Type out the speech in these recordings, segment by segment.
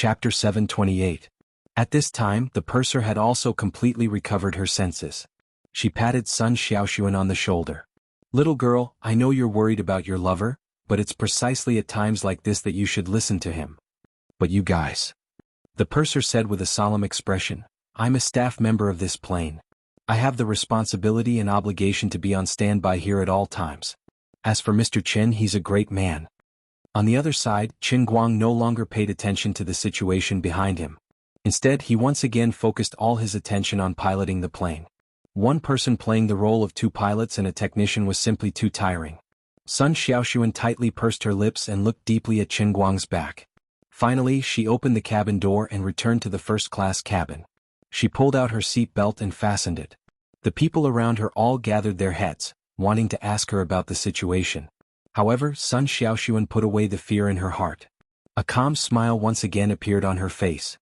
Chapter 728. At this time, the purser had also completely recovered her senses. She patted Sun Xiaoxuan on the shoulder. "Little girl, I know you're worried about your lover, but it's precisely at times like this that you should listen to him." "But you guys," the purser said with a solemn expression, "I'm a staff member of this plane. I have the responsibility and obligation to be on standby here at all times. As for Mr. Chen, he's a great man." On the other side, Qin Guang no longer paid attention to the situation behind him. Instead, he once again focused all his attention on piloting the plane. One person playing the role of two pilots and a technician was simply too tiring. Sun Xiaoxuan tightly pursed her lips and looked deeply at Qin Guang's back. Finally, she opened the cabin door and returned to the first-class cabin. She pulled out her seat belt and fastened it. The people around her all gathered their heads, wanting to ask her about the situation. However, Sun Xiaoxuan put away the fear in her heart. A calm smile once again appeared on her face.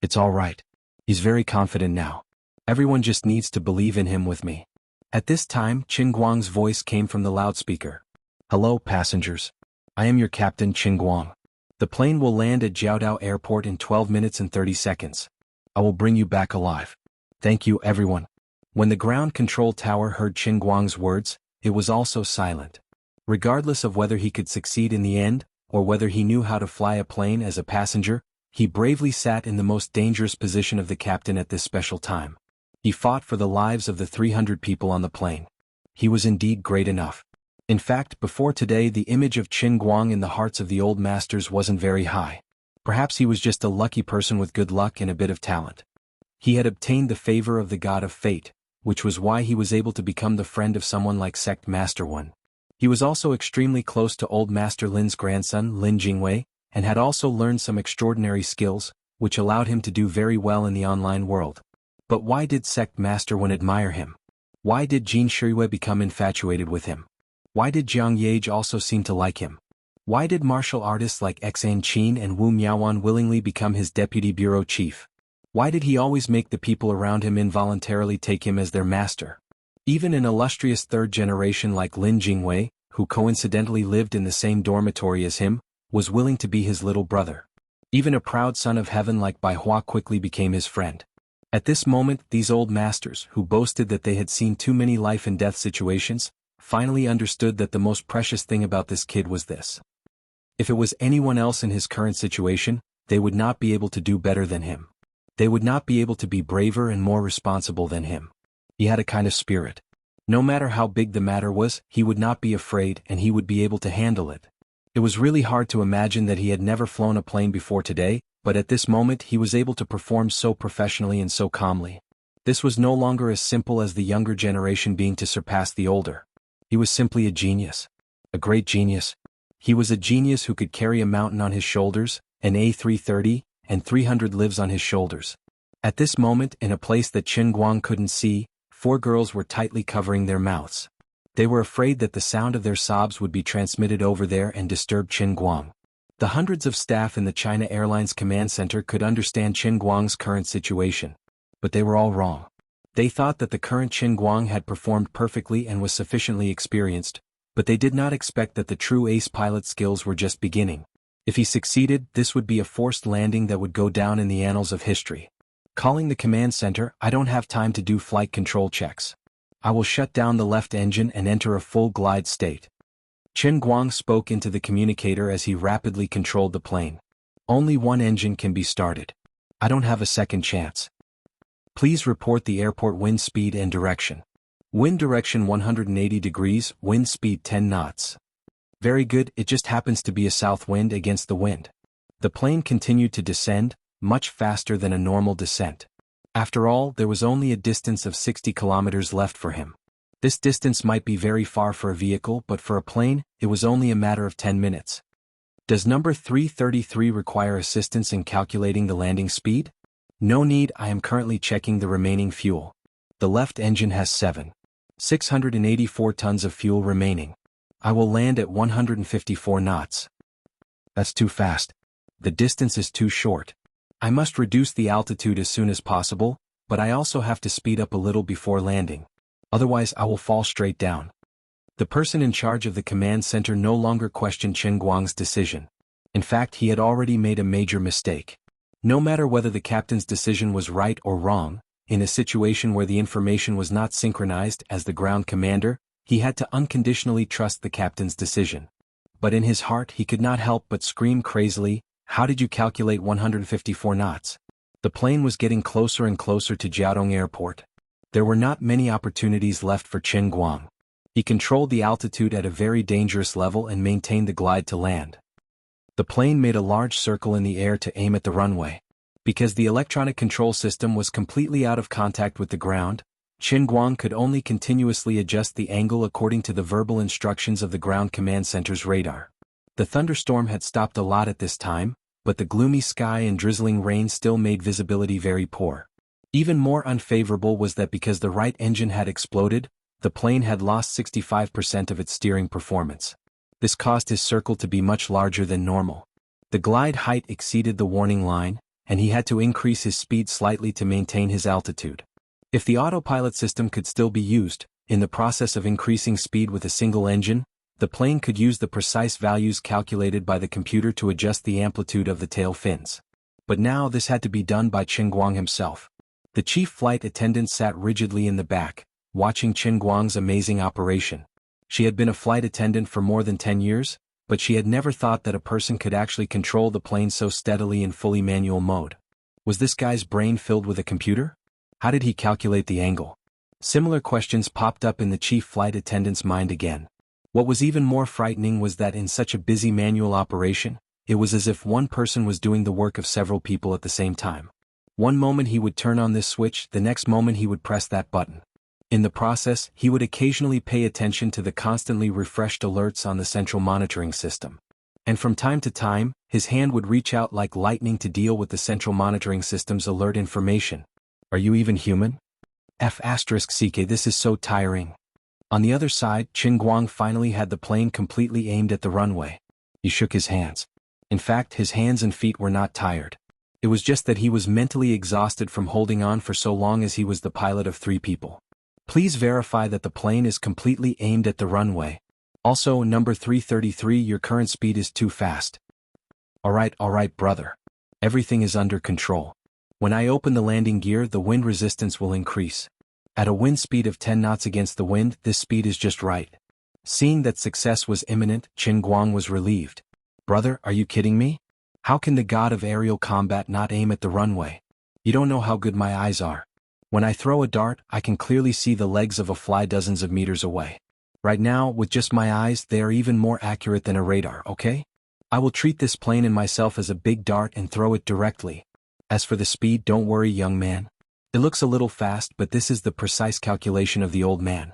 "It's all right. He's very confident now. Everyone just needs to believe in him with me." At this time, Qin Guang's voice came from the loudspeaker. "Hello, passengers. I am your captain, Qin Guang. The plane will land at Jiaodao Airport in 12 minutes and 30 seconds. I will bring you back alive. Thank you, everyone." When the ground control tower heard Qin Guang's words, it was also silent. Regardless of whether he could succeed in the end, or whether he knew how to fly a plane as a passenger, he bravely sat in the most dangerous position of the captain at this special time. He fought for the lives of the 300 people on the plane. He was indeed great enough. In fact, before today the image of Qin Guang in the hearts of the old masters wasn't very high. Perhaps he was just a lucky person with good luck and a bit of talent. He had obtained the favor of the god of fate, which was why he was able to become the friend of someone like Sect Master Wen. He was also extremely close to Old Master Lin's grandson, Lin Jingwei, and had also learned some extraordinary skills, which allowed him to do very well in the online world. But why did Sect Master Wen admire him? Why did Jin Shiyue become infatuated with him? Why did Jiang Yage also seem to like him? Why did martial artists like Xan Qin and Wu Miaowan willingly become his deputy bureau chief? Why did he always make the people around him involuntarily take him as their master? Even an illustrious third generation like Lin Jingwei, who coincidentally lived in the same dormitory as him, was willing to be his little brother. Even a proud son of heaven like Bai Hua quickly became his friend. At this moment, these old masters, who boasted that they had seen too many life-and-death situations, finally understood that the most precious thing about this kid was this. If it was anyone else in his current situation, they would not be able to do better than him. They would not be able to be braver and more responsible than him. He had a kind of spirit. No matter how big the matter was, he would not be afraid and he would be able to handle it. It was really hard to imagine that he had never flown a plane before today, but at this moment he was able to perform so professionally and so calmly. This was no longer as simple as the younger generation being to surpass the older. He was simply a genius. A great genius. He was a genius who could carry a mountain on his shoulders, an A330, and 300 lives on his shoulders. At this moment, in a place that Qin Guang couldn't see, 4 girls were tightly covering their mouths. They were afraid that the sound of their sobs would be transmitted over there and disturb Qin Guang. The hundreds of staff in the China Airlines command center could understand Qin Guang's current situation. But they were all wrong. They thought that the current Qin Guang had performed perfectly and was sufficiently experienced, but they did not expect that the true ace pilot skills were just beginning. If he succeeded, this would be a forced landing that would go down in the annals of history. Calling the command center, "I don't have time to do flight control checks. I will shut down the left engine and enter a full glide state." Qin Guang spoke into the communicator as he rapidly controlled the plane. "Only one engine can be started. I don't have a second chance. Please report the airport wind speed and direction. Wind direction 180 degrees, wind speed 10 knots. Very good, it just happens to be a south wind against the wind." The plane continued to descend, much faster than a normal descent. After all, there was only a distance of 60 kilometers left for him. This distance might be very far for a vehicle, but for a plane, it was only a matter of 10 minutes. Does number 333 require assistance in calculating the landing speed? No need, I am currently checking the remaining fuel. The left engine has 684 tons of fuel remaining. I will land at 154 knots. That's too fast. The distance is too short. I must reduce the altitude as soon as possible, but I also have to speed up a little before landing. Otherwise I will fall straight down. The person in charge of the command center no longer questioned Qin Guang's decision. In fact, he had already made a major mistake. No matter whether the captain's decision was right or wrong, in a situation where the information was not synchronized as the ground commander, he had to unconditionally trust the captain's decision. But in his heart he could not help but scream crazily, "How did you calculate 154 knots? The plane was getting closer and closer to Jiaodong Airport. There were not many opportunities left for Qin Guang. He controlled the altitude at a very dangerous level and maintained the glide to land. The plane made a large circle in the air to aim at the runway. Because the electronic control system was completely out of contact with the ground, Qin Guang could only continuously adjust the angle according to the verbal instructions of the ground command center's radar. The thunderstorm had stopped a lot at this time, but the gloomy sky and drizzling rain still made visibility very poor. Even more unfavorable was that because the right engine had exploded, the plane had lost 65% of its steering performance. This caused his circle to be much larger than normal. The glide height exceeded the warning line, and he had to increase his speed slightly to maintain his altitude. If the autopilot system could still be used, in the process of increasing speed with a single engine, the plane could use the precise values calculated by the computer to adjust the amplitude of the tail fins. But now this had to be done by Qin Guang himself. The chief flight attendant sat rigidly in the back, watching Qin Guang's amazing operation. She had been a flight attendant for more than 10 years, but she had never thought that a person could actually control the plane so steadily in fully manual mode. Was this guy's brain filled with a computer? How did he calculate the angle? Similar questions popped up in the chief flight attendant's mind again. What was even more frightening was that in such a busy manual operation, it was as if one person was doing the work of several people at the same time. One moment he would turn on this switch, the next moment he would press that button. In the process, he would occasionally pay attention to the constantly refreshed alerts on the central monitoring system. And from time to time, his hand would reach out like lightning to deal with the central monitoring system's alert information. Are you even human? F***CK, this is so tiring. On the other side, Qin Guang finally had the plane completely aimed at the runway. He shook his hands. In fact, his hands and feet were not tired. It was just that he was mentally exhausted from holding on for so long as he was the pilot of 3 people. Please verify that the plane is completely aimed at the runway. Also, number 333, your current speed is too fast. Alright, brother. Everything is under control. When I open the landing gear, the wind resistance will increase. At a wind speed of 10 knots against the wind, this speed is just right. Seeing that success was imminent, Qin Guang was relieved. Brother, are you kidding me? How can the god of aerial combat not aim at the runway? You don't know how good my eyes are. When I throw a dart, I can clearly see the legs of a fly dozens of meters away. Right now, with just my eyes, they are even more accurate than a radar, okay? I will treat this plane and myself as a big dart and throw it directly. As for the speed, don't worry, young man. It looks a little fast, but this is the precise calculation of the old man.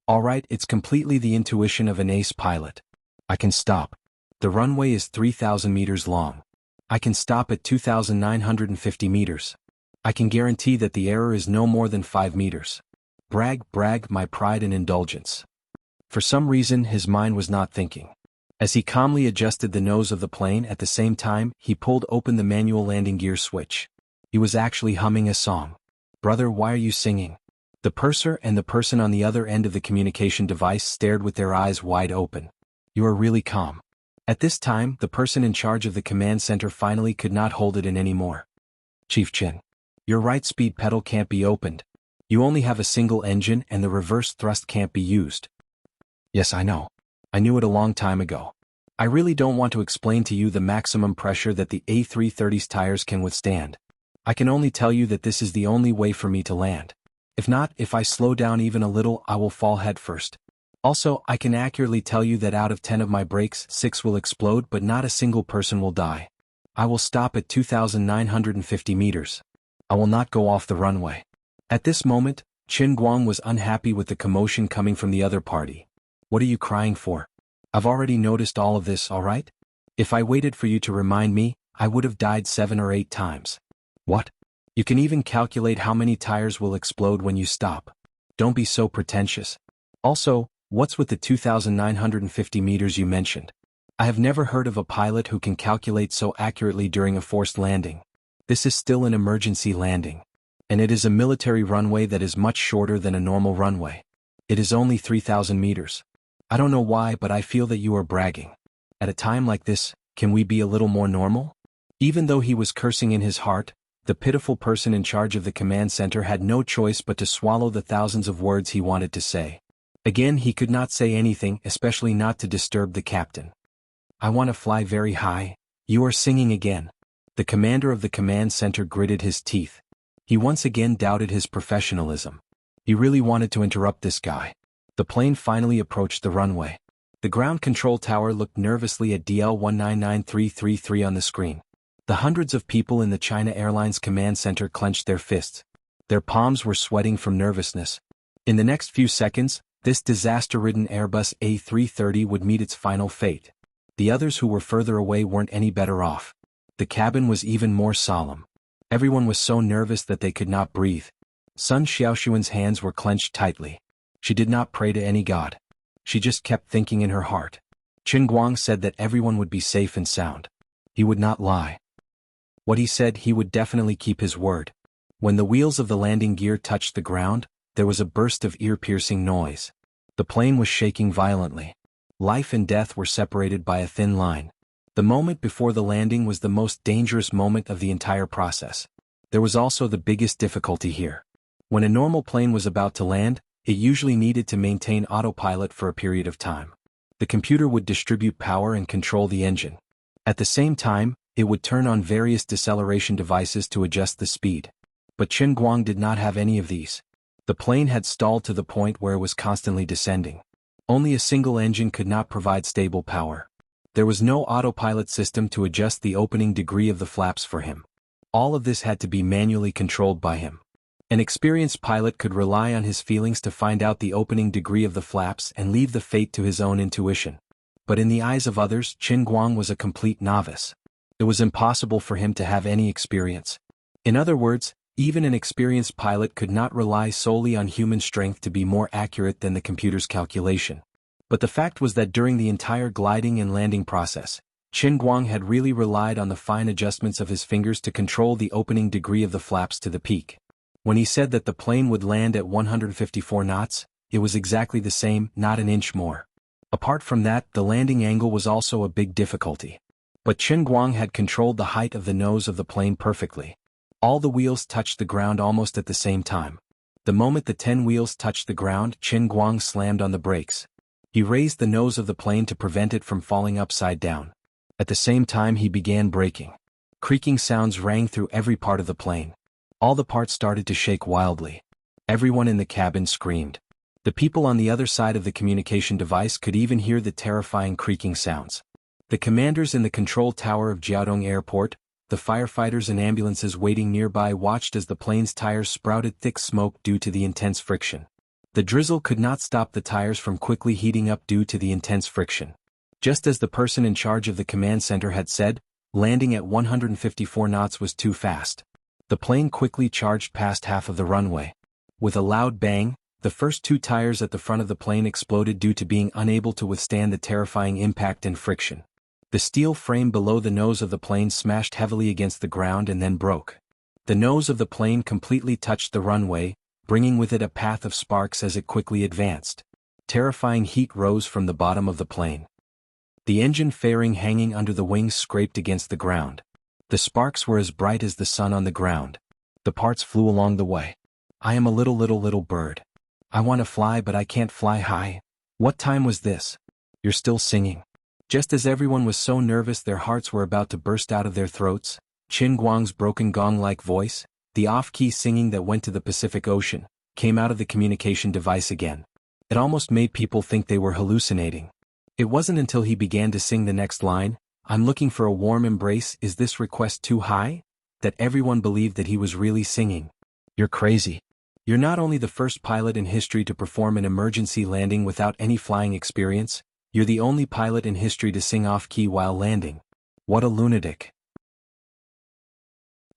Alright, it's completely the intuition of an ace pilot. I can stop. The runway is 3,000 meters long. I can stop at 2,950 meters. I can guarantee that the error is no more than 5 meters. Brag, my pride and indulgence. For some reason, his mind was not thinking. As he calmly adjusted the nose of the plane, at the same time, he pulled open the manual landing gear switch. He was actually humming a song. Brother, why are you singing? The purser and the person on the other end of the communication device stared with their eyes wide open. You are really calm. At this time, the person in charge of the command center finally could not hold it in anymore. Chief Qin. Your right speed pedal can't be opened. You only have a single engine and the reverse thrust can't be used. Yes, I know. I knew it a long time ago. I really don't want to explain to you the maximum pressure that the A330's tires can withstand. I can only tell you that this is the only way for me to land. If not, if I slow down even a little, I will fall headfirst. Also, I can accurately tell you that out of 10 of my brakes, 6 will explode, but not a single person will die. I will stop at 2,950 meters. I will not go off the runway. At this moment, Qin Guang was unhappy with the commotion coming from the other party. What are you crying for? I've already noticed all of this, alright? If I waited for you to remind me, I would have died 7 or 8 times. What? You can even calculate how many tires will explode when you stop. Don't be so pretentious. Also, what's with the 2,950 meters you mentioned? I have never heard of a pilot who can calculate so accurately during a forced landing. This is still an emergency landing. And it is a military runway that is much shorter than a normal runway. It is only 3,000 meters. I don't know why, but I feel that you are bragging. At a time like this, can we be a little more normal? Even though he was cursing in his heart, the pitiful person in charge of the command center had no choice but to swallow the thousands of words he wanted to say. Again, he could not say anything, especially not to disturb the captain. I want to fly very high. You are singing again. The commander of the command center gritted his teeth. He once again doubted his professionalism. He really wanted to interrupt this guy. The plane finally approached the runway. The ground control tower looked nervously at DL199333 on the screen. The hundreds of people in the China Airlines command center clenched their fists. Their palms were sweating from nervousness. In the next few seconds, this disaster-ridden Airbus A330 would meet its final fate. The others who were further away weren't any better off. The cabin was even more solemn. Everyone was so nervous that they could not breathe. Sun Xiaoxuan's hands were clenched tightly. She did not pray to any god. She just kept thinking in her heart. Qin Guang said that everyone would be safe and sound. He would not lie. What he said, he would definitely keep his word. When the wheels of the landing gear touched the ground, there was a burst of ear-piercing noise. The plane was shaking violently. Life and death were separated by a thin line. The moment before the landing was the most dangerous moment of the entire process. There was also the biggest difficulty here. When a normal plane was about to land, it usually needed to maintain autopilot for a period of time. The computer would distribute power and control the engine. At the same time, it would turn on various deceleration devices to adjust the speed. But Qin Guang did not have any of these. The plane had stalled to the point where it was constantly descending. Only a single engine could not provide stable power. There was no autopilot system to adjust the opening degree of the flaps for him. All of this had to be manually controlled by him. An experienced pilot could rely on his feelings to find out the opening degree of the flaps and leave the fate to his own intuition. But in the eyes of others, Qin Guang was a complete novice. It was impossible for him to have any experience. In other words, even an experienced pilot could not rely solely on human strength to be more accurate than the computer's calculation. But the fact was that during the entire gliding and landing process, Qin Guang had really relied on the fine adjustments of his fingers to control the opening degree of the flaps to the peak. When he said that the plane would land at 154 knots, it was exactly the same, not an inch more. Apart from that, the landing angle was also a big difficulty. But Qin Guang had controlled the height of the nose of the plane perfectly. All the wheels touched the ground almost at the same time. The moment the 10 wheels touched the ground, Qin Guang slammed on the brakes. He raised the nose of the plane to prevent it from falling upside down. At the same time, he began braking. Creaking sounds rang through every part of the plane. All the parts started to shake wildly. Everyone in the cabin screamed. The people on the other side of the communication device could even hear the terrifying creaking sounds. The commanders in the control tower of Jiaodong Airport, the firefighters and ambulances waiting nearby watched as the plane's tires sprouted thick smoke due to the intense friction. The drizzle could not stop the tires from quickly heating up due to the intense friction. Just as the person in charge of the command center had said, landing at 154 knots was too fast. The plane quickly charged past half of the runway. With a loud bang, the first 2 tires at the front of the plane exploded due to being unable to withstand the terrifying impact and friction. The steel frame below the nose of the plane smashed heavily against the ground and then broke. The nose of the plane completely touched the runway, bringing with it a path of sparks as it quickly advanced. Terrifying heat rose from the bottom of the plane. The engine fairing hanging under the wings scraped against the ground. The sparks were as bright as the sun on the ground. The parts flew along the way. I am a little bird. I want to fly but I can't fly high. What time was this? You're still singing. Just as everyone was so nervous their hearts were about to burst out of their throats, Qin Guang's broken gong-like voice, the off-key singing that went to the Pacific Ocean, came out of the communication device again. It almost made people think they were hallucinating. It wasn't until he began to sing the next line, "I'm looking for a warm embrace, is this request too high?" that everyone believed that he was really singing. You're crazy. You're not only the first pilot in history to perform an emergency landing without any flying experience, you're the only pilot in history to sing off-key while landing. What a lunatic.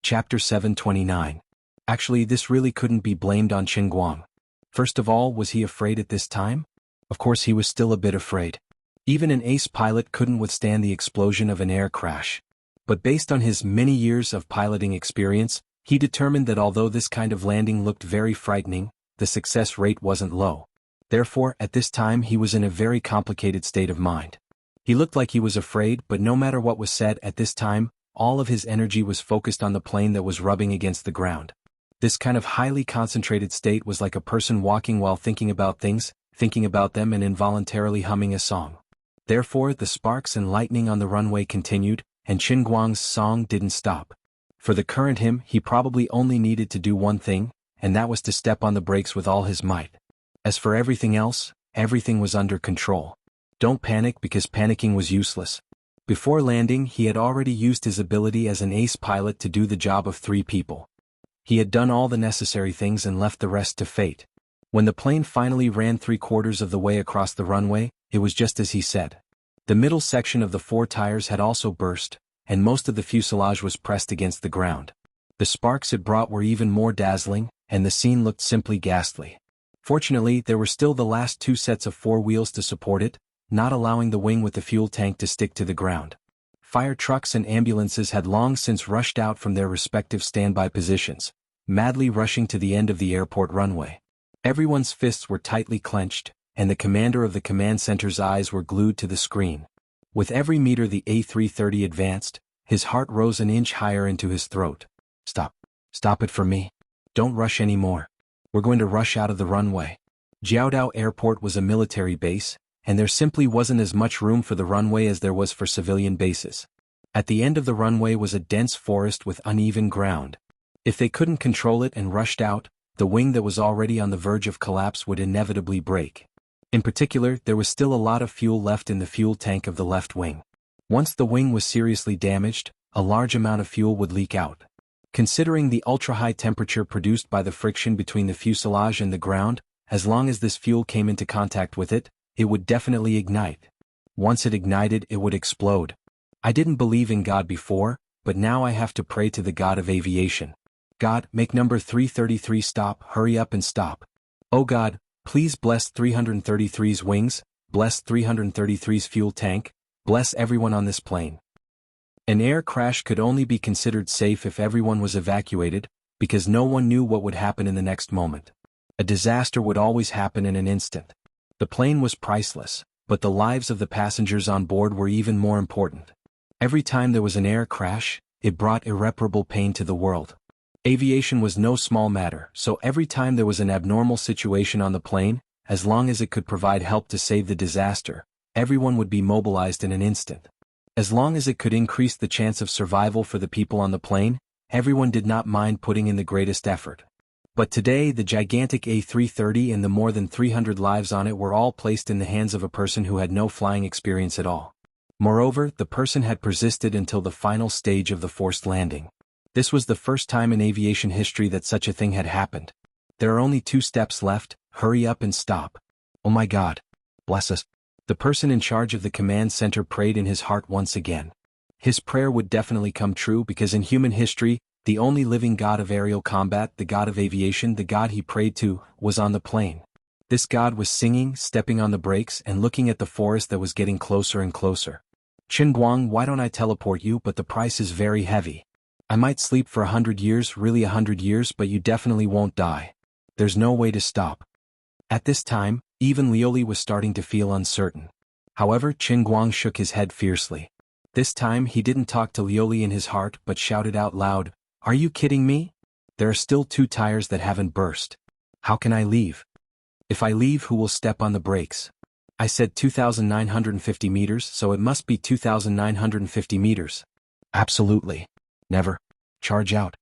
Chapter 729. Actually, this really couldn't be blamed on Qin Guang. First of all, was he afraid at this time? Of course he was still a bit afraid. Even an ace pilot couldn't withstand the explosion of an air crash. But based on his many years of piloting experience, he determined that although this kind of landing looked very frightening, the success rate wasn't low. Therefore, at this time he was in a very complicated state of mind. He looked like he was afraid, but no matter what was said at this time, All of his energy was focused on the plane that was rubbing against the ground. This kind of highly concentrated state was like a person walking while thinking about things, thinking about them and involuntarily humming a song. Therefore, the sparks and lightning on the runway continued, and Qin Guang's song didn't stop. For the current him, he probably only needed to do one thing, and that was to step on the brakes with all his might. As for everything else, everything was under control. Don't panic because panicking was useless. Before landing, he had already used his ability as an ace pilot to do the job of 3 people. He had done all the necessary things and left the rest to fate. When the plane finally ran 3/4 of the way across the runway, it was just as he said. The middle section of the 4 tires had also burst, and most of the fuselage was pressed against the ground. The sparks it brought were even more dazzling, and the scene looked simply ghastly. Fortunately, there were still the last 2 sets of 4 wheels to support it, not allowing the wing with the fuel tank to stick to the ground. Fire trucks and ambulances had long since rushed out from their respective standby positions, madly rushing to the end of the airport runway. Everyone's fists were tightly clenched, and the commander of the command center's eyes were glued to the screen. With every meter the A330 advanced, his heart rose an inch higher into his throat. Stop. Stop it for me. Don't rush anymore. We're going to rush out of the runway. Jiaodao Airport was a military base, and there simply wasn't as much room for the runway as there was for civilian bases. At the end of the runway was a dense forest with uneven ground. If they couldn't control it and rushed out, the wing that was already on the verge of collapse would inevitably break. In particular, there was still a lot of fuel left in the fuel tank of the left wing. Once the wing was seriously damaged, a large amount of fuel would leak out. Considering the ultra-high temperature produced by the friction between the fuselage and the ground, as long as this fuel came into contact with it, it would definitely ignite. Once it ignited, it would explode. I didn't believe in God before, but now I have to pray to the God of aviation. God, make number 333 stop, hurry up and stop. Oh God, please bless 333's wings, bless 333's fuel tank, bless everyone on this plane. An air crash could only be considered safe if everyone was evacuated, because no one knew what would happen in the next moment. A disaster would always happen in an instant. The plane was priceless, but the lives of the passengers on board were even more important. Every time there was an air crash, it brought irreparable pain to the world. Aviation was no small matter, so every time there was an abnormal situation on the plane, as long as it could provide help to save the disaster, everyone would be mobilized in an instant. As long as it could increase the chance of survival for the people on the plane, everyone did not mind putting in the greatest effort. But today the gigantic A330 and the more than 300 lives on it were all placed in the hands of a person who had no flying experience at all. Moreover, the person had persisted until the final stage of the forced landing. This was the first time in aviation history that such a thing had happened. There are only 2 steps left, hurry up and stop. Oh my God. Bless us. The person in charge of the command center prayed in his heart once again. His prayer would definitely come true because in human history, the only living god of aerial combat, the god of aviation, the god he prayed to, was on the plane. This god was singing, stepping on the brakes, and looking at the forest that was getting closer and closer. Qin Guang, why don't I teleport you, but the price is very heavy. I might sleep for 100 years, really 100 years, but you definitely won't die. There's no way to stop. At this time, even Lioli was starting to feel uncertain. However, Qin Guang shook his head fiercely. This time he didn't talk to Lioli in his heart but shouted out loud, "Are you kidding me? There are still 2 tires that haven't burst. How can I leave? If I leave, who will step on the brakes?" I said 2,950 meters, so it must be 2,950 meters. Absolutely. Never. Charge out.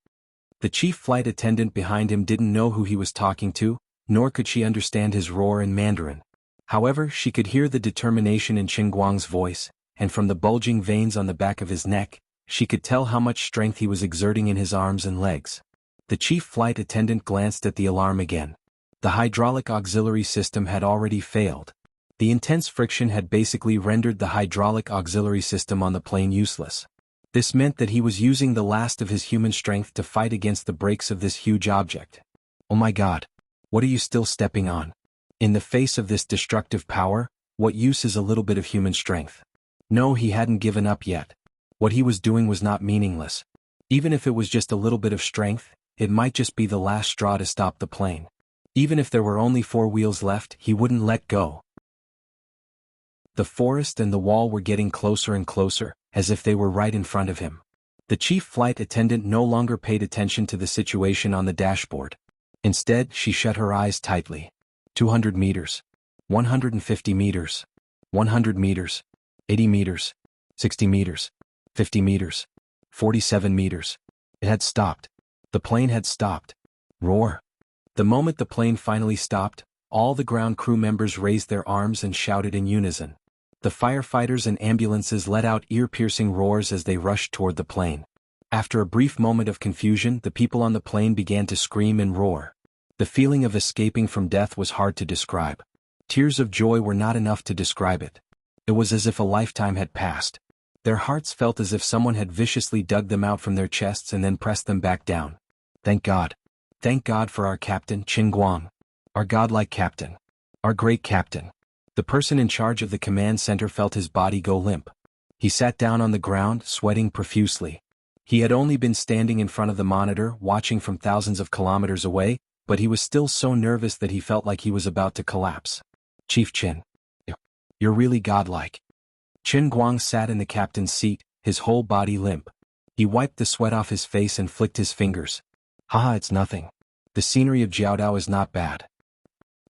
The chief flight attendant behind him didn't know who he was talking to, nor could she understand his roar in Mandarin. However, she could hear the determination in Qin Guang's voice, and from the bulging veins on the back of his neck, she could tell how much strength he was exerting in his arms and legs. The chief flight attendant glanced at the alarm again. The hydraulic auxiliary system had already failed. The intense friction had basically rendered the hydraulic auxiliary system on the plane useless. This meant that he was using the last of his human strength to fight against the brakes of this huge object. Oh my God! What are you still stepping on? In the face of this destructive power, what use is a little bit of human strength? No, he hadn't given up yet. What he was doing was not meaningless. Even if it was just a little bit of strength, it might just be the last straw to stop the plane. Even if there were only 4 wheels left, he wouldn't let go. The forest and the wall were getting closer and closer, as if they were right in front of him. The chief flight attendant no longer paid attention to the situation on the dashboard. Instead, she shut her eyes tightly. 200 meters. 150 meters. 100 meters. 80 meters. 60 meters. 50 meters. 47 meters. It had stopped. The plane had stopped. Roar. The moment the plane finally stopped, all the ground crew members raised their arms and shouted in unison. The firefighters and ambulances let out ear-piercing roars as they rushed toward the plane. After a brief moment of confusion, the people on the plane began to scream and roar. The feeling of escaping from death was hard to describe. Tears of joy were not enough to describe it. It was as if a lifetime had passed. Their hearts felt as if someone had viciously dug them out from their chests and then pressed them back down. Thank God. Thank God for our captain, Qin Guang. Our godlike captain. Our great captain. The person in charge of the command center felt his body go limp. He sat down on the ground, sweating profusely. He had only been standing in front of the monitor, watching from thousands of kilometers away, but he was still so nervous that he felt like he was about to collapse. Chief Qin. You're really godlike. Qin Guang sat in the captain's seat, his whole body limp. He wiped the sweat off his face and flicked his fingers. Haha, it's nothing. The scenery of Jiaodao is not bad.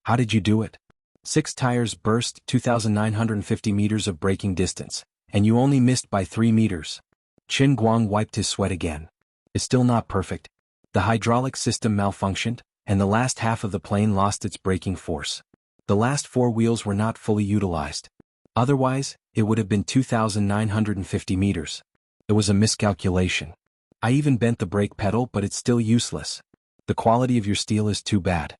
How did you do it? 6 tires burst, 2,950 meters of braking distance, and you only missed by 3 meters. Qin Guang wiped his sweat again. It's still not perfect. The hydraulic system malfunctioned, and the last half of the plane lost its braking force. The last 4 wheels were not fully utilized. Otherwise, it would have been 2,950 meters. It was a miscalculation. I even bent the brake pedal, but it's still useless. The quality of your steel is too bad.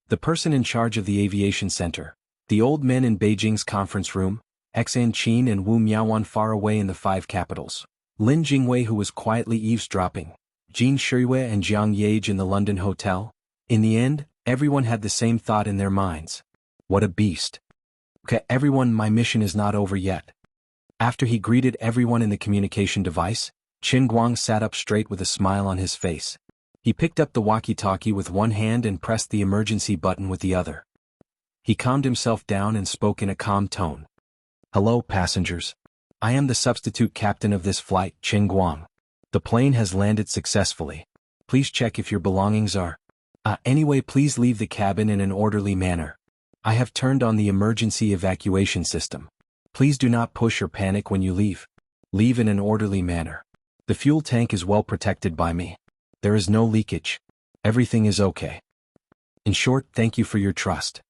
The person in charge of the aviation center, the old men in Beijing's conference room, Xan Qin and Wu Miaowan far away in the 5 capitals, Lin Jingwei who was quietly eavesdropping, Jin Shiyue and Jiang Yage in the London hotel. In the end, everyone had the same thought in their minds. What a beast. Okay, everyone, my mission is not over yet. After he greeted everyone in the communication device, Qin Guang sat up straight with a smile on his face. He picked up the walkie-talkie with one hand and pressed the emergency button with the other. He calmed himself down and spoke in a calm tone. Hello, passengers. I am the substitute captain of this flight, Qin Guang. The plane has landed successfully. Please check if your belongings are. Anyway, please leave the cabin in an orderly manner. I have turned on the emergency evacuation system. Please do not push or panic when you leave. Leave in an orderly manner. The fuel tank is well protected by me. There is no leakage. Everything is okay. In short, thank you for your trust.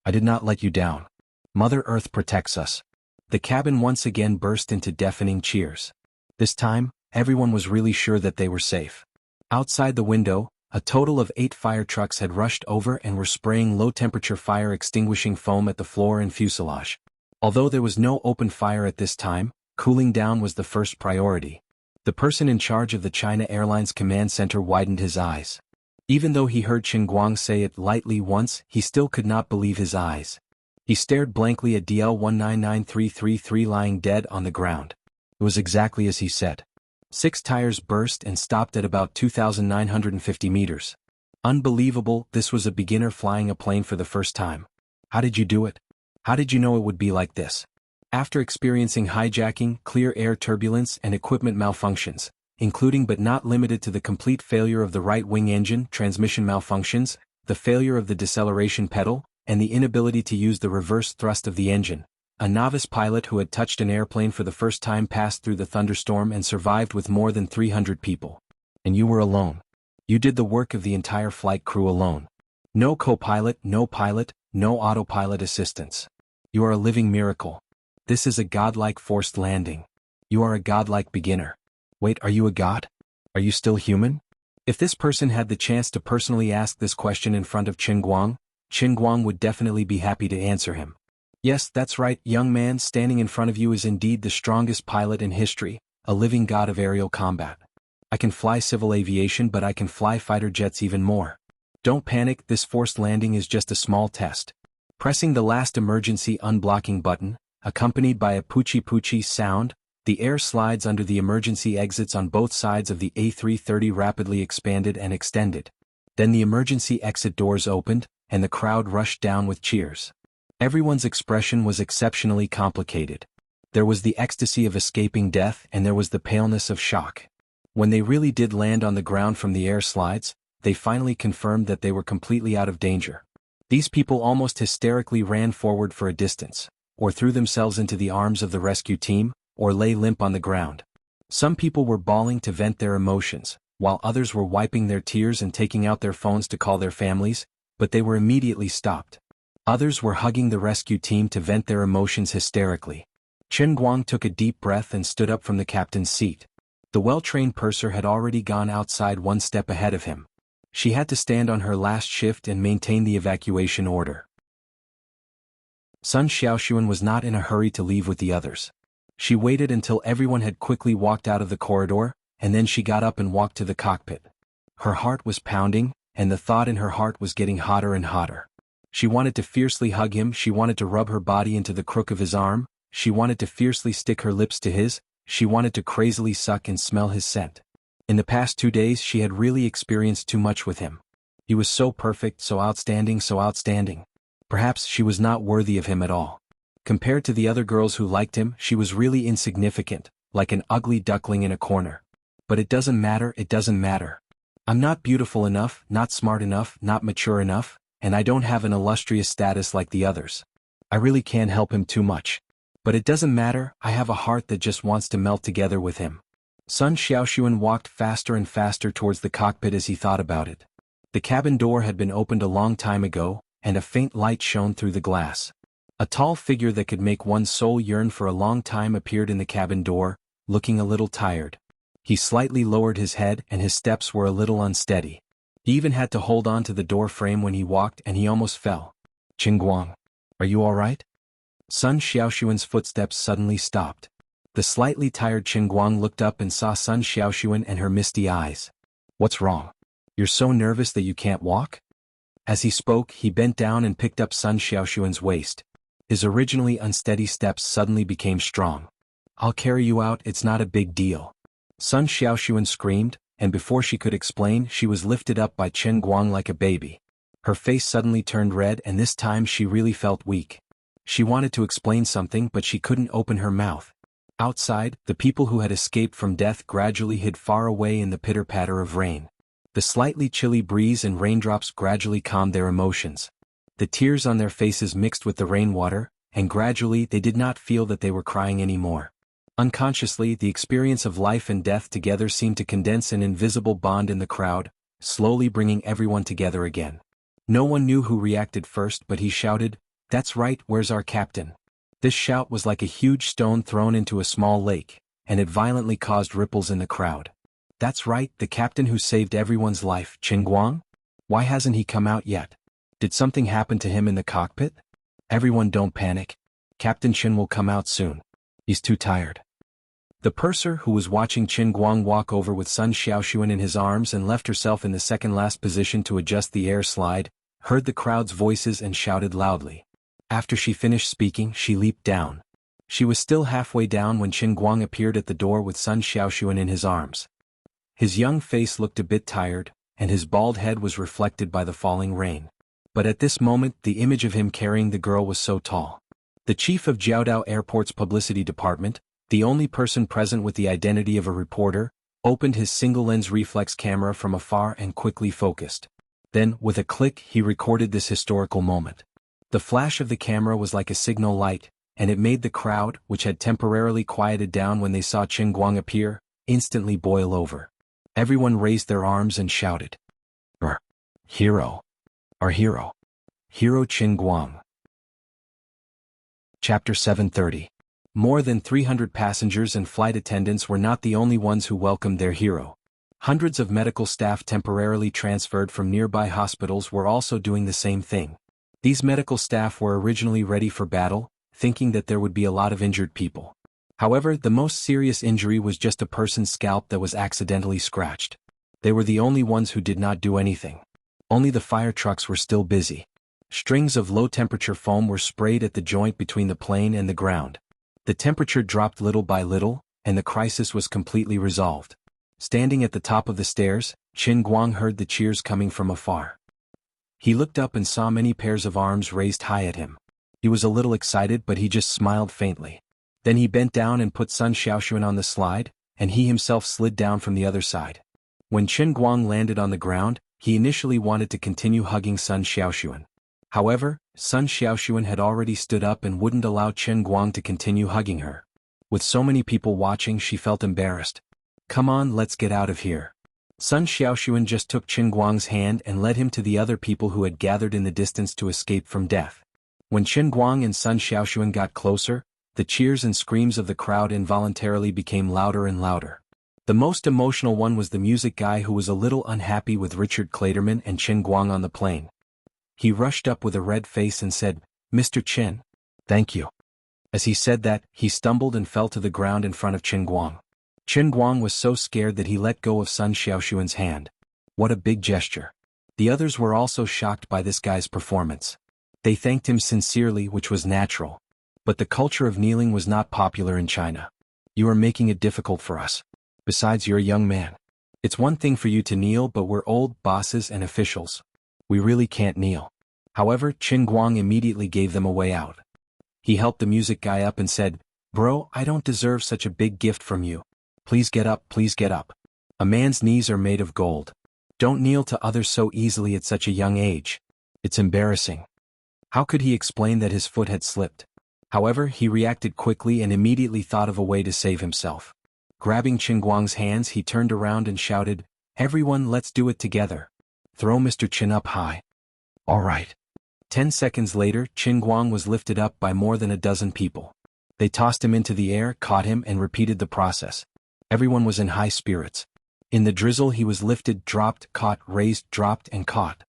I did not let you down. Mother Earth protects us. The cabin once again burst into deafening cheers. This time, everyone was really sure that they were safe. Outside the window, a total of 8 fire trucks had rushed over and were spraying low-temperature fire-extinguishing foam at the floor and fuselage. Although there was no open fire at this time, cooling down was the first priority. The person in charge of the China Airlines command center widened his eyes. Even though he heard Qin Guang say it lightly once, he still could not believe his eyes. He stared blankly at DL199333 lying dead on the ground. It was exactly as he said. 6 tires burst and stopped at about 2,950 meters. Unbelievable, this was a beginner flying a plane for the first time. How did you do it? How did you know it would be like this? After experiencing hijacking, clear air turbulence and equipment malfunctions, including but not limited to the complete failure of the right-wing engine, transmission malfunctions, the failure of the deceleration pedal, and the inability to use the reverse thrust of the engine, a novice pilot who had touched an airplane for the first time passed through the thunderstorm and survived with more than 300 people. And you were alone. You did the work of the entire flight crew alone. No co-pilot, no pilot, no autopilot assistance. You are a living miracle. This is a godlike forced landing. You are a godlike beginner. Wait, are you a god? Are you still human? If this person had the chance to personally ask this question in front of Qin Guang would definitely be happy to answer him. Yes, that's right, young man, standing in front of you is indeed the strongest pilot in history, a living god of aerial combat. I can fly civil aviation, but I can fly fighter jets even more. Don't panic, this forced landing is just a small test. Pressing the last emergency unblocking button, accompanied by a poochie sound, the air slides under the emergency exits on both sides of the A330 rapidly expanded and extended. Then the emergency exit doors opened, and the crowd rushed down with cheers. Everyone's expression was exceptionally complicated. There was the ecstasy of escaping death and there was the paleness of shock. When they really did land on the ground from the air slides, they finally confirmed that they were completely out of danger. These people almost hysterically ran forward for a distance, or threw themselves into the arms of the rescue team, or lay limp on the ground. Some people were bawling to vent their emotions, while others were wiping their tears and taking out their phones to call their families, but they were immediately stopped. Others were hugging the rescue team to vent their emotions hysterically. Chen Guang took a deep breath and stood up from the captain's seat. The well-trained purser had already gone outside one step ahead of him. She had to stand on her last shift and maintain the evacuation order. Sun Xiaoxuan was not in a hurry to leave with the others. She waited until everyone had quickly walked out of the corridor, and then she got up and walked to the cockpit. Her heart was pounding, and the thought in her heart was getting hotter and hotter. She wanted to fiercely hug him, she wanted to rub her body into the crook of his arm, she wanted to fiercely stick her lips to his, she wanted to crazily suck and smell his scent. In the past 2 days she had really experienced too much with him. He was so perfect, so outstanding, so outstanding. Perhaps she was not worthy of him at all. Compared to the other girls who liked him, she was really insignificant, like an ugly duckling in a corner. But it doesn't matter, it doesn't matter. I'm not beautiful enough, not smart enough, not mature enough, and I don't have an illustrious status like the others. I really can't help him too much. But it doesn't matter, I have a heart that just wants to melt together with him. Sun Xiaoxuan walked faster and faster towards the cockpit as he thought about it. The cabin door had been opened a long time ago, and a faint light shone through the glass. A tall figure that could make one's soul yearn for a long time appeared in the cabin door, looking a little tired. He slightly lowered his head and his steps were a little unsteady. He even had to hold on to the door frame when he walked and he almost fell. "Qingguang, are you all right?" Sun Xiaoxuan's footsteps suddenly stopped. The slightly tired Qingguang looked up and saw Sun Xiaoxuan and her misty eyes. "What's wrong? You're so nervous that you can't walk?" As he spoke, he bent down and picked up Sun Xiaoxuan's waist. His originally unsteady steps suddenly became strong. "I'll carry you out, it's not a big deal." Sun Xiaoxuan screamed, and before she could explain, she was lifted up by Chen Guang like a baby. Her face suddenly turned red and this time she really felt weak. She wanted to explain something but she couldn't open her mouth. Outside, the people who had escaped from death gradually hid far away in the pitter-patter of rain. The slightly chilly breeze and raindrops gradually calmed their emotions. The tears on their faces mixed with the rainwater, and gradually they did not feel that they were crying anymore. Unconsciously, the experience of life and death together seemed to condense an invisible bond in the crowd, slowly bringing everyone together again. No one knew who reacted first, but he shouted, "That's right, where's our captain?" This shout was like a huge stone thrown into a small lake, and it violently caused ripples in the crowd. "That's right, the captain who saved everyone's life, Qingguang? Why hasn't he come out yet? Did something happen to him in the cockpit?" "Everyone don't panic. Captain Qin will come out soon. He's too tired." The purser who was watching Qingguang walk over with Sun Xiaoxuan in his arms and left herself in the second-last position to adjust the air slide, heard the crowd's voices and shouted loudly. After she finished speaking, she leaped down. She was still halfway down when Qingguang appeared at the door with Sun Xiaoxuan in his arms. His young face looked a bit tired, and his bald head was reflected by the falling rain. But at this moment, the image of him carrying the girl was so tall. The chief of Jiaodao Airport's publicity department, the only person present with the identity of a reporter, opened his single-lens reflex camera from afar and quickly focused. Then, with a click, he recorded this historical moment. The flash of the camera was like a signal light, and it made the crowd, which had temporarily quieted down when they saw Qingguang appear, instantly boil over. Everyone raised their arms and shouted, "Our hero! Our hero! Hero Qingguang!" Chapter 730. More than 300 passengers and flight attendants were not the only ones who welcomed their hero. Hundreds of medical staff temporarily transferred from nearby hospitals were also doing the same thing. These medical staff were originally ready for battle, thinking that there would be a lot of injured people. However, the most serious injury was just a person's scalp that was accidentally scratched. They were the only ones who did not do anything. Only the fire trucks were still busy. Strings of low-temperature foam were sprayed at the joint between the plane and the ground. The temperature dropped little by little, and the crisis was completely resolved. Standing at the top of the stairs, Qingguang heard the cheers coming from afar. He looked up and saw many pairs of arms raised high at him. He was a little excited but he just smiled faintly. Then he bent down and put Sun Xiaoxuan on the slide, and he himself slid down from the other side. When Chen Guang landed on the ground, he initially wanted to continue hugging Sun Xiaoxuan. However, Sun Xiaoxuan had already stood up and wouldn't allow Chen Guang to continue hugging her. With so many people watching, she felt embarrassed. "Come on, let's get out of here." Sun Xiaoxuan just took Chen Guang's hand and led him to the other people who had gathered in the distance to escape from death. When Chen Guang and Sun Xiaoxuan got closer, the cheers and screams of the crowd involuntarily became louder and louder. The most emotional one was the music guy, who was a little unhappy with Richard Clayderman and Chen Guang on the plane. He rushed up with a red face and said, "Mr. Chen, thank you." As he said that, he stumbled and fell to the ground in front of Chen Guang. Chen Guang was so scared that he let go of Sun Xiaoxuan's hand. What a big gesture. The others were also shocked by this guy's performance. They thanked him sincerely, which was natural. But the culture of kneeling was not popular in China. "You are making it difficult for us. Besides, you're a young man. It's one thing for you to kneel, but we're old bosses and officials. We really can't kneel." However, Chen Guang immediately gave them a way out. He helped the music guy up and said, "Bro, I don't deserve such a big gift from you. Please get up, please get up. A man's knees are made of gold. Don't kneel to others so easily at such a young age. It's embarrassing." How could he explain that his foot had slipped? However, he reacted quickly and immediately thought of a way to save himself. Grabbing Chen Guang's hands, he turned around and shouted, "Everyone, let's do it together. Throw Mr. Chen up high." "All right." 10 seconds later, Chen Guang was lifted up by more than a dozen people. They tossed him into the air, caught him, and repeated the process. Everyone was in high spirits. In the drizzle, he was lifted, dropped, caught, raised, dropped, and caught.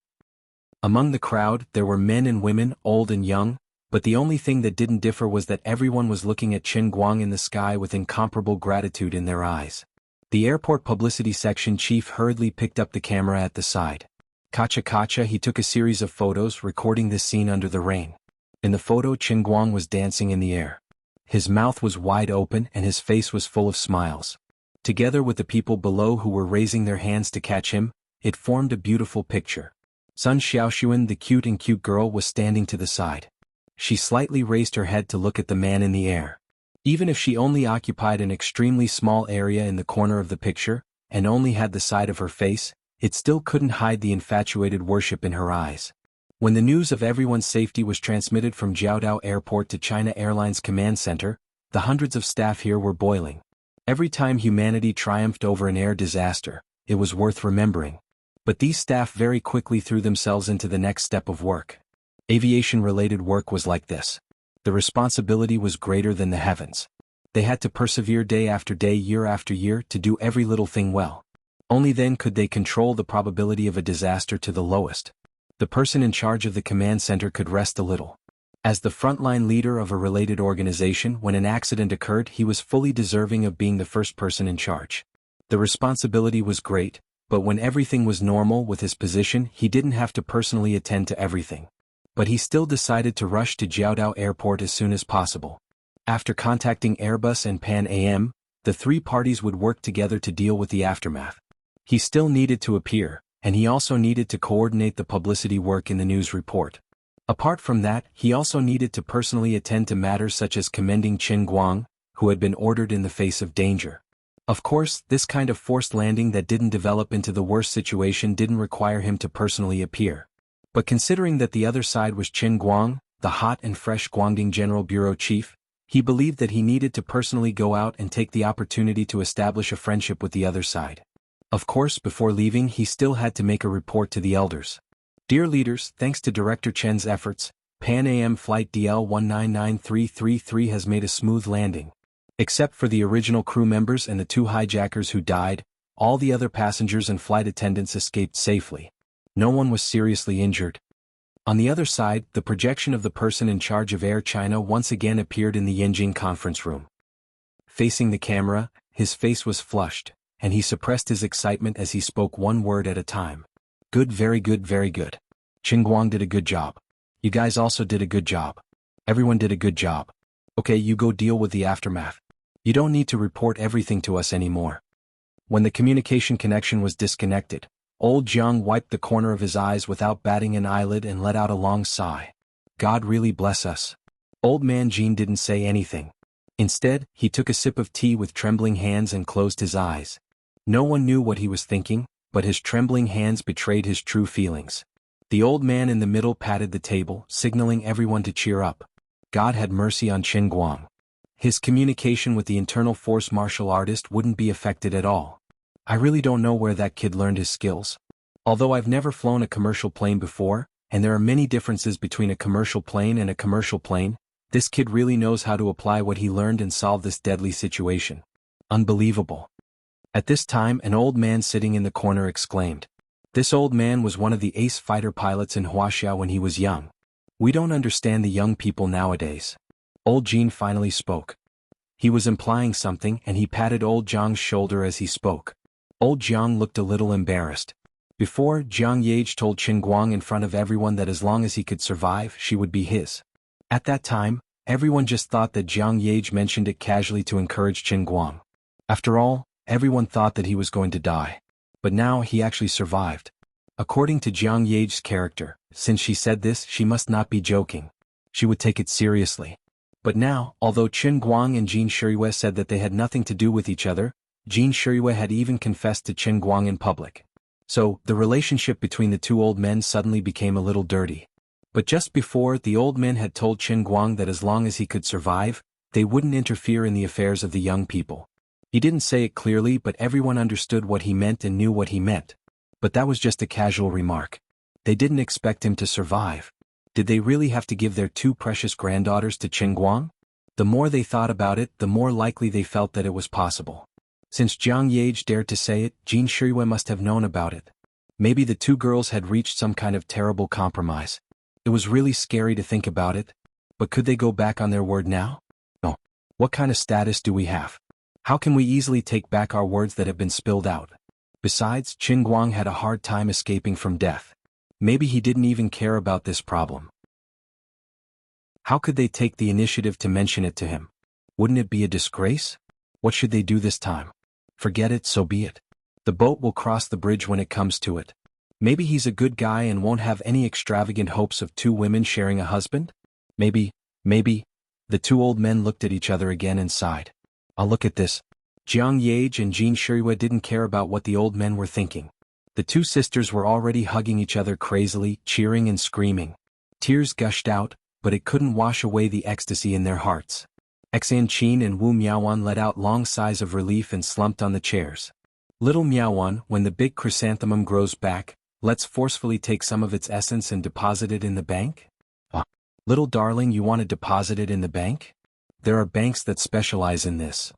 Among the crowd, there were men and women, old and young, but the only thing that didn't differ was that everyone was looking at Chen Guang in the sky with incomparable gratitude in their eyes. The airport publicity section chief hurriedly picked up the camera at the side. Kacha, he took a series of photos recording this scene under the rain. In the photo, Chen Guang was dancing in the air. His mouth was wide open and his face was full of smiles. Together with the people below who were raising their hands to catch him, it formed a beautiful picture. Sun Xiaoxuan, the cute girl, was standing to the side. She slightly raised her head to look at the man in the air. Even if she only occupied an extremely small area in the corner of the picture, and only had the side of her face, it still couldn't hide the infatuated worship in her eyes. When the news of everyone's safety was transmitted from Jiaodao Airport to China Airlines Command Center, the hundreds of staff here were boiling. Every time humanity triumphed over an air disaster, it was worth remembering. But these staff very quickly threw themselves into the next step of work. Aviation-related work was like this. The responsibility was greater than the heavens. They had to persevere day after day, year after year, to do every little thing well. Only then could they control the probability of a disaster to the lowest. The person in charge of the command center could rest a little. As the frontline leader of a related organization, when an accident occurred, he was fully deserving of being the first person in charge. The responsibility was great, but when everything was normal with his position, he didn't have to personally attend to everything. But he still decided to rush to Jiaodao Airport as soon as possible. After contacting Airbus and Pan Am, the three parties would work together to deal with the aftermath. He still needed to appear, and he also needed to coordinate the publicity work in the news report. Apart from that, he also needed to personally attend to matters such as commending Chen Guang, who had been ordered in the face of danger. Of course, this kind of forced landing that didn't develop into the worst situation didn't require him to personally appear. But considering that the other side was Chen Guang, the hot and fresh Guangdong General Bureau Chief, he believed that he needed to personally go out and take the opportunity to establish a friendship with the other side. Of course, before leaving, he still had to make a report to the elders. Dear leaders, thanks to Director Chen's efforts, Pan Am Flight DL199333 has made a smooth landing. Except for the original crew members and the two hijackers who died, all the other passengers and flight attendants escaped safely. No one was seriously injured. On the other side, the projection of the person in charge of Air China once again appeared in the Yanjing conference room. Facing the camera, his face was flushed, and he suppressed his excitement as he spoke one word at a time. Good, very good, very good. Chen Guang did a good job. You guys also did a good job. Everyone did a good job. Okay, you go deal with the aftermath. You don't need to report everything to us anymore. When the communication connection was disconnected, Old Jiang wiped the corner of his eyes without batting an eyelid and let out a long sigh. God really bless us. Old man Jean didn't say anything. Instead, he took a sip of tea with trembling hands and closed his eyes. No one knew what he was thinking, but his trembling hands betrayed his true feelings. The old man in the middle patted the table, signaling everyone to cheer up. God had mercy on Qin Guang. His communication with the internal force martial artist wouldn't be affected at all. I really don't know where that kid learned his skills. Although I've never flown a commercial plane before, and there are many differences between a commercial plane and a commercial plane, this kid really knows how to apply what he learned and solve this deadly situation. Unbelievable. At this time, an old man sitting in the corner exclaimed. This old man was one of the ace fighter pilots in Wuxia when he was young. We don't understand the young people nowadays. Old Jean finally spoke. He was implying something and he patted old Jiang's shoulder as he spoke. Old Jiang looked a little embarrassed. Before, Jiang Yage told Qin Guang in front of everyone that as long as he could survive, she would be his. At that time, everyone just thought that Jiang Yage mentioned it casually to encourage Qin Guang. After all, everyone thought that he was going to die. But now he actually survived. According to Jiang Yage's character, since she said this, she must not be joking. She would take it seriously. But now, although Qin Guang and Jin Shiyue said that they had nothing to do with each other, Jin Shiyue had even confessed to Qin Guang in public. So, the relationship between the two old men suddenly became a little dirty. But just before, the old men had told Qin Guang that as long as he could survive, they wouldn't interfere in the affairs of the young people. He didn't say it clearly, but everyone understood what he meant and knew what he meant. But that was just a casual remark. They didn't expect him to survive. Did they really have to give their two precious granddaughters to Qin Guang? The more they thought about it, the more likely they felt that it was possible. Since Jiang Yage dared to say it, Jin Shiyue must have known about it. Maybe the two girls had reached some kind of terrible compromise. It was really scary to think about it. But could they go back on their word now? No. What kind of status do we have? How can we easily take back our words that have been spilled out? Besides, Qin Guang had a hard time escaping from death. Maybe he didn't even care about this problem. How could they take the initiative to mention it to him? Wouldn't it be a disgrace? What should they do this time? Forget it, so be it. The boat will cross the bridge when it comes to it. Maybe he's a good guy and won't have any extravagant hopes of two women sharing a husband? Maybe. The two old men looked at each other again and sighed. I'll look at this. Jiang Yage and Jin Shiyue didn't care about what the old men were thinking. The two sisters were already hugging each other crazily, cheering and screaming. Tears gushed out, but it couldn't wash away the ecstasy in their hearts. Xan Qin and Wu Miaowan let out long sighs of relief and slumped on the chairs. Little Miaowan, when the big chrysanthemum grows back, let's forcefully take some of its essence and deposit it in the bank? Little darling, you want to deposit it in the bank? There are banks that specialize in this.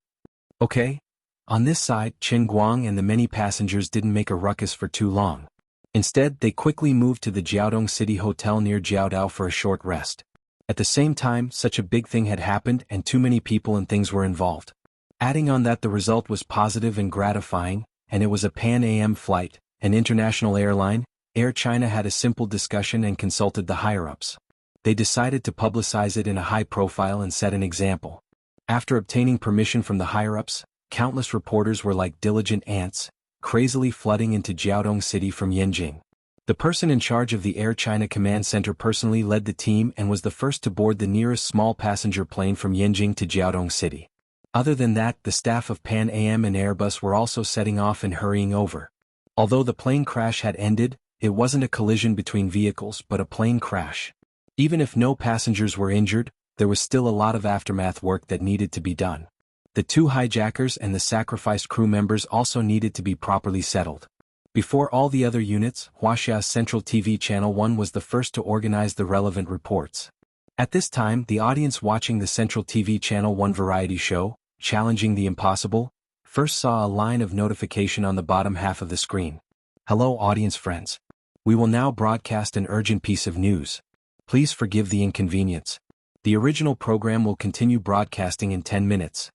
Okay. On this side, Qin Guang and the many passengers didn't make a ruckus for too long. Instead, they quickly moved to the Jiaodong City Hotel near Jiaodao for a short rest. At the same time, such a big thing had happened and too many people and things were involved. Adding on that, the result was positive and gratifying, and it was a Pan-Am flight, an international airline. Air China had a simple discussion and consulted the higher-ups. They decided to publicize it in a high profile and set an example. After obtaining permission from the higher-ups, countless reporters were like diligent ants, crazily flooding into Jiaodong City from Yanjing. The person in charge of the Air China Command Center personally led the team and was the first to board the nearest small passenger plane from Yanjing to Jiaodong City. Other than that, the staff of Pan Am and Airbus were also setting off and hurrying over. Although the plane crash had ended, it wasn't a collision between vehicles but a plane crash. Even if no passengers were injured, there was still a lot of aftermath work that needed to be done. The two hijackers and the sacrificed crew members also needed to be properly settled. Before all the other units, Huaxia's Central TV Channel 1 was the first to organize the relevant reports. At this time, the audience watching the Central TV Channel 1 variety show, Challenging the Impossible, first saw a line of notification on the bottom half of the screen. Hello audience friends. We will now broadcast an urgent piece of news. Please forgive the inconvenience. The original program will continue broadcasting in 10 minutes.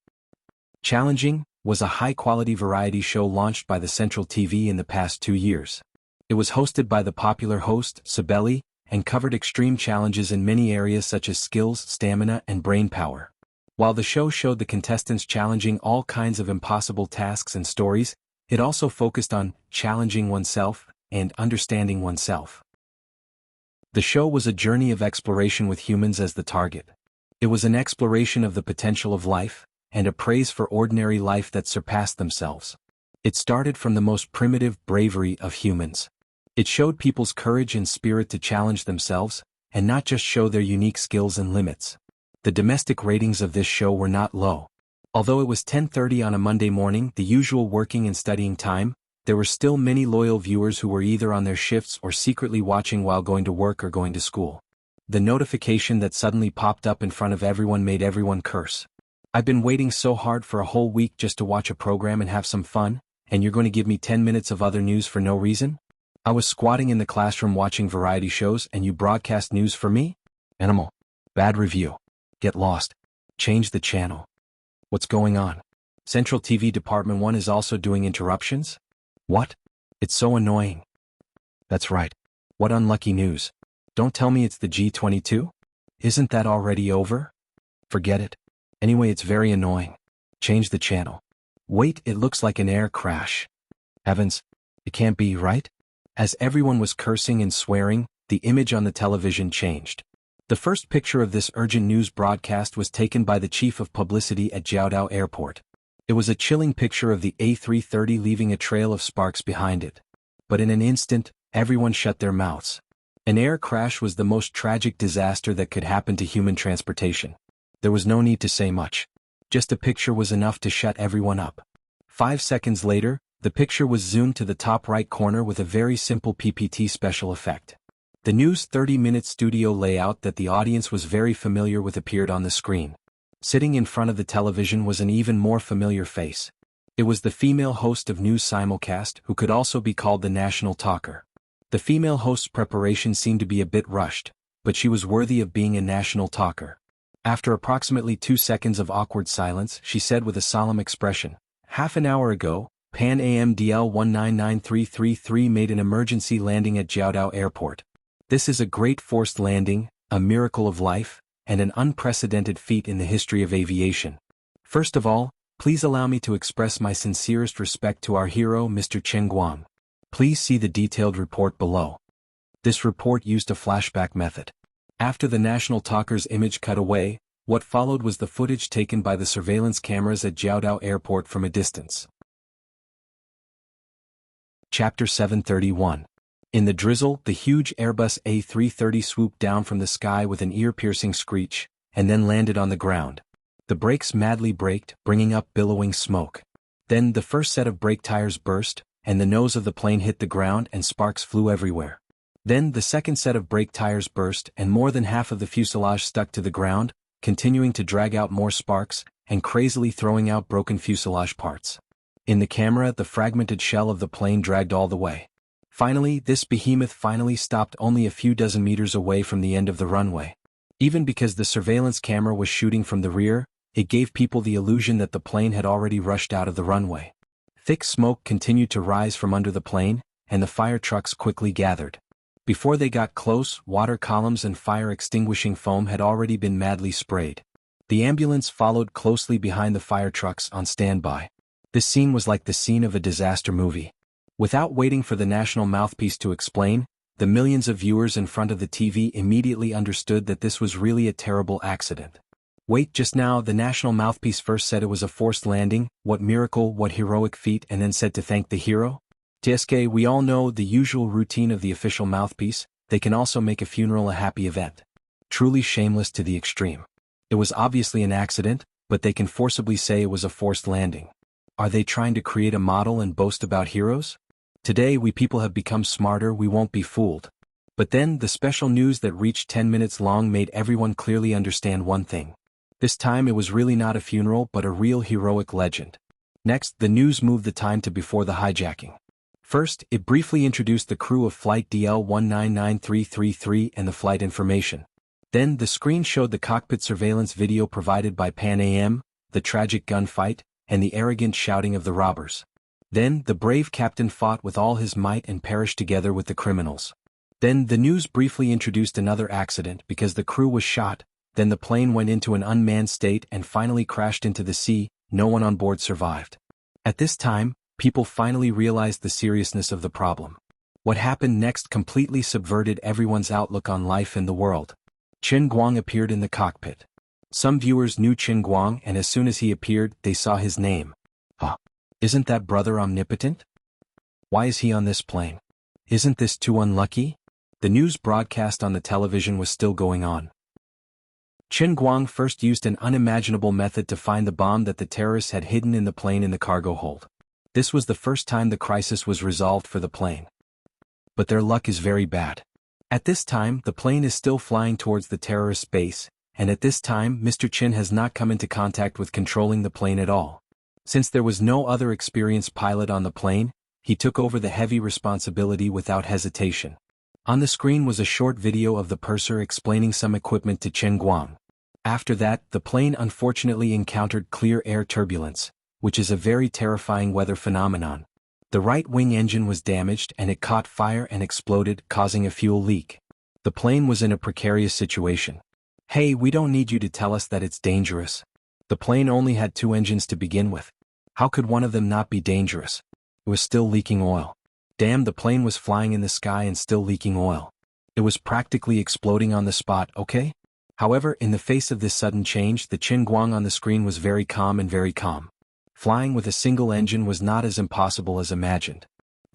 Challenging was a high-quality variety show launched by the Central TV in the past 2 years. It was hosted by the popular host, Sibeli, and covered extreme challenges in many areas such as skills, stamina, and brain power. While the show showed the contestants challenging all kinds of impossible tasks and stories, it also focused on challenging oneself and understanding oneself. The show was a journey of exploration with humans as the target. It was an exploration of the potential of life, and a praise for ordinary life that surpassed themselves. It started from the most primitive bravery of humans. It showed people's courage and spirit to challenge themselves, and not just show their unique skills and limits. The domestic ratings of this show were not low. Although it was 10:30 on a Monday morning, the usual working and studying time, there were still many loyal viewers who were either on their shifts or secretly watching while going to work or going to school. The notification that suddenly popped up in front of everyone made everyone curse. I've been waiting so hard for a whole week just to watch a program and have some fun, and you're going to give me 10 minutes of other news for no reason? I was squatting in the classroom watching variety shows and you broadcast news for me? Animal. Bad review. Get lost. Change the channel. What's going on? Central TV Department 1 is also doing interruptions? What? It's so annoying. That's right. What unlucky news. Don't tell me it's the G22? Isn't that already over? Forget it. Anyway, it's very annoying. Change the channel. Wait, it looks like an air crash. Heavens. It can't be, right? As everyone was cursing and swearing, the image on the television changed. The first picture of this urgent news broadcast was taken by the chief of publicity at Jiaodao Airport. It was a chilling picture of the A330 leaving a trail of sparks behind it. But in an instant, everyone shut their mouths. An air crash was the most tragic disaster that could happen to human transportation. There was no need to say much. Just a picture was enough to shut everyone up. 5 seconds later, the picture was zoomed to the top right corner with a very simple PPT special effect. The news 30-minute studio layout that the audience was very familiar with appeared on the screen. Sitting in front of the television was an even more familiar face. It was the female host of News Simulcast, who could also be called the national talker. The female host's preparation seemed to be a bit rushed, but she was worthy of being a national talker. After approximately 2 seconds of awkward silence, she said with a solemn expression, "Half an hour ago, Pan Am DL 199333 made an emergency landing at Jiaodao Airport. This is a great forced landing, a miracle of life, and an unprecedented feat in the history of aviation. First of all, please allow me to express my sincerest respect to our hero Mr. Chen Guang. Please see the detailed report below." This report used a flashback method. After the national talker's image cut away, what followed was the footage taken by the surveillance cameras at Jiaodao Airport from a distance. Chapter 731. In the drizzle, the huge Airbus A330 swooped down from the sky with an ear-piercing screech, and then landed on the ground. The brakes madly braked, bringing up billowing smoke. Then the first set of brake tires burst, and the nose of the plane hit the ground and sparks flew everywhere. Then the second set of brake tires burst and more than half of the fuselage stuck to the ground, continuing to drag out more sparks, and crazily throwing out broken fuselage parts. In the camera, the fragmented shell of the plane dragged all the way. Finally, this behemoth finally stopped only a few dozen meters away from the end of the runway. Even because the surveillance camera was shooting from the rear, it gave people the illusion that the plane had already rushed out of the runway. Thick smoke continued to rise from under the plane, and the fire trucks quickly gathered. Before they got close, water columns and fire-extinguishing foam had already been madly sprayed. The ambulance followed closely behind the fire trucks on standby. This scene was like the scene of a disaster movie. Without waiting for the national mouthpiece to explain, the millions of viewers in front of the TV immediately understood that this was really a terrible accident. Wait, just now the national mouthpiece first said it was a forced landing, what miracle, what heroic feat, and then said to thank the hero? TSK, we all know the usual routine of the official mouthpiece, they can also make a funeral a happy event. Truly shameless to the extreme. It was obviously an accident, but they can forcibly say it was a forced landing. Are they trying to create a model and boast about heroes? Today we people have become smarter, we won't be fooled. But then the special news that reached 10 minutes long made everyone clearly understand one thing. This time it was really not a funeral but a real heroic legend. Next, the news moved the time to before the hijacking. First, it briefly introduced the crew of Flight DL 199333 and the flight information. Then the screen showed the cockpit surveillance video provided by Pan Am, the tragic gunfight, and the arrogant shouting of the robbers. Then the brave captain fought with all his might and perished together with the criminals. Then the news briefly introduced another accident because the crew was shot. Then the plane went into an unmanned state and finally crashed into the sea. No one on board survived. At this time, people finally realized the seriousness of the problem. What happened next completely subverted everyone's outlook on life and the world. Chen Guang appeared in the cockpit. Some viewers knew Qin Guang, and as soon as he appeared, they saw his name. Ah, isn't that brother omnipotent? Why is he on this plane? Isn't this too unlucky? The news broadcast on the television was still going on. Qin Guang first used an unimaginable method to find the bomb that the terrorists had hidden in the plane in the cargo hold. This was the first time the crisis was resolved for the plane. But their luck is very bad. At this time, the plane is still flying towards the terrorist base, and at this time Mr. Qin has not come into contact with controlling the plane at all. Since there was no other experienced pilot on the plane, he took over the heavy responsibility without hesitation. On the screen was a short video of the purser explaining some equipment to Qin Guang. After that, the plane unfortunately encountered clear air turbulence, which is a very terrifying weather phenomenon. The right wing engine was damaged and it caught fire and exploded, causing a fuel leak. The plane was in a precarious situation. Hey, we don't need you to tell us that it's dangerous. The plane only had 2 engines to begin with. How could one of them not be dangerous? It was still leaking oil. Damn, the plane was flying in the sky and still leaking oil. It was practically exploding on the spot, okay? However, in the face of this sudden change, the Qin Guang on the screen was very calm and very calm. Flying with a single engine was not as impossible as imagined.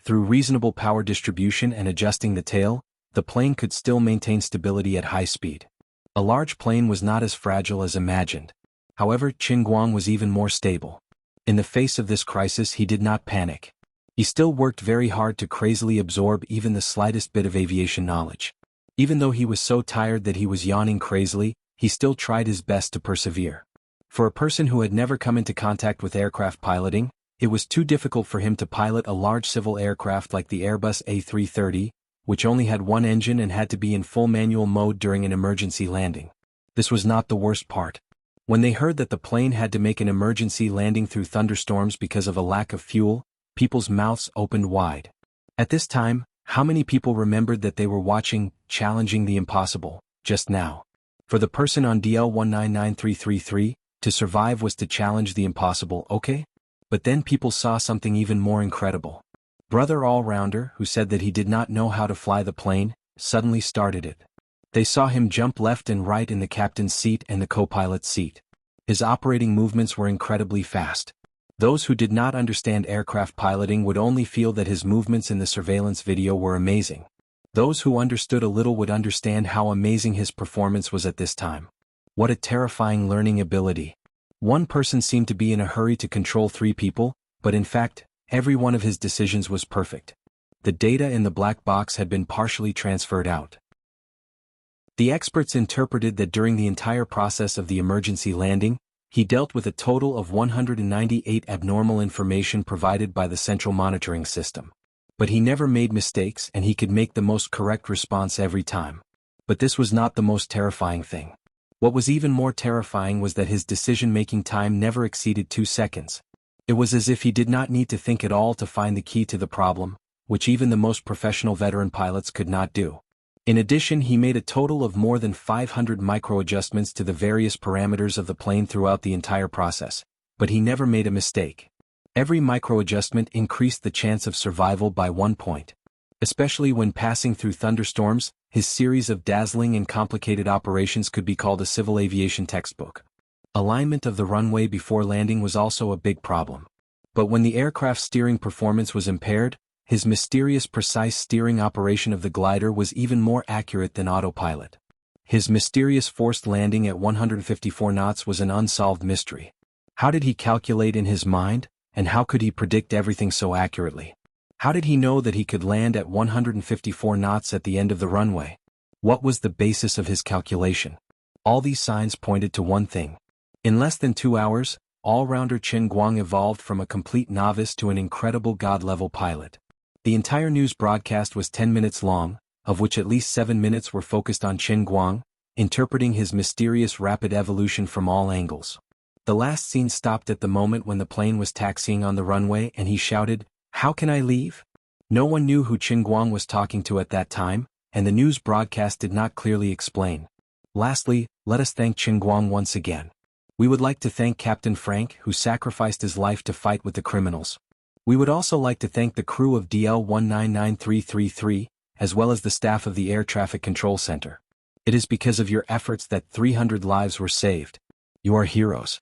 Through reasonable power distribution and adjusting the tail, the plane could still maintain stability at high speed. A large plane was not as fragile as imagined. However, Qin Guang was even more stable. In the face of this crisis, he did not panic. He still worked very hard to crazily absorb even the slightest bit of aviation knowledge. Even though he was so tired that he was yawning crazily, he still tried his best to persevere. For a person who had never come into contact with aircraft piloting, it was too difficult for him to pilot a large civil aircraft like the Airbus A330, which only had 1 engine and had to be in full manual mode during an emergency landing. This was not the worst part. When they heard that the plane had to make an emergency landing through thunderstorms because of a lack of fuel, people's mouths opened wide. At this time, how many people remembered that they were watching Challenging the Impossible just now? For the person on DL199333, to survive was to challenge the impossible, okay? But then people saw something even more incredible. Brother All-Rounder, who said that he did not know how to fly the plane, suddenly started it. They saw him jump left and right in the captain's seat and the co-pilot's seat. His operating movements were incredibly fast. Those who did not understand aircraft piloting would only feel that his movements in the surveillance video were amazing. Those who understood a little would understand how amazing his performance was at this time. What a terrifying learning ability. One person seemed to be in a hurry to control 3 people, but in fact, every one of his decisions was perfect. The data in the black box had been partially transferred out. The experts interpreted that during the entire process of the emergency landing, he dealt with a total of 198 abnormal information provided by the central monitoring system. But he never made mistakes and he could make the most correct response every time. But this was not the most terrifying thing. What was even more terrifying was that his decision-making time never exceeded 2 seconds. It was as if he did not need to think at all to find the key to the problem, which even the most professional veteran pilots could not do. In addition, he made a total of more than 500 micro-adjustments to the various parameters of the plane throughout the entire process, but he never made a mistake. Every micro-adjustment increased the chance of survival by 1 point. Especially when passing through thunderstorms, his series of dazzling and complicated operations could be called a civil aviation textbook. Alignment of the runway before landing was also a big problem. But when the aircraft's steering performance was impaired, his mysterious precise steering operation of the glider was even more accurate than autopilot. His mysterious forced landing at 154 knots was an unsolved mystery. How did he calculate in his mind, and how could he predict everything so accurately? How did he know that he could land at 154 knots at the end of the runway? What was the basis of his calculation? All these signs pointed to one thing. In less than 2 hours, all-rounder Qin Guang evolved from a complete novice to an incredible god-level pilot. The entire news broadcast was 10 minutes long, of which at least 7 minutes were focused on Qin Guang, interpreting his mysterious rapid evolution from all angles. The last scene stopped at the moment when the plane was taxiing on the runway and he shouted, "How can I leave?" No one knew who Qin Guang was talking to at that time, and the news broadcast did not clearly explain. Lastly, let us thank Qin Guang once again. We would like to thank Captain Frank, who sacrificed his life to fight with the criminals. We would also like to thank the crew of DL199333, as well as the staff of the Air Traffic Control Center. It is because of your efforts that 300 lives were saved. You are heroes.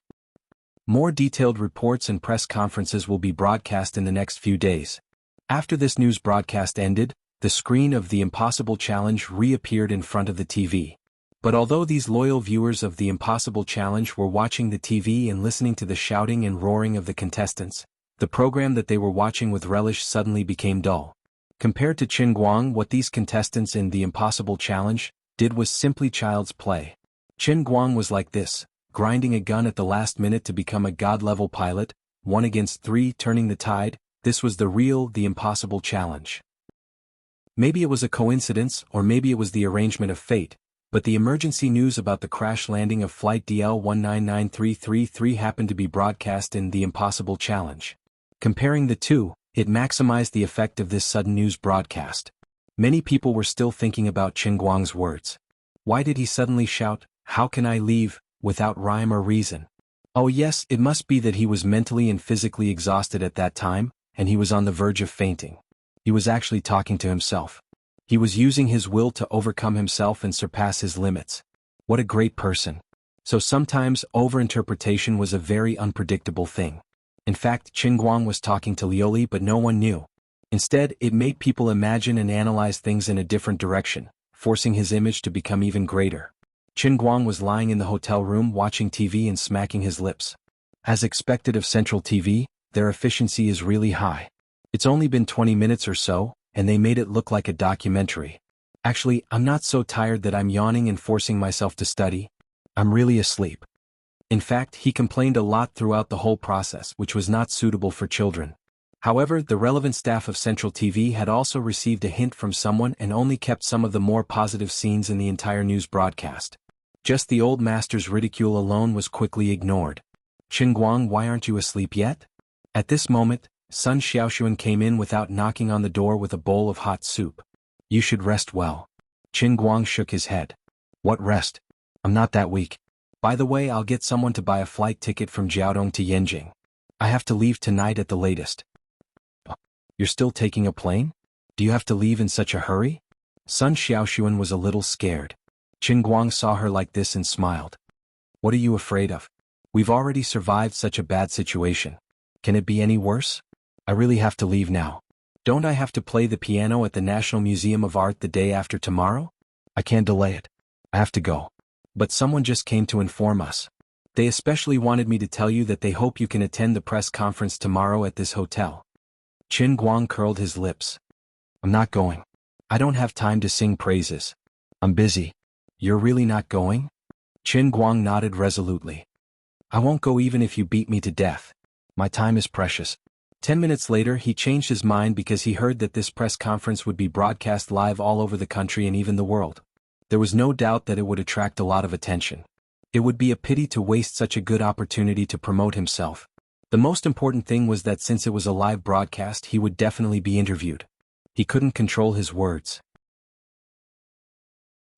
More detailed reports and press conferences will be broadcast in the next few days. After this news broadcast ended, the screen of the Impossible Challenge reappeared in front of the TV. But although these loyal viewers of the Impossible Challenge were watching the TV and listening to the shouting and roaring of the contestants, the program that they were watching with relish suddenly became dull. Compared to Qin Guang, what these contestants in the Impossible Challenge did was simply child's play. Qin Guang was like this, grinding a gun at the last minute to become a god-level pilot, 1 against 3 turning the tide. This was the Impossible Challenge. Maybe it was a coincidence, or maybe it was the arrangement of fate, but the emergency news about the crash landing of Flight DL199333 happened to be broadcast in the Impossible Challenge. Comparing the two, it maximized the effect of this sudden news broadcast. Many people were still thinking about Qin Guang's words. Why did he suddenly shout, "How can I leave," without rhyme or reason? Oh yes, it must be that he was mentally and physically exhausted at that time, and he was on the verge of fainting. He was actually talking to himself. He was using his will to overcome himself and surpass his limits. What a great person. So sometimes overinterpretation was a very unpredictable thing. In fact, Qin Guang was talking to Lioli, but no one knew. Instead, it made people imagine and analyze things in a different direction, forcing his image to become even greater. Qin Guang was lying in the hotel room watching TV and smacking his lips. As expected of Central TV, their efficiency is really high. It's only been 20 minutes or so, and they made it look like a documentary. Actually, I'm not so tired that I'm yawning and forcing myself to study. I'm really asleep. In fact, he complained a lot throughout the whole process, which was not suitable for children. However, the relevant staff of Central TV had also received a hint from someone and only kept some of the more positive scenes in the entire news broadcast. Just the old master's ridicule alone was quickly ignored. "Qin Guang, why aren't you asleep yet?" At this moment, Sun Xiaoxuan came in without knocking on the door with a bowl of hot soup. "You should rest well." Qin Guang shook his head. "What rest? I'm not that weak. By the way, I'll get someone to buy a flight ticket from Jiaodong to Yanjing. I have to leave tonight at the latest." "You're still taking a plane? Do you have to leave in such a hurry?" Sun Xiaoxuan was a little scared. Qin Guang saw her like this and smiled. "What are you afraid of? We've already survived such a bad situation. Can it be any worse? I really have to leave now. Don't I have to play the piano at the National Museum of Art the day after tomorrow? I can't delay it. I have to go. But someone just came to inform us. They especially wanted me to tell you that they hope you can attend the press conference tomorrow at this hotel." Qin Guang curled his lips. "I'm not going. I don't have time to sing praises. I'm busy." "You're really not going?" Qin Guang nodded resolutely. "I won't go even if you beat me to death. My time is precious." 10 minutes later, he changed his mind because he heard that this press conference would be broadcast live all over the country and even the world. There was no doubt that it would attract a lot of attention. It would be a pity to waste such a good opportunity to promote himself. The most important thing was that since it was a live broadcast, he would definitely be interviewed. He couldn't control his words.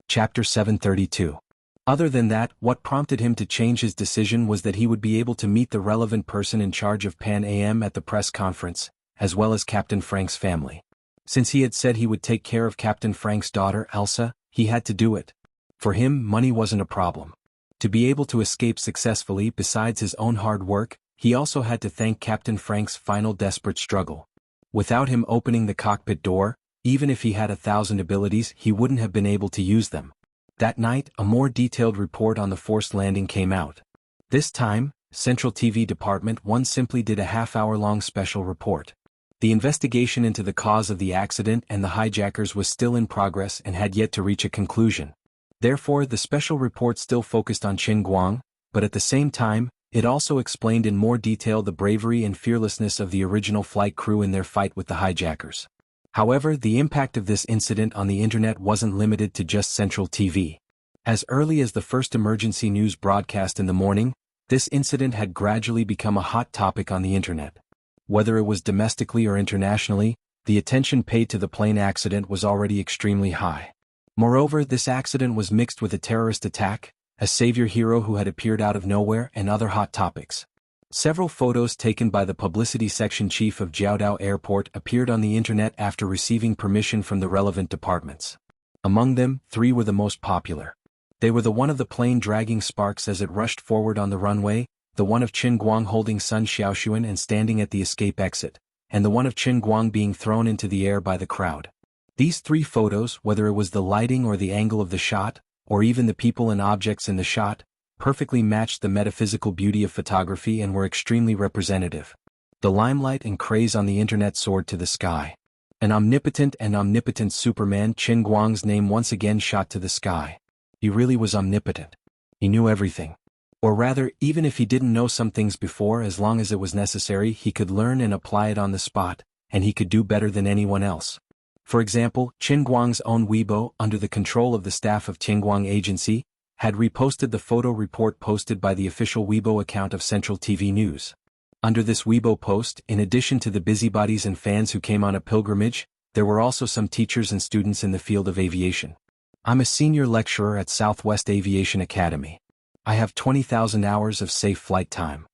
Chapter 732. Other than that, what prompted him to change his decision was that he would be able to meet the relevant person in charge of Pan Am at the press conference, as well as Captain Frank's family. Since he had said he would take care of Captain Frank's daughter, Elsa, he had to do it. For him, money wasn't a problem. To be able to escape successfully, besides his own hard work, he also had to thank Captain Frank's final desperate struggle. Without him opening the cockpit door, even if he had 1,000 abilities, he wouldn't have been able to use them. That night, a more detailed report on the forced landing came out. This time, Central TV Department 1 simply did a half-hour-long special report. The investigation into the cause of the accident and the hijackers was still in progress and had yet to reach a conclusion. Therefore, the special report still focused on Qin Guang, but at the same time, it also explained in more detail the bravery and fearlessness of the original flight crew in their fight with the hijackers. However, the impact of this incident on the internet wasn't limited to just Central TV. As early as the first emergency news broadcast in the morning, this incident had gradually become a hot topic on the internet. Whether it was domestically or internationally, the attention paid to the plane accident was already extremely high. Moreover, this accident was mixed with a terrorist attack, a savior hero who had appeared out of nowhere, and other hot topics. Several photos taken by the publicity section chief of Jiaodao Airport appeared on the internet after receiving permission from the relevant departments. Among them, 3 were the most popular. They were the one of the plane dragging sparks as it rushed forward on the runway, the one of Qin Guang holding Sun Xiaoxuan and standing at the escape exit, and the one of Qin Guang being thrown into the air by the crowd. These three photos, whether it was the lighting or the angle of the shot, or even the people and objects in the shot, perfectly matched the metaphysical beauty of photography and were extremely representative. The limelight and craze on the internet soared to the sky. An omnipotent Superman, Qin Guang's name once again shot to the sky. He really was omnipotent. He knew everything. Or rather, even if he didn't know some things before, as long as it was necessary, he could learn and apply it on the spot, and he could do better than anyone else. For example, Qin Guang's own Weibo, under the control of the staff of Qinguang Agency, had reposted the photo report posted by the official Weibo account of Central TV News. Under this Weibo post, in addition to the busybodies and fans who came on a pilgrimage, there were also some teachers and students in the field of aviation. I'm a senior lecturer at Southwest Aviation Academy. I have 20,000 hours of safe flight time.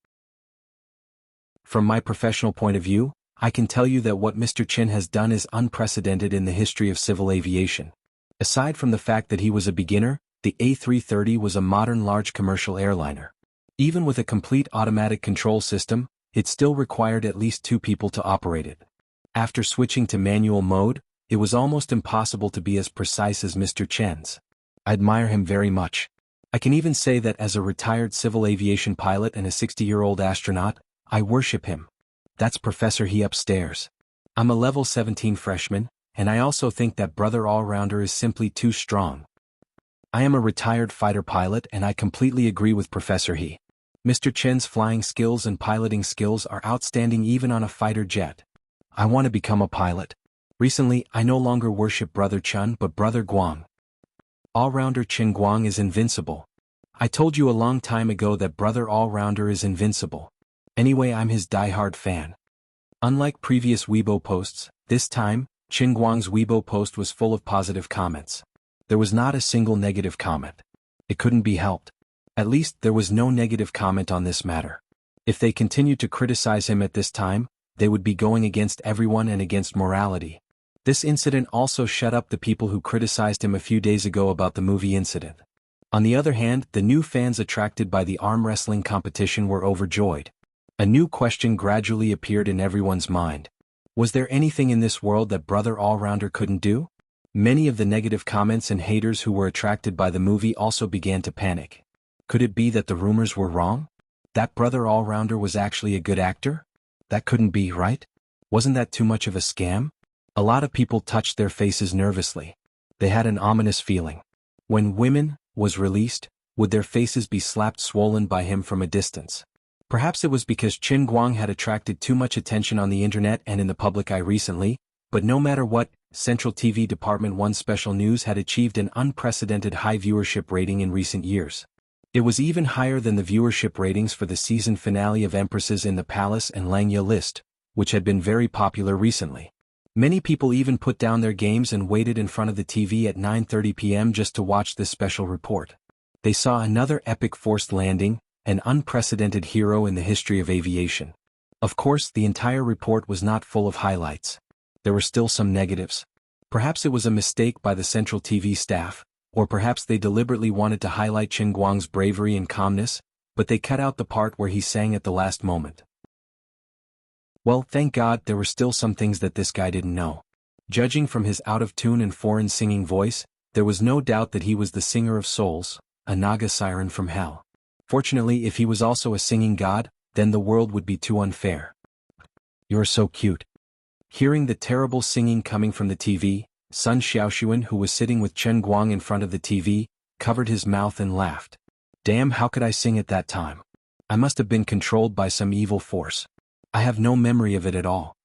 From my professional point of view, I can tell you that what Mr. Qin has done is unprecedented in the history of civil aviation. Aside from the fact that he was a beginner, the A330 was a modern large commercial airliner. Even with a complete automatic control system, it still required at least 2 people to operate it. After switching to manual mode, it was almost impossible to be as precise as Mr. Chen's. I admire him very much. I can even say that as a retired civil aviation pilot and a 60-year-old astronaut, I worship him. That's Professor He upstairs. I'm a level 17 freshman, and I also think that Brother All-Rounder is simply too strong. I am a retired fighter pilot and I completely agree with Professor He. Mr. Chen's flying skills and piloting skills are outstanding even on a fighter jet. I want to become a pilot. Recently, I no longer worship Brother Chun but Brother Guang. All-Rounder Qin Guang is invincible. I told you a long time ago that Brother All-Rounder is invincible. Anyway, I'm his die-hard fan. Unlike previous Weibo posts, this time, Qin Guang's Weibo post was full of positive comments. There was not a single negative comment. It couldn't be helped. At least, there was no negative comment on this matter. If they continued to criticize him at this time, they would be going against everyone and against morality. This incident also shut up the people who criticized him a few days ago about the movie incident. On the other hand, the new fans attracted by the arm wrestling competition were overjoyed. A new question gradually appeared in everyone's mind. Was there anything in this world that Brother All-Rounder couldn't do? Many of the negative comments and haters who were attracted by the movie also began to panic. Could it be that the rumors were wrong? That Brother All-Rounder was actually a good actor? That couldn't be, right? Wasn't that too much of a scam? A lot of people touched their faces nervously. They had an ominous feeling. When Women was released, would their faces be slapped swollen by him from a distance? Perhaps it was because Qin Guang had attracted too much attention on the internet and in the public eye recently, but no matter what, Central TV Department 1 Special News had achieved an unprecedented high viewership rating in recent years. It was even higher than the viewership ratings for the season finale of Empresses in the Palace and Langya List, which had been very popular recently. Many people even put down their games and waited in front of the TV at 9:30 p.m. just to watch this special report. They saw another epic forced landing, an unprecedented hero in the history of aviation. Of course, the entire report was not full of highlights. There were still some negatives. Perhaps it was a mistake by the Central TV staff, or perhaps they deliberately wanted to highlight Qin Guang's bravery and calmness, but they cut out the part where he sang at the last moment. Well, thank God there were still some things that this guy didn't know. Judging from his out-of-tune and foreign singing voice, there was no doubt that he was the singer of souls, a Naga siren from hell. Fortunately, if he was also a singing god, then the world would be too unfair. You're so cute. Hearing the terrible singing coming from the TV, Sun Xiaoxuan, who was sitting with Qin Guang in front of the TV, covered his mouth and laughed. Damn, how could I sing at that time? I must have been controlled by some evil force. I have no memory of it at all.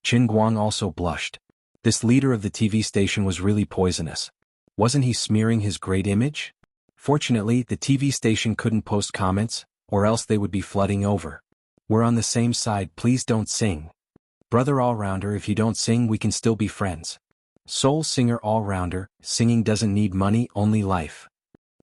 Qin Guang also blushed. This leader of the TV station was really poisonous. Wasn't he smearing his great image? Fortunately, the TV station couldn't post comments, or else they would be flooding over. We're on the same side, please don't sing. Brother All-Rounder, if you don't sing we can still be friends. Soul singer All-Rounder, singing doesn't need money, only life.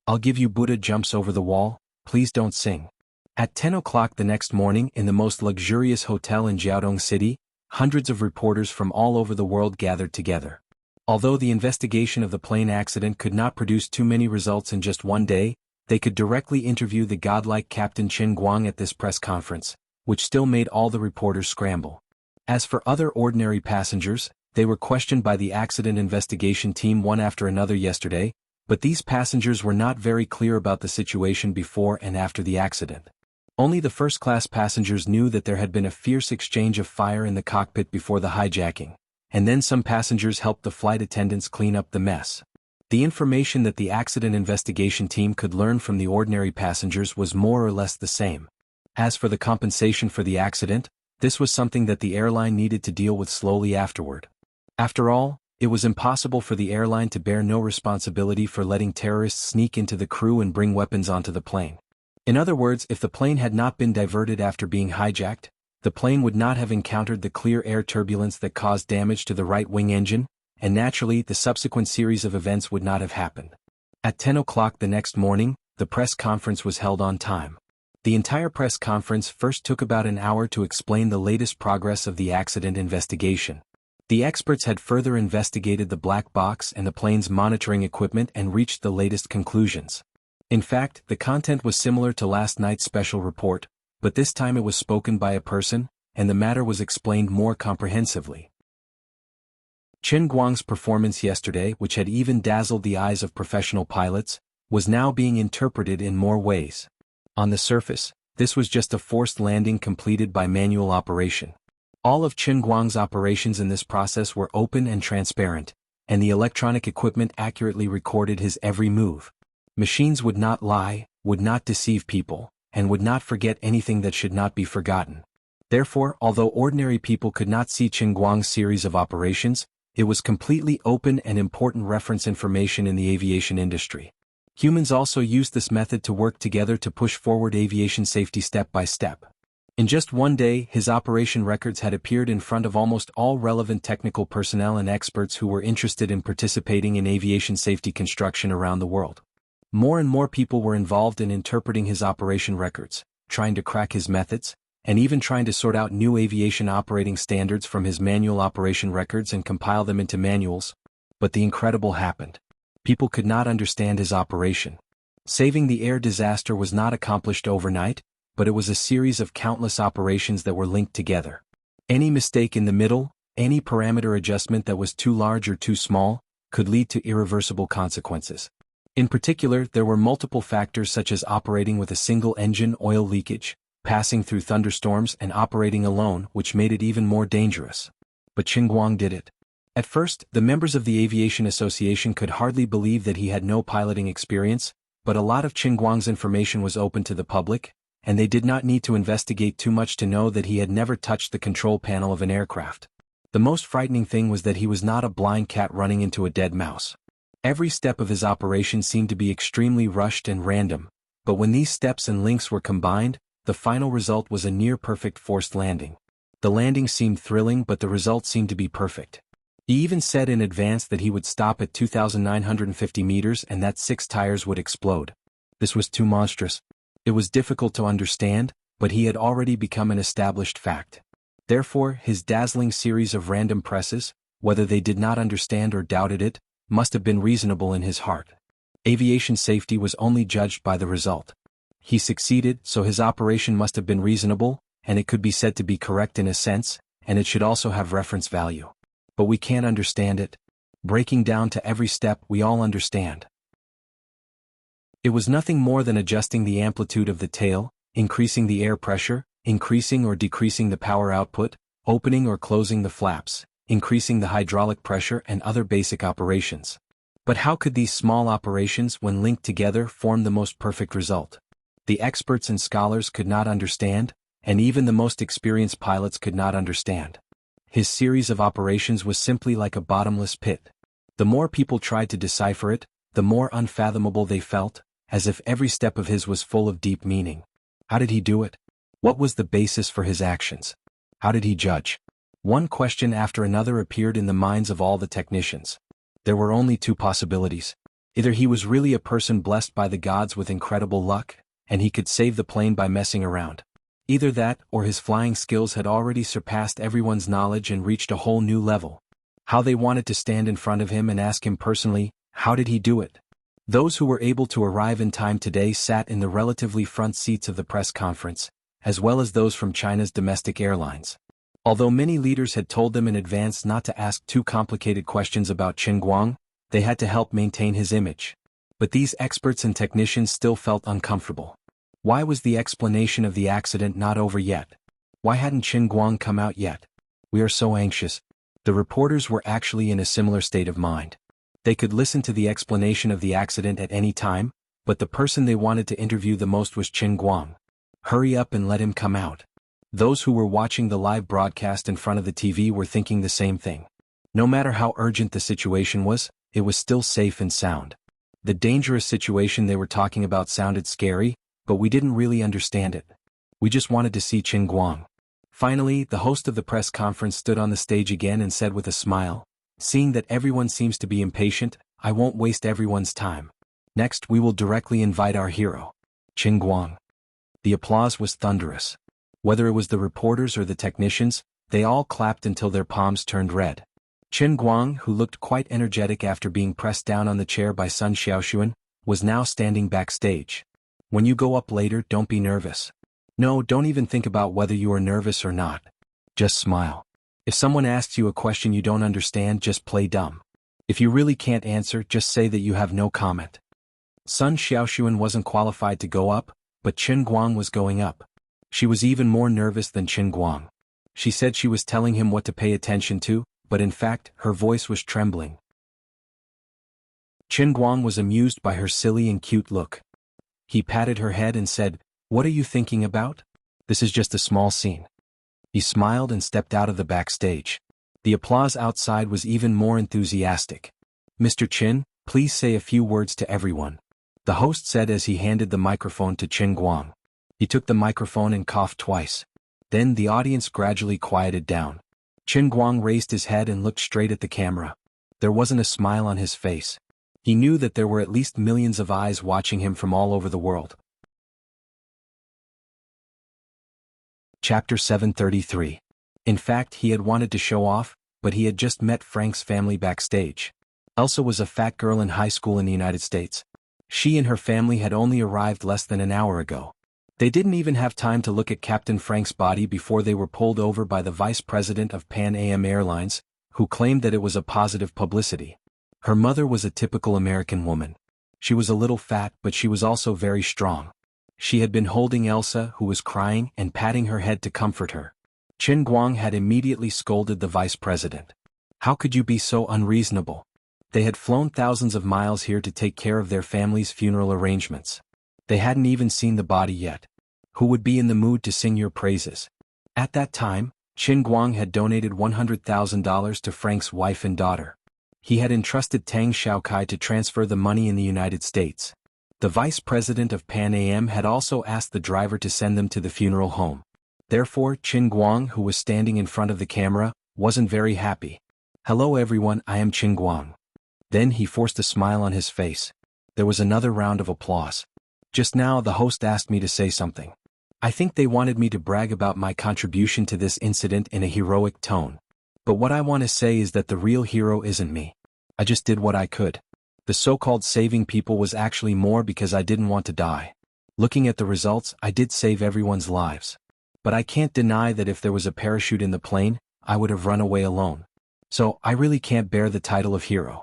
I'll give you Buddha jumps over the wall, please don't sing. At 10 o'clock the next morning in the most luxurious hotel in Jiaodong City, hundreds of reporters from all over the world gathered together. Although the investigation of the plane accident could not produce too many results in just one day, they could directly interview the godlike Captain Qin Guang at this press conference, which still made all the reporters scramble. As for other ordinary passengers, they were questioned by the accident investigation team one after another yesterday, but these passengers were not very clear about the situation before and after the accident. Only the first-class passengers knew that there had been a fierce exchange of fire in the cockpit before the hijacking, and then some passengers helped the flight attendants clean up the mess. The information that the accident investigation team could learn from the ordinary passengers was more or less the same. As for the compensation for the accident, this was something that the airline needed to deal with slowly afterward. After all, it was impossible for the airline to bear no responsibility for letting terrorists sneak into the crew and bring weapons onto the plane. In other words, if the plane had not been diverted after being hijacked, the plane would not have encountered the clear air turbulence that caused damage to the right wing engine, and naturally the subsequent series of events would not have happened. At 10 o'clock the next morning, the press conference was held on time. The entire press conference first took about an hour to explain the latest progress of the accident investigation. The experts had further investigated the black box and the plane's monitoring equipment and reached the latest conclusions. In fact, the content was similar to last night's special report, but this time it was spoken by a person, and the matter was explained more comprehensively. Qin Guang's performance yesterday, which had even dazzled the eyes of professional pilots, was now being interpreted in more ways. On the surface, this was just a forced landing completed by manual operation. All of Qin Guang's operations in this process were open and transparent, and the electronic equipment accurately recorded his every move. Machines would not lie, would not deceive people, and would not forget anything that should not be forgotten. Therefore, although ordinary people could not see Qin Guang's series of operations, it was completely open and important reference information in the aviation industry. Humans also used this method to work together to push forward aviation safety step by step. In just one day, his operation records had appeared in front of almost all relevant technical personnel and experts who were interested in participating in aviation safety construction around the world. More and more people were involved in interpreting his operation records, trying to crack his methods, and even trying to sort out new aviation operating standards from his manual operation records and compile them into manuals. But the incredible happened. People could not understand his operation. Saving the air disaster was not accomplished overnight, but it was a series of countless operations that were linked together. Any mistake in the middle, any parameter adjustment that was too large or too small, could lead to irreversible consequences. In particular, there were multiple factors such as operating with a single engine oil leakage, passing through thunderstorms and operating alone, which made it even more dangerous. But Qin Guang did it. At first, the members of the Aviation Association could hardly believe that he had no piloting experience, but a lot of Qin Guang's information was open to the public, and they did not need to investigate too much to know that he had never touched the control panel of an aircraft. The most frightening thing was that he was not a blind cat running into a dead mouse. Every step of his operation seemed to be extremely rushed and random, but when these steps and links were combined, the final result was a near-perfect forced landing. The landing seemed thrilling, but the result seemed to be perfect. He even said in advance that he would stop at 2,950 meters and that 6 tires would explode. This was too monstrous. It was difficult to understand, but he had already become an established fact. Therefore, his dazzling series of random presses, whether they did not understand or doubted it, must have been reasonable in his heart. Aviation safety was only judged by the result. He succeeded, so his operation must have been reasonable, and it could be said to be correct in a sense, and it should also have reference value. But we can't understand it. Breaking down to every step, we all understand. It was nothing more than adjusting the amplitude of the tail, increasing the air pressure, increasing or decreasing the power output, opening or closing the flaps, increasing the hydraulic pressure and other basic operations. But how could these small operations, when linked together, form the most perfect result? The experts and scholars could not understand, and even the most experienced pilots could not understand. His series of operations was simply like a bottomless pit. The more people tried to decipher it, the more unfathomable they felt, as if every step of his was full of deep meaning. How did he do it? What was the basis for his actions? How did he judge? One question after another appeared in the minds of all the technicians. There were only 2 possibilities. Either he was really a person blessed by the gods with incredible luck, and he could save the plane by messing around. Either that, or his flying skills had already surpassed everyone's knowledge and reached a whole new level. How they wanted to stand in front of him and ask him personally, how did he do it? Those who were able to arrive in time today sat in the relatively front seats of the press conference, as well as those from China's domestic airlines. Although many leaders had told them in advance not to ask too complicated questions about Qin Guang, they had to help maintain his image. But these experts and technicians still felt uncomfortable. Why was the explanation of the accident not over yet? Why hadn't Qin Guang come out yet? We are so anxious. The reporters were actually in a similar state of mind. They could listen to the explanation of the accident at any time, but the person they wanted to interview the most was Qin Guang. Hurry up and let him come out. Those who were watching the live broadcast in front of the TV were thinking the same thing. No matter how urgent the situation was, it was still safe and sound. The dangerous situation they were talking about sounded scary, but we didn't really understand it. We just wanted to see Qin Guang. Finally, the host of the press conference stood on the stage again and said with a smile, "Seeing that everyone seems to be impatient, I won't waste everyone's time. Next, we will directly invite our hero, Qin Guang." The applause was thunderous. Whether it was the reporters or the technicians, they all clapped until their palms turned red. Qin Guang, who looked quite energetic after being pressed down on the chair by Sun Xiaoxuan, was now standing backstage. When you go up later, don't be nervous. No, don't even think about whether you are nervous or not. Just smile. If someone asks you a question you don't understand, just play dumb. If you really can't answer, just say that you have no comment. Sun Xiaoxuan wasn't qualified to go up, but Qin Guang was going up. She was even more nervous than Qin Guang. She said she was telling him what to pay attention to, but in fact, her voice was trembling. Qin Guang was amused by her silly and cute look. He patted her head and said, "What are you thinking about? This is just a small scene." He smiled and stepped out of the backstage. The applause outside was even more enthusiastic. "Mr. Qin, please say a few words to everyone," the host said as he handed the microphone to Qin Guang. He took the microphone and coughed twice. Then the audience gradually quieted down. Qin Guang raised his head and looked straight at the camera. There wasn't a smile on his face. He knew that there were at least millions of eyes watching him from all over the world. Chapter 733. In fact, he had wanted to show off, but he had just met Frank's family backstage. Elsa was a fat girl in high school in the United States. She and her family had only arrived less than an hour ago. They didn't even have time to look at Captain Frank's body before they were pulled over by the vice president of Pan Am Airlines, who claimed that it was a positive publicity. Her mother was a typical American woman. She was a little fat, but she was also very strong. She had been holding Elsa, who was crying, and patting her head to comfort her. Qin Guang had immediately scolded the vice president. "How could you be so unreasonable? They had flown thousands of miles here to take care of their family's funeral arrangements. They hadn't even seen the body yet. Who would be in the mood to sing your praises?" At that time, Qin Guang had donated $100,000 to Frank's wife and daughter. He had entrusted Tang Xiaokai to transfer the money in the United States. The vice president of Pan Am had also asked the driver to send them to the funeral home. Therefore, Qin Guang, who was standing in front of the camera, wasn't very happy. "Hello everyone, I am Qin Guang." Then he forced a smile on his face. There was another round of applause. "Just now the host asked me to say something. I think they wanted me to brag about my contribution to this incident in a heroic tone. But what I want to say is that the real hero isn't me. I just did what I could. The so-called saving people was actually more because I didn't want to die. Looking at the results, I did save everyone's lives. But I can't deny that if there was a parachute in the plane, I would have run away alone. So, I really can't bear the title of hero."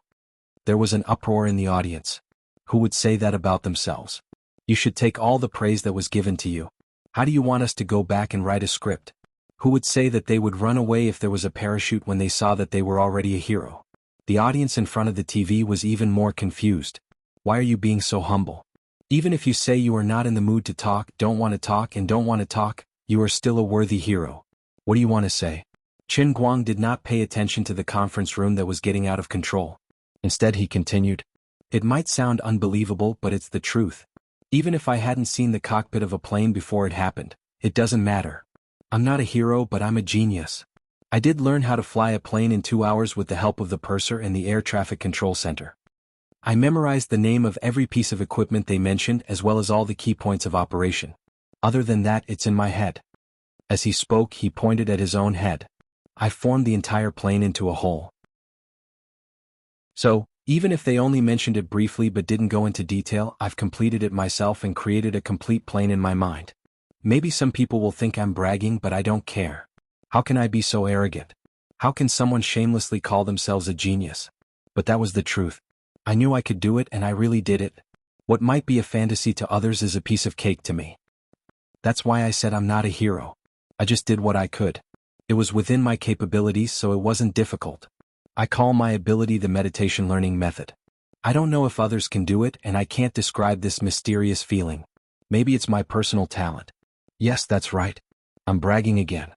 There was an uproar in the audience. Who would say that about themselves? You should take all the praise that was given to you. How do you want us to go back and write a script? Who would say that they would run away if there was a parachute when they saw that they were already a hero? The audience in front of the TV was even more confused. Why are you being so humble? Even if you say you are not in the mood to talk, don't want to talk, and don't want to talk, you are still a worthy hero. What do you want to say? Qin Guang did not pay attention to the conference room that was getting out of control. Instead he continued, "It might sound unbelievable, but it's the truth. Even if I hadn't seen the cockpit of a plane before it happened, it doesn't matter. I'm not a hero, but I'm a genius. I did learn how to fly a plane in 2 hours with the help of the purser and the air traffic control center. I memorized the name of every piece of equipment they mentioned as well as all the key points of operation. Other than that, it's in my head." As he spoke, he pointed at his own head. "I formed the entire plane into a whole. So, even if they only mentioned it briefly but didn't go into detail, I've completed it myself and created a complete plane in my mind. Maybe some people will think I'm bragging, but I don't care. How can I be so arrogant? How can someone shamelessly call themselves a genius? But that was the truth. I knew I could do it and I really did it. What might be a fantasy to others is a piece of cake to me. That's why I said I'm not a hero. I just did what I could. It was within my capabilities, so it wasn't difficult. I call my ability the meditation learning method. I don't know if others can do it, and I can't describe this mysterious feeling. Maybe it's my personal talent. Yes, that's right. I'm bragging again.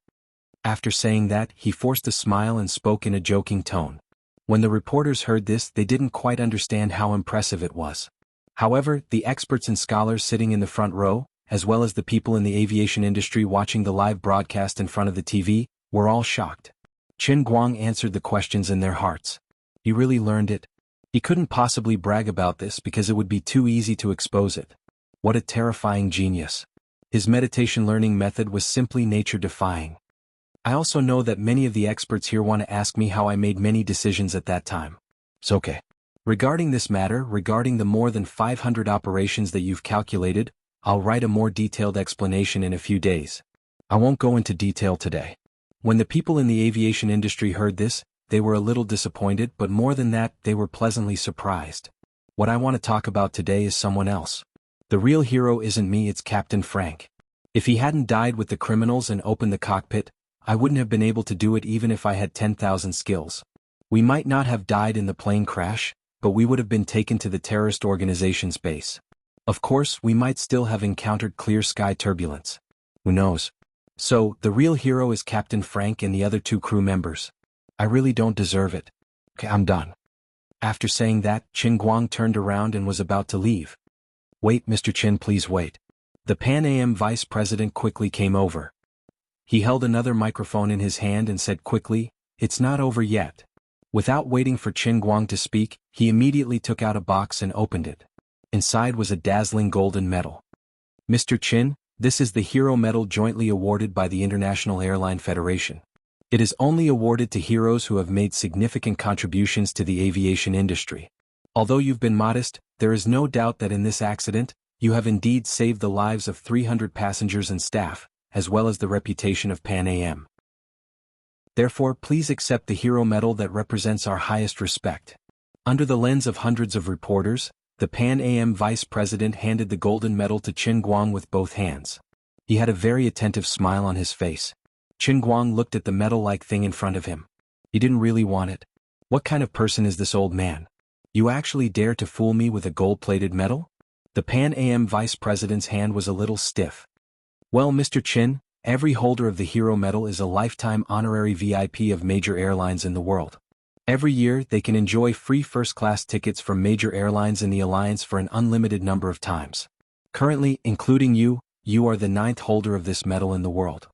After saying that, he forced a smile and spoke in a joking tone. When the reporters heard this, they didn't quite understand how impressive it was. However, the experts and scholars sitting in the front row, as well as the people in the aviation industry watching the live broadcast in front of the TV, were all shocked. Qin Guang answered the questions in their hearts. He really learned it. He couldn't possibly brag about this because it would be too easy to expose it. What a terrifying genius. His meditation learning method was simply nature-defying. I also know that many of the experts here want to ask me how I made many decisions at that time. It's okay. Regarding this matter, regarding the more than 500 operations that you've calculated, I'll write a more detailed explanation in a few days. I won't go into detail today. When the people in the aviation industry heard this, they were a little disappointed, but more than that, they were pleasantly surprised. What I want to talk about today is someone else. The real hero isn't me, it's Captain Frank. If he hadn't died with the criminals and opened the cockpit, I wouldn't have been able to do it even if I had 10,000 skills. We might not have died in the plane crash, but we would have been taken to the terrorist organization's base. Of course, we might still have encountered clear sky turbulence. Who knows? So, the real hero is Captain Frank and the other 2 crew members. I really don't deserve it. Okay, I'm done. After saying that, Qin Guang turned around and was about to leave. Wait, Mr. Qin, please wait. The Pan Am vice president quickly came over. He held another microphone in his hand and said quickly, "It's not over yet." Without waiting for Qin Guang to speak, he immediately took out a box and opened it. Inside was a dazzling golden medal. Mr. Qin, this is the Hero Medal jointly awarded by the International Airline Federation. It is only awarded to heroes who have made significant contributions to the aviation industry. Although you've been modest, there is no doubt that in this accident, you have indeed saved the lives of 300 passengers and staff, as well as the reputation of Pan Am. Therefore, please accept the Hero Medal that represents our highest respect. Under the lens of hundreds of reporters, the Pan Am vice president handed the golden medal to Qin Guang with both hands. He had a very attentive smile on his face. Qin Guang looked at the medal-like thing in front of him. He didn't really want it. What kind of person is this old man? You actually dare to fool me with a gold-plated medal? The Pan Am vice president's hand was a little stiff. Well, Mr. Qin, every holder of the Hero Medal is a lifetime honorary VIP of major airlines in the world. Every year, they can enjoy free first-class tickets from major airlines in the alliance for an unlimited number of times. Currently, including you, you are the 9th holder of this medal in the world.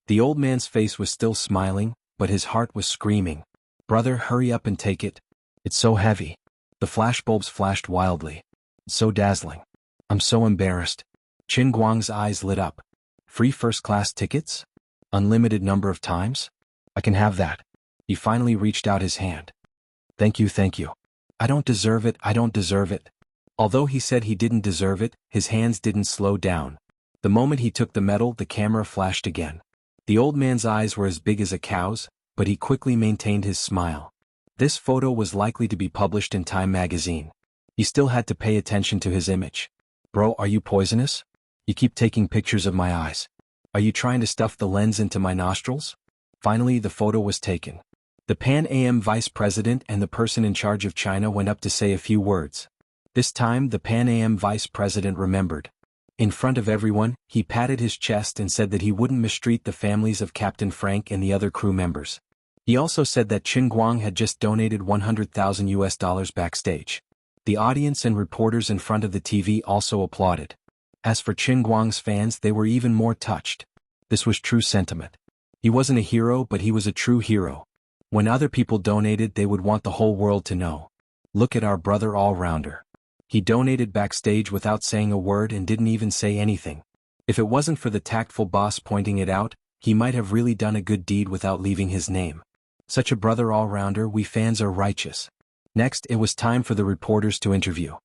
The old man's face was still smiling, but his heart was screaming. Brother, hurry up and take it. It's so heavy. The flashbulbs flashed wildly. It's so dazzling. I'm so embarrassed. Qin Guang's eyes lit up. Free first-class tickets? Unlimited number of times? I can have that. He finally reached out his hand. Thank you, thank you. I don't deserve it, I don't deserve it. Although he said he didn't deserve it, his hands didn't slow down. The moment he took the medal, the camera flashed again. The old man's eyes were as big as a cow's, but he quickly maintained his smile. This photo was likely to be published in Time magazine. He still had to pay attention to his image. Bro, are you poisonous? You keep taking pictures of my eyes. Are you trying to stuff the lens into my nostrils? Finally, the photo was taken. The Pan Am vice president and the person in charge of China went up to say a few words. This time, the Pan Am vice president remembered. In front of everyone, he patted his chest and said that he wouldn't mistreat the families of Captain Frank and the other crew members. He also said that Qin Guang had just donated $100,000 backstage. The audience and reporters in front of the TV also applauded. As for Qin Guang's fans, they were even more touched. This was true sentiment. He wasn't a hero, but he was a true hero. When other people donated, they would want the whole world to know. Look at our brother all-rounder. He donated backstage without saying a word and didn't even say anything. If it wasn't for the tactful boss pointing it out, he might have really done a good deed without leaving his name. Such a brother all-rounder, we fans are righteous. Next, it was time for the reporters to interview.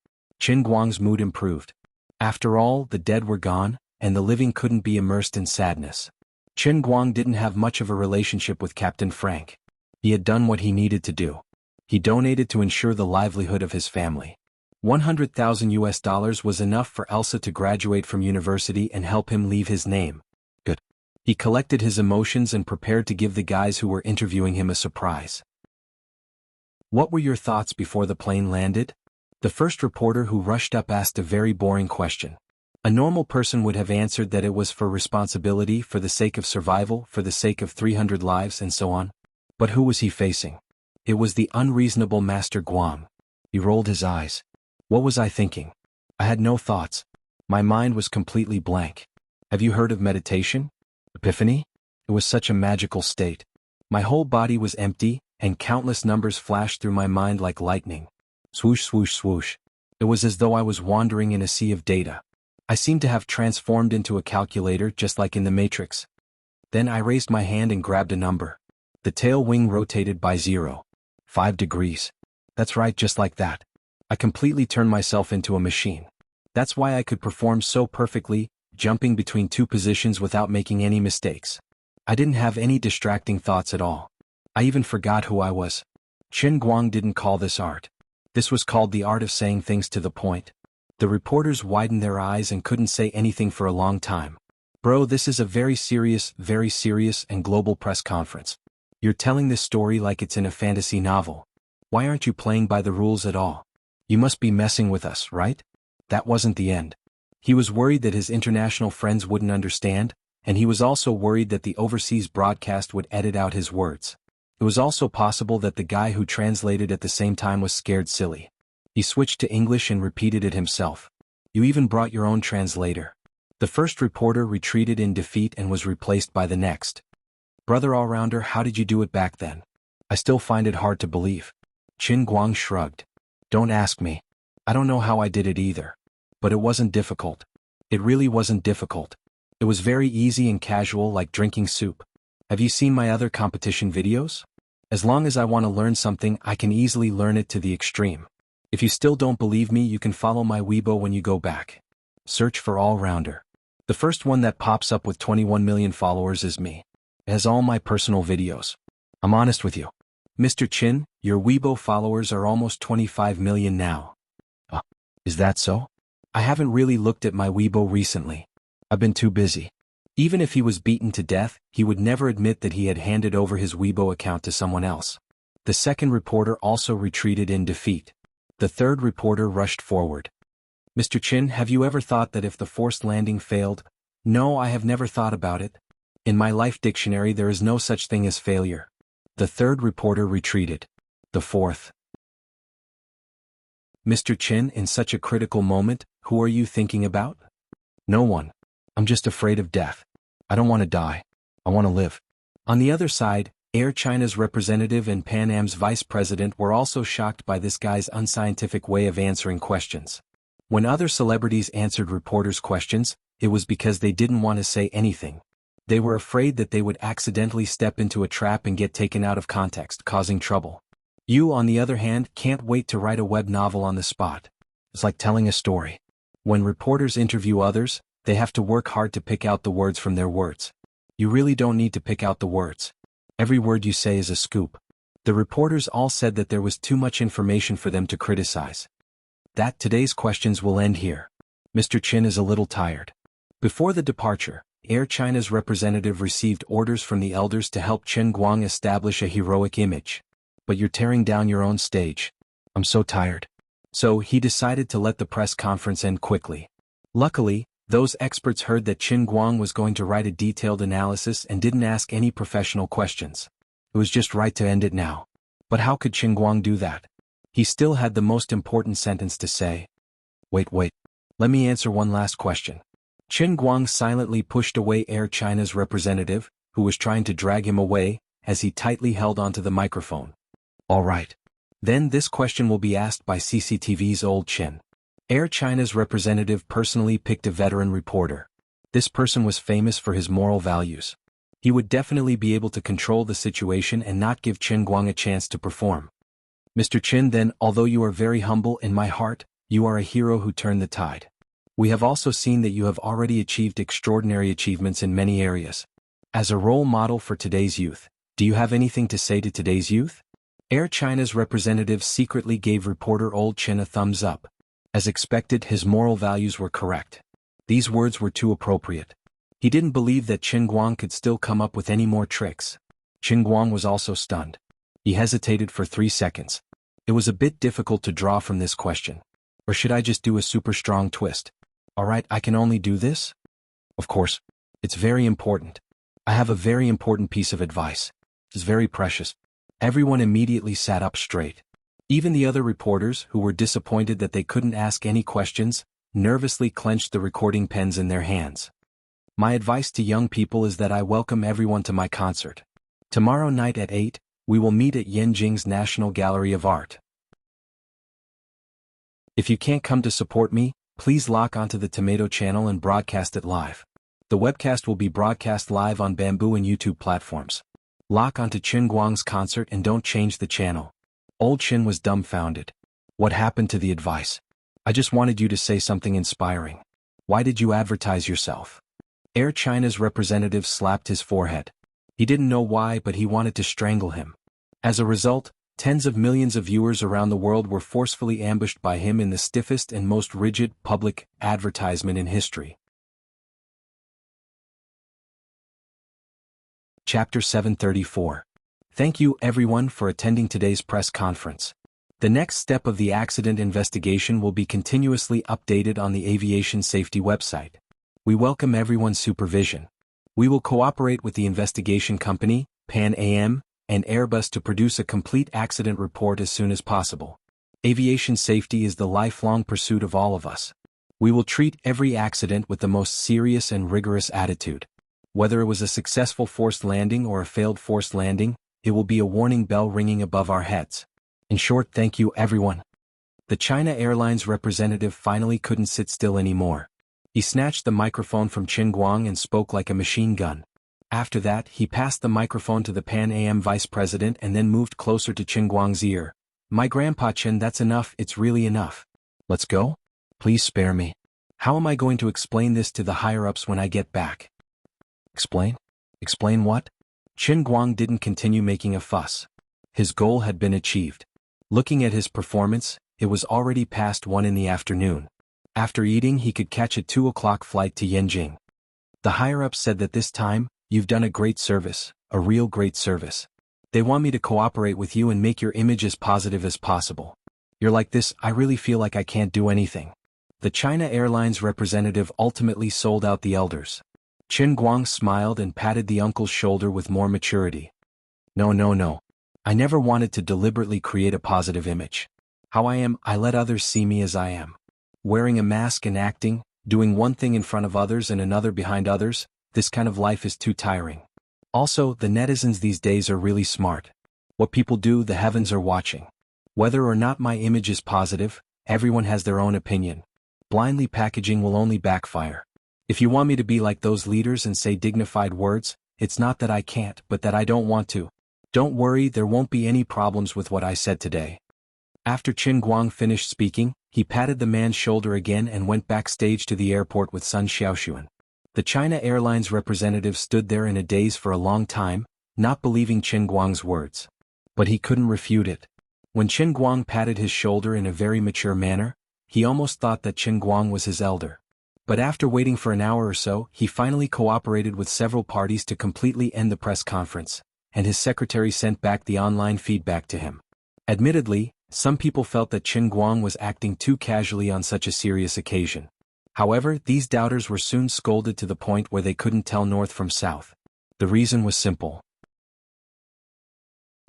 Qin Guang's mood improved. After all, the dead were gone, and the living couldn't be immersed in sadness. Qin Guang didn't have much of a relationship with Captain Frank. He had done what he needed to do. He donated to ensure the livelihood of his family. $100,000 was enough for Elsa to graduate from university and help him leave his name. Good. He collected his emotions and prepared to give the guys who were interviewing him a surprise. What were your thoughts before the plane landed? The first reporter who rushed up asked a very boring question. A normal person would have answered that it was for responsibility, for the sake of survival, for the sake of 300 lives and so on. But who was he facing? It was the unreasonable Master Guang. He rolled his eyes. What was I thinking? I had no thoughts. My mind was completely blank. Have you heard of meditation? Epiphany? It was such a magical state. My whole body was empty, and countless numbers flashed through my mind like lightning. Swoosh, swoosh, swoosh. It was as though I was wandering in a sea of data. I seemed to have transformed into a calculator just like in the Matrix. Then I raised my hand and grabbed a number. The tail wing rotated by 0.5 degrees. That's right, just like that. I completely turned myself into a machine. That's why I could perform so perfectly, jumping between two positions without making any mistakes. I didn't have any distracting thoughts at all. I even forgot who I was. Qin Guang didn't call this art. This was called the art of saying things to the point. The reporters widened their eyes and couldn't say anything for a long time. Bro, this is a very serious and global press conference. You're telling this story like it's in a fantasy novel. Why aren't you playing by the rules at all? You must be messing with us, right? That wasn't the end. He was worried that his international friends wouldn't understand, and he was also worried that the overseas broadcast would edit out his words. It was also possible that the guy who translated at the same time was scared silly. He switched to English and repeated it himself. You even brought your own translator. The first reporter retreated in defeat and was replaced by the next. Brother all-rounder, how did you do it back then? I still find it hard to believe. Qin Guang shrugged. Don't ask me. I don't know how I did it either. But it wasn't difficult. It really wasn't difficult. It was very easy and casual, like drinking soup. Have you seen my other competition videos? As long as I want to learn something, I can easily learn it to the extreme. If you still don't believe me, you can follow my Weibo when you go back. Search for all-rounder. The first one that pops up with 21 million followers is me. It has all my personal videos. I'm honest with you. Mr. Qin, your Weibo followers are almost 25 million now. Is that so? I haven't really looked at my Weibo recently. I've been too busy. Even if he was beaten to death, he would never admit that he had handed over his Weibo account to someone else. The second reporter also retreated in defeat. The third reporter rushed forward. Mr. Qin, have you ever thought that if the forced landing failed? No, I have never thought about it. In my life dictionary there is no such thing as failure. The third reporter retreated. The fourth. Mr. Qin, in such a critical moment, who are you thinking about? No one. I'm just afraid of death. I don't want to die. I want to live. On the other side, Air China's representative and Pan Am's vice president were also shocked by this guy's unscientific way of answering questions. When other celebrities answered reporters' questions, it was because they didn't want to say anything. They were afraid that they would accidentally step into a trap and get taken out of context, causing trouble. You, on the other hand, can't wait to write a web novel on the spot. It's like telling a story. When reporters interview others, they have to work hard to pick out the words from their words. You really don't need to pick out the words. Every word you say is a scoop. The reporters all said that there was too much information for them to criticize. Today's questions will end here. Mr. Qin is a little tired. Before the departure, Air China's representative received orders from the elders to help Qin Guang establish a heroic image. But you're tearing down your own stage. I'm so tired. So he decided to let the press conference end quickly. Luckily, those experts heard that Qin Guang was going to write a detailed analysis and didn't ask any professional questions. It was just right to end it now. But how could Qin Guang do that? He still had the most important sentence to say. Wait. Let me answer one last question. Qin Guang silently pushed away Air China's representative, who was trying to drag him away, as he tightly held onto the microphone. All right. Then this question will be asked by CCTV's old Qin. Air China's representative personally picked a veteran reporter. This person was famous for his moral values. He would definitely be able to control the situation and not give Qin Guang a chance to perform. Mr. Qin, then, although you are very humble in my heart, you are a hero who turned the tide. We have also seen that you have already achieved extraordinary achievements in many areas. As a role model for today's youth, do you have anything to say to today's youth? Air China's representative secretly gave reporter Old Qin a thumbs up. As expected, his moral values were correct. These words were too appropriate. He didn't believe that Qin Guang could still come up with any more tricks. Qin Guang was also stunned. He hesitated for 3 seconds. It was a bit difficult to draw from this question. Or should I just do a super strong twist? Alright, I can only do this? Of course. It's very important. I have a very important piece of advice. It's very precious. Everyone immediately sat up straight. Even the other reporters, who were disappointed that they couldn't ask any questions, nervously clenched the recording pens in their hands. My advice to young people is that I welcome everyone to my concert. Tomorrow night at 8, we will meet at Yanjing's National Gallery of Art. If you can't come to support me, please log onto the Tomato channel and broadcast it live. The webcast will be broadcast live on Bamboo and YouTube platforms. Log onto Qin Guang's concert and don't change the channel. Old Qin was dumbfounded. What happened to the advice? I just wanted you to say something inspiring. Why did you advertise yourself? Air China's representative slapped his forehead. He didn't know why, but he wanted to strangle him. As a result, tens of millions of viewers around the world were forcefully ambushed by him in the stiffest and most rigid public advertisement in history. Chapter 734. Thank you everyone for attending today's press conference. The next step of the accident investigation will be continuously updated on the aviation safety website. We welcome everyone's supervision. We will cooperate with the investigation company, Pan Am, and Airbus to produce a complete accident report as soon as possible. Aviation safety is the lifelong pursuit of all of us. We will treat every accident with the most serious and rigorous attitude. Whether it was a successful forced landing or a failed forced landing, it will be a warning bell ringing above our heads. In short, thank you everyone. The China Airlines representative finally couldn't sit still anymore. He snatched the microphone from Qin Guang and spoke like a machine gun. After that, he passed the microphone to the Pan Am vice president and then moved closer to Qin Guang's ear. My grandpa Qin, that's enough, it's really enough. Let's go? Please spare me. How am I going to explain this to the higher-ups when I get back? Explain? Explain what? Qin Guang didn't continue making a fuss. His goal had been achieved. Looking at his performance, it was already past 1 in the afternoon. After eating, he could catch a 2 o'clock flight to Yanjing. The higher-ups said that this time, you've done a great service, a real great service. They want me to cooperate with you and make your image as positive as possible. You're like this, I really feel like I can't do anything. The China Airlines representative ultimately sold out the elders. Qin Guang smiled and patted the uncle's shoulder with more maturity. No. I never wanted to deliberately create a positive image. How I am, I let others see me as I am. Wearing a mask and acting, doing one thing in front of others and another behind others, this kind of life is too tiring. Also, the netizens these days are really smart. What people do, the heavens are watching. Whether or not my image is positive, everyone has their own opinion. Blindly packaging will only backfire. If you want me to be like those leaders and say dignified words, it's not that I can't, but that I don't want to. Don't worry, there won't be any problems with what I said today. After Qin Guang finished speaking, he patted the man's shoulder again and went backstage to the airport with Sun Xiaoxuan. The China Airlines representative stood there in a daze for a long time, not believing Qin Guang's words. But he couldn't refute it. When Qin Guang patted his shoulder in a very mature manner, he almost thought that Qin Guang was his elder. But after waiting for an hour or so, he finally cooperated with several parties to completely end the press conference, and his secretary sent back the online feedback to him. Admittedly, some people felt that Qin Guang was acting too casually on such a serious occasion. However, these doubters were soon scolded to the point where they couldn't tell north from south. The reason was simple.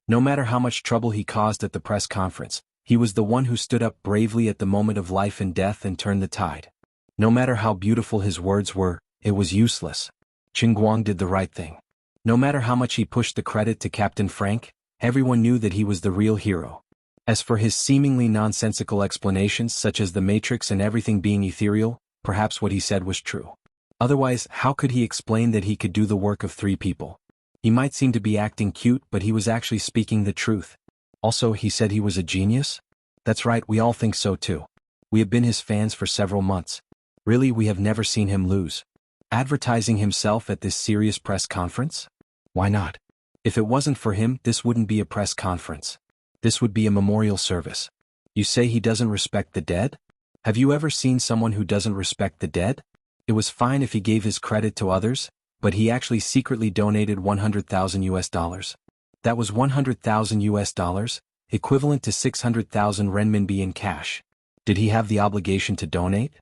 No matter how much trouble he caused at the press conference, he was the one who stood up bravely at the moment of life and death and turned the tide. No matter how beautiful his words were, it was useless. Qin Guang did the right thing. No matter how much he pushed the credit to Captain Frank, everyone knew that he was the real hero. As for his seemingly nonsensical explanations such as the Matrix and everything being ethereal, perhaps what he said was true. Otherwise, how could he explain that he could do the work of 3 people? He might seem to be acting cute, but he was actually speaking the truth. Also, he said he was a genius? That's right, we all think so too. We have been his fans for several months. Really, we have never seen him lose. Advertising himself at this serious press conference? Why not? If it wasn't for him, this wouldn't be a press conference. This would be a memorial service. You say he doesn't respect the dead? Have you ever seen someone who doesn't respect the dead? It was fine if he gave his credit to others, but he actually secretly donated 100,000 US dollars. That was 100,000 US dollars, equivalent to 600,000 renminbi in cash. Did he have the obligation to donate?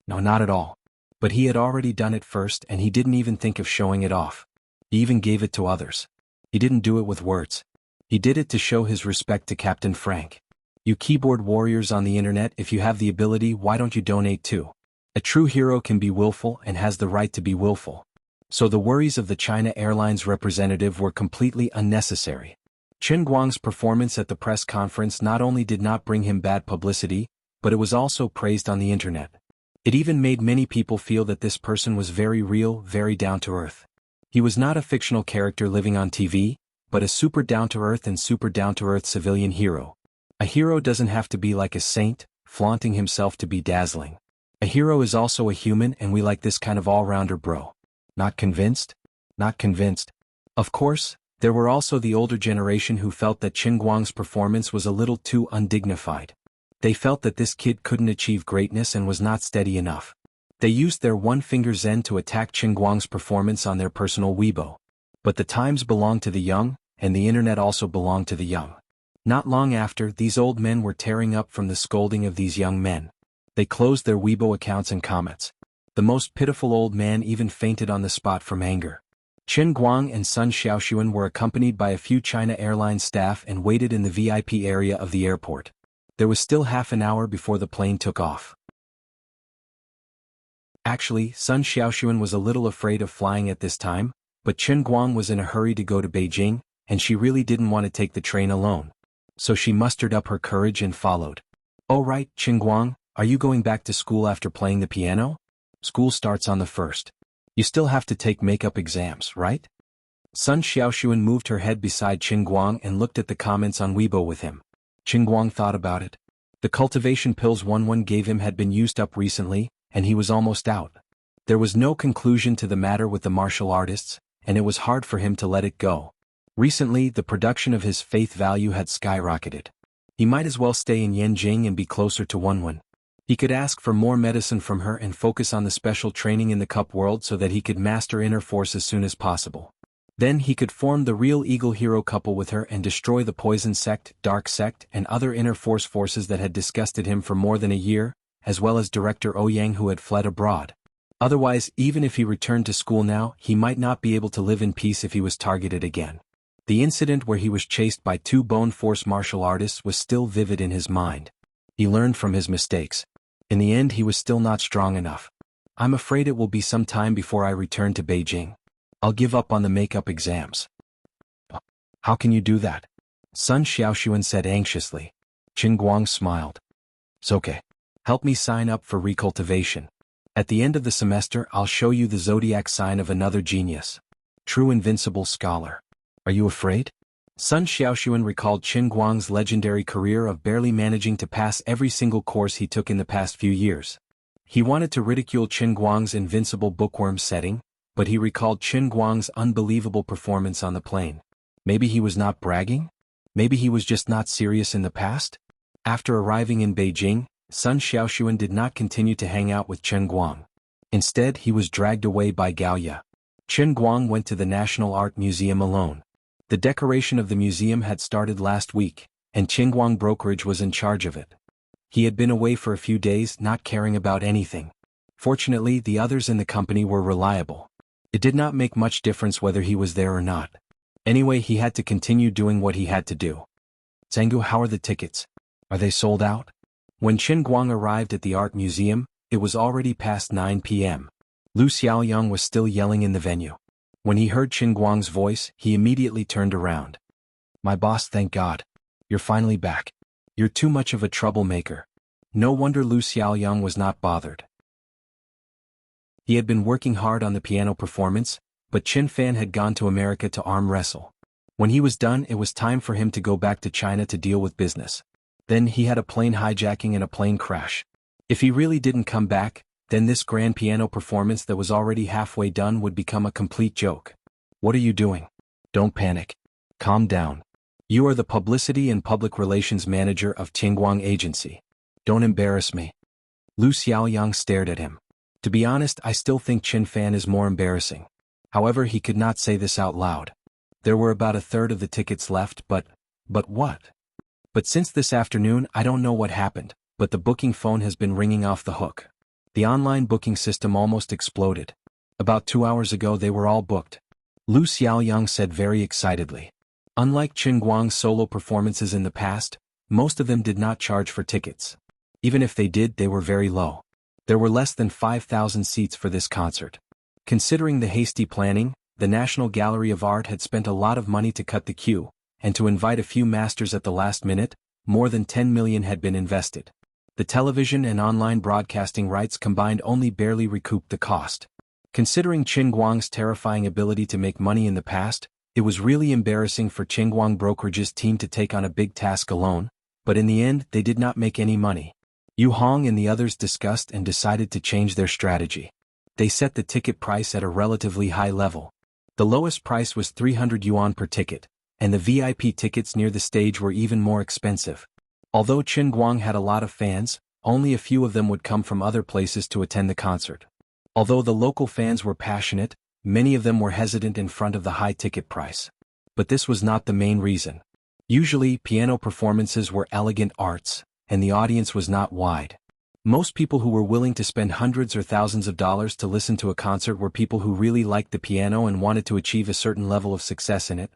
No, not at all. But he had already done it first and he didn't even think of showing it off. He even gave it to others. He didn't do it with words. He did it to show his respect to Captain Frank. You keyboard warriors on the internet, if you have the ability, why don't you donate too? A true hero can be willful and has the right to be willful. So the worries of the China Airlines representative were completely unnecessary. Chen Guang's performance at the press conference not only did not bring him bad publicity, but it was also praised on the internet. It even made many people feel that this person was very real, very down-to-earth. He was not a fictional character living on TV, but a super down-to-earth and super down-to-earth civilian hero. A hero doesn't have to be like a saint, flaunting himself to be dazzling. A hero is also a human, and we like this kind of all-rounder bro. Not convinced? Not convinced. Of course, there were also the older generation who felt that Chen Guang's performance was a little too undignified. They felt that this kid couldn't achieve greatness and was not steady enough. They used their one-finger zen to attack Chen Guang's performance on their personal Weibo. But the times belong to the young, and the internet also belonged to the young. Not long after, these old men were tearing up from the scolding of these young men. They closed their Weibo accounts and comments. The most pitiful old man even fainted on the spot from anger. Chen Guang and Sun Xiaoxuan were accompanied by a few China Airlines staff and waited in the VIP area of the airport. There was still half an hour before the plane took off. Actually, Sun Xiaoxuan was a little afraid of flying at this time, but Chen Guang was in a hurry to go to Beijing, and she really didn't want to take the train alone. So she mustered up her courage and followed. "Oh right, Chen Guang, are you going back to school after playing the piano? School starts on the 1st. You still have to take makeup exams, right?" Sun Xiaoxuan moved her head beside Chen Guang and looked at the comments on Weibo with him. Chen Guang thought about it. The cultivation pills one gave him had been used up recently, and he was almost out. There was no conclusion to the matter with the martial artists, and it was hard for him to let it go. Recently, the production of his faith value had skyrocketed. He might as well stay in Yanjing and be closer to Wenwen. He could ask for more medicine from her and focus on the special training in the cup world so that he could master inner force as soon as possible. Then he could form the real eagle hero couple with her and destroy the poison sect, dark sect, and other inner force forces that had disgusted him for more than a year, as well as Director Ouyang who had fled abroad. Otherwise, even if he returned to school now, he might not be able to live in peace if he was targeted again. The incident where he was chased by 2 Bone Force martial artists was still vivid in his mind. He learned from his mistakes. In the end, he was still not strong enough. "I'm afraid it will be some time before I return to Beijing. I'll give up on the makeup exams." "How can you do that?" Sun Xiaoxuan said anxiously. Chen Guang smiled. "It's okay. Help me sign up for recultivation. At the end of the semester, I'll show you the zodiac sign of another genius. True invincible scholar. Are you afraid?" Sun Xiaoxuan recalled Chen Guang's legendary career of barely managing to pass every single course he took in the past few years. He wanted to ridicule Chen Guang's invincible bookworm setting, but he recalled Chen Guang's unbelievable performance on the plane. Maybe he was not bragging? Maybe he was just not serious in the past? After arriving in Beijing, Sun Xiaoxuan did not continue to hang out with Chen Guang. Instead, he was dragged away by Gaoya. Chen Guang went to the National Art Museum alone. The decoration of the museum had started last week, and Chen Guang Brokerage was in charge of it. He had been away for a few days, not caring about anything. Fortunately, the others in the company were reliable. It did not make much difference whether he was there or not. Anyway, he had to continue doing what he had to do. "Zhanggu, how are the tickets? Are they sold out?" When Chen Guang arrived at the art museum, it was already past 9 p.m. Lu Xiaoyang was still yelling in the venue. When he heard Chen Guang's voice, he immediately turned around. "My boss, thank God. You're finally back. You're too much of a troublemaker." No wonder Lu Xiaoyang was not bothered. He had been working hard on the piano performance, but Chen Fan had gone to America to arm wrestle. When he was done, it was time for him to go back to China to deal with business. Then he had a plane hijacking and a plane crash. If he really didn't come back, then this grand piano performance that was already halfway done would become a complete joke. What are you doing? Don't panic. Calm down. You are the publicity and public relations manager of Qingguang Agency. Don't embarrass me. Lu Xiaoyang stared at him. To be honest, I still think Qin Fan is more embarrassing. However, he could not say this out loud. There were about a third of the tickets left, but what? But since this afternoon, I don't know what happened, but the booking phone has been ringing off the hook. The online booking system almost exploded. About 2 hours ago they were all booked. Lu Xiaoyang said very excitedly. Unlike Qingguang's solo performances in the past, most of them did not charge for tickets. Even if they did, they were very low. There were less than 5,000 seats for this concert. Considering the hasty planning, the National Gallery of Art had spent a lot of money to cut the queue, and to invite a few masters at the last minute, more than 10 million had been invested. The television and online broadcasting rights combined only barely recouped the cost. Considering Qingguang's terrifying ability to make money in the past, it was really embarrassing for Qingguang Brokerage's team to take on a big task alone, but in the end they did not make any money. Yu Hong and the others discussed and decided to change their strategy. They set the ticket price at a relatively high level. The lowest price was 300 yuan per ticket, and the VIP tickets near the stage were even more expensive. Although Qingguang had a lot of fans, only a few of them would come from other places to attend the concert. Although the local fans were passionate, many of them were hesitant in front of the high ticket price. But this was not the main reason. Usually, piano performances were elegant arts, and the audience was not wide. Most people who were willing to spend hundreds or thousands of dollars to listen to a concert were people who really liked the piano and wanted to achieve a certain level of success in it.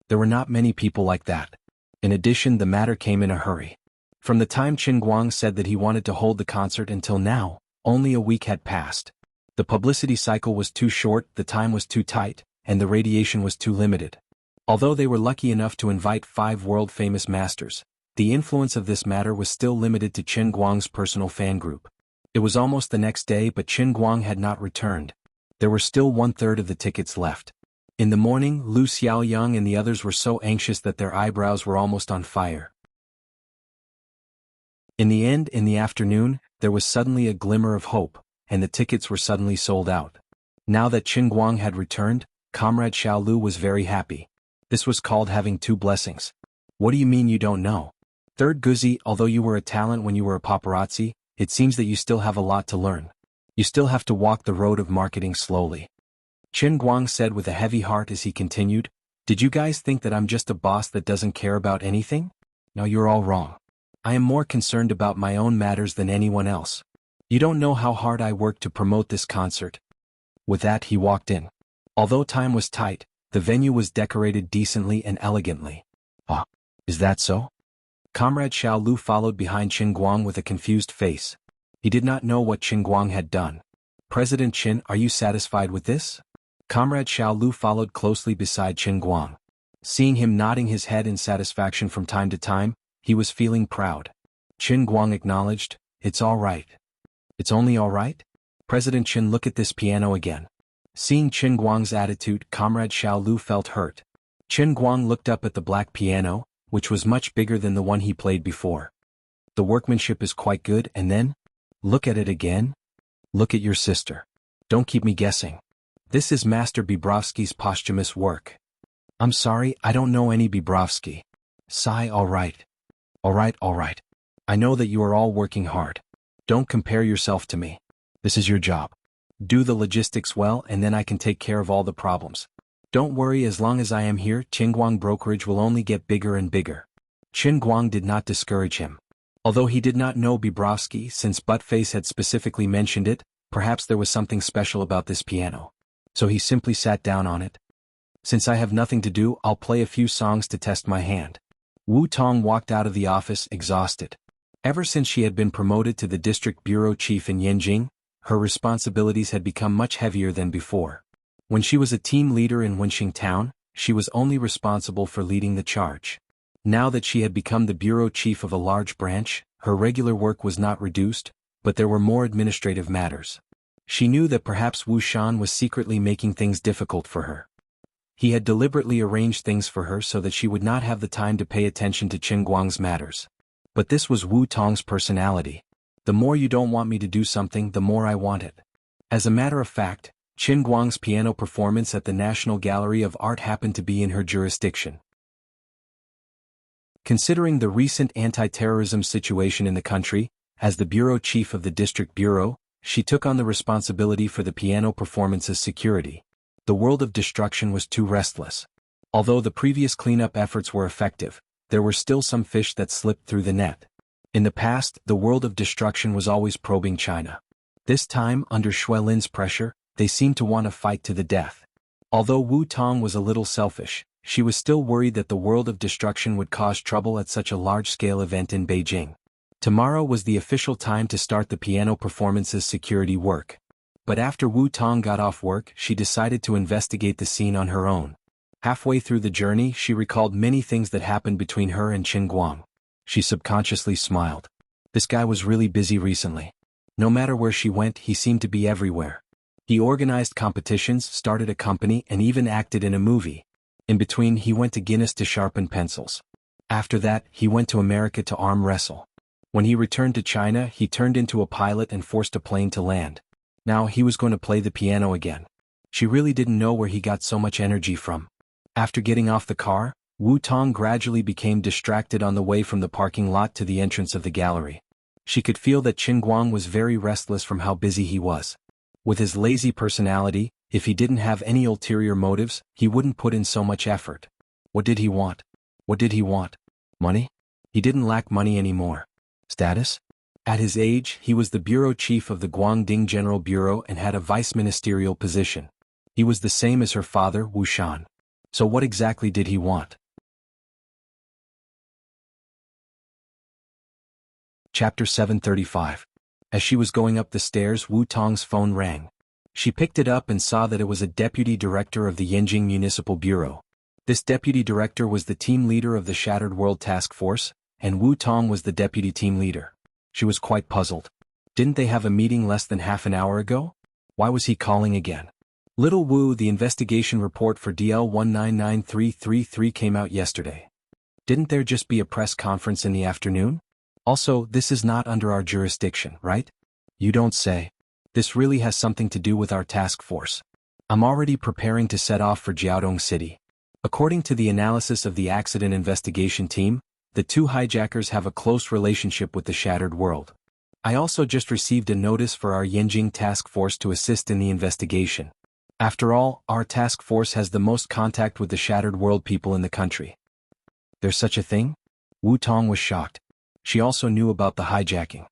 There were not many people like that. In addition, the matter came in a hurry. From the time Qingguang said that he wanted to hold the concert until now, only a week had passed. The publicity cycle was too short, the time was too tight, and the radiation was too limited. Although they were lucky enough to invite 5 world-famous masters, the influence of this matter was still limited to Qingguang's personal fan group. It was almost the next day, but Qingguang had not returned. There were still 1/3 of the tickets left. In the morning, Lu Xiaoyang and the others were so anxious that their eyebrows were almost on fire. In the end, in the afternoon, there was suddenly a glimmer of hope, and the tickets were suddenly sold out. Now that Qingguang had returned, Comrade Xiaolu was very happy. This was called having 2 blessings. What do you mean you don't know? Third Guzi, although you were a talent when you were a paparazzi, it seems that you still have a lot to learn. You still have to walk the road of marketing slowly. Qingguang said with a heavy heart as he continued, Did you guys think that I'm just a boss that doesn't care about anything? Now you're all wrong. I am more concerned about my own matters than anyone else. You don't know how hard I worked to promote this concert. With that he walked in. Although time was tight, the venue was decorated decently and elegantly. Ah, is that so? Comrade Xiaolu followed behind Qingguang with a confused face. He did not know what Qingguang had done. President Qin, are you satisfied with this? Comrade Xiaolu followed closely beside Qingguang. Seeing him nodding his head in satisfaction from time to time, he was feeling proud. Qingguang acknowledged, It's all right. It's only all right? President Qin, look at this piano again. Seeing Qingguang's attitude, Comrade Xiaolu felt hurt. Qingguang looked up at the black piano, which was much bigger than the one he played before. The workmanship is quite good, and then? Look at it again. Look at your sister. Don't keep me guessing. This is Master Bobrovsky's posthumous work. I'm sorry, I don't know any Bobrovsky. Sigh, all right. All right. I know that you are all working hard. Don't compare yourself to me. This is your job. Do the logistics well, and then I can take care of all the problems. Don't worry, as long as I am here, Qingguang Brokerage will only get bigger and bigger. Qingguang did not discourage him. Although he did not know Bobrovsky, since Buttface had specifically mentioned it, perhaps there was something special about this piano. So he simply sat down on it. Since I have nothing to do, I'll play a few songs to test my hand. Wu Tong walked out of the office exhausted. Ever since she had been promoted to the district bureau chief in Yanjing, her responsibilities had become much heavier than before. When she was a team leader in Wenxing Town, she was only responsible for leading the charge. Now that she had become the bureau chief of a large branch, her regular work was not reduced, but there were more administrative matters. She knew that perhaps Wu Shan was secretly making things difficult for her. He had deliberately arranged things for her so that she would not have the time to pay attention to Qin Guang's matters. But this was Wu Tong's personality. The more you don't want me to do something, the more I want it. As a matter of fact, Qin Guang's piano performance at the National Gallery of Art happened to be in her jurisdiction. Considering the recent anti-terrorism situation in the country, as the bureau chief of the district bureau, she took on the responsibility for the piano performance's security. The world of destruction was too restless. Although the previous cleanup efforts were effective, there were still some fish that slipped through the net. In the past, the world of destruction was always probing China. This time, under Xue Lin's pressure, they seemed to want to fight to the death. Although Wu Tong was a little selfish, she was still worried that the world of destruction would cause trouble at such a large-scale event in Beijing. Tomorrow was the official time to start the piano performance's security work. But after Wu Tong got off work, she decided to investigate the scene on her own. Halfway through the journey, she recalled many things that happened between her and Qin Guang. She subconsciously smiled. This guy was really busy recently. No matter where she went, he seemed to be everywhere. He organized competitions, started a company, and even acted in a movie. In between, he went to Guinness to sharpen pencils. After that, he went to America to arm wrestle. When he returned to China, he turned into a pilot and forced a plane to land. Now he was going to play the piano again. She really didn't know where he got so much energy from. After getting off the car, Wu Tong gradually became distracted on the way from the parking lot to the entrance of the gallery. She could feel that Qin Guang was very restless from how busy he was. With his lazy personality, if he didn't have any ulterior motives, he wouldn't put in so much effort. What did he want? What did he want? Money? He didn't lack money anymore. Status? At his age, he was the bureau chief of the Guangding General Bureau and had a vice-ministerial position. He was the same as her father, Wu Shan. So what exactly did he want? Chapter 735. As she was going up the stairs, Wu Tong's phone rang. She picked it up and saw that it was a deputy director of the Yanjing Municipal Bureau. This deputy director was the team leader of the Shattered World Task Force, and Wu Tong was the deputy team leader. She was quite puzzled. Didn't they have a meeting less than half an hour ago? Why was he calling again? Little Wu, the investigation report for DL 199333 came out yesterday. Didn't there just be a press conference in the afternoon? Also, this is not under our jurisdiction, right? You don't say. This really has something to do with our task force. I'm already preparing to set off for Jiaodong City. According to the analysis of the accident investigation team, the two hijackers have a close relationship with the Shattered World. I also just received a notice for our Yanjing task force to assist in the investigation. After all, our task force has the most contact with the Shattered World people in the country. There's such a thing? Wu Tong was shocked. She also knew about the hijacking.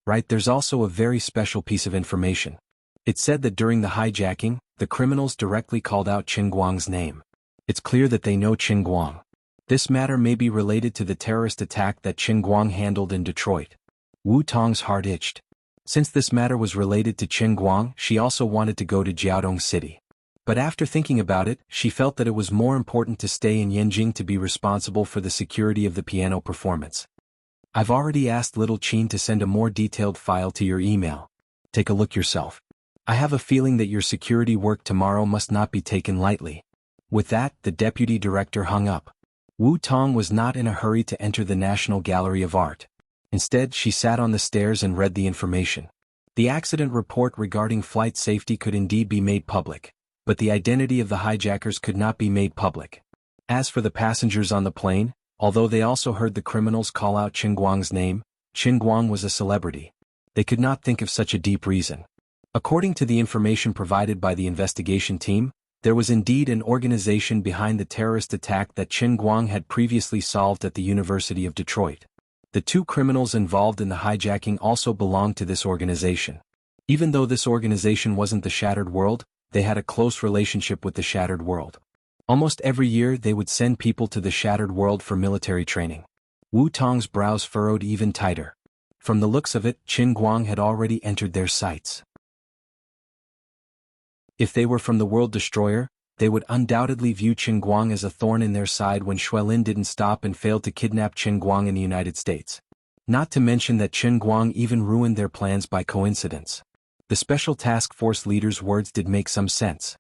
Right, there's also a very special piece of information. It said that during the hijacking, the criminals directly called out Qin Guang's name. It's clear that they know Qin Guang. This matter may be related to the terrorist attack that Qin Guang handled in Detroit. Wu Tong's heart itched. Since this matter was related to Qin Guang, she also wanted to go to Jiaodong City. But after thinking about it, she felt that it was more important to stay in Yanjing to be responsible for the security of the piano performance. I've already asked Little Qin to send a more detailed file to your email. Take a look yourself. I have a feeling that your security work tomorrow must not be taken lightly. With that, the deputy director hung up. Wu Tong was not in a hurry to enter the National Gallery of Art. Instead, she sat on the stairs and read the information. The accident report regarding flight safety could indeed be made public, but the identity of the hijackers could not be made public. As for the passengers on the plane, although they also heard the criminals call out Qin Guang's name, Qin Guang was a celebrity. They could not think of such a deep reason. According to the information provided by the investigation team, there was indeed an organization behind the terrorist attack that Qin Guang had previously solved at the University of Detroit. The two criminals involved in the hijacking also belonged to this organization. Even though this organization wasn't the Shattered World, they had a close relationship with the Shattered World. Almost every year they would send people to the Shattered World for military training. Wu Tong's brows furrowed even tighter. From the looks of it, Qin Guang had already entered their sights. If they were from the World Destroyer, they would undoubtedly view Qin Guang as a thorn in their side when Xue Lin didn't stop and failed to kidnap Qin Guang in the United States. Not to mention that Qin Guang even ruined their plans by coincidence. The Special Task Force leader's words did make some sense.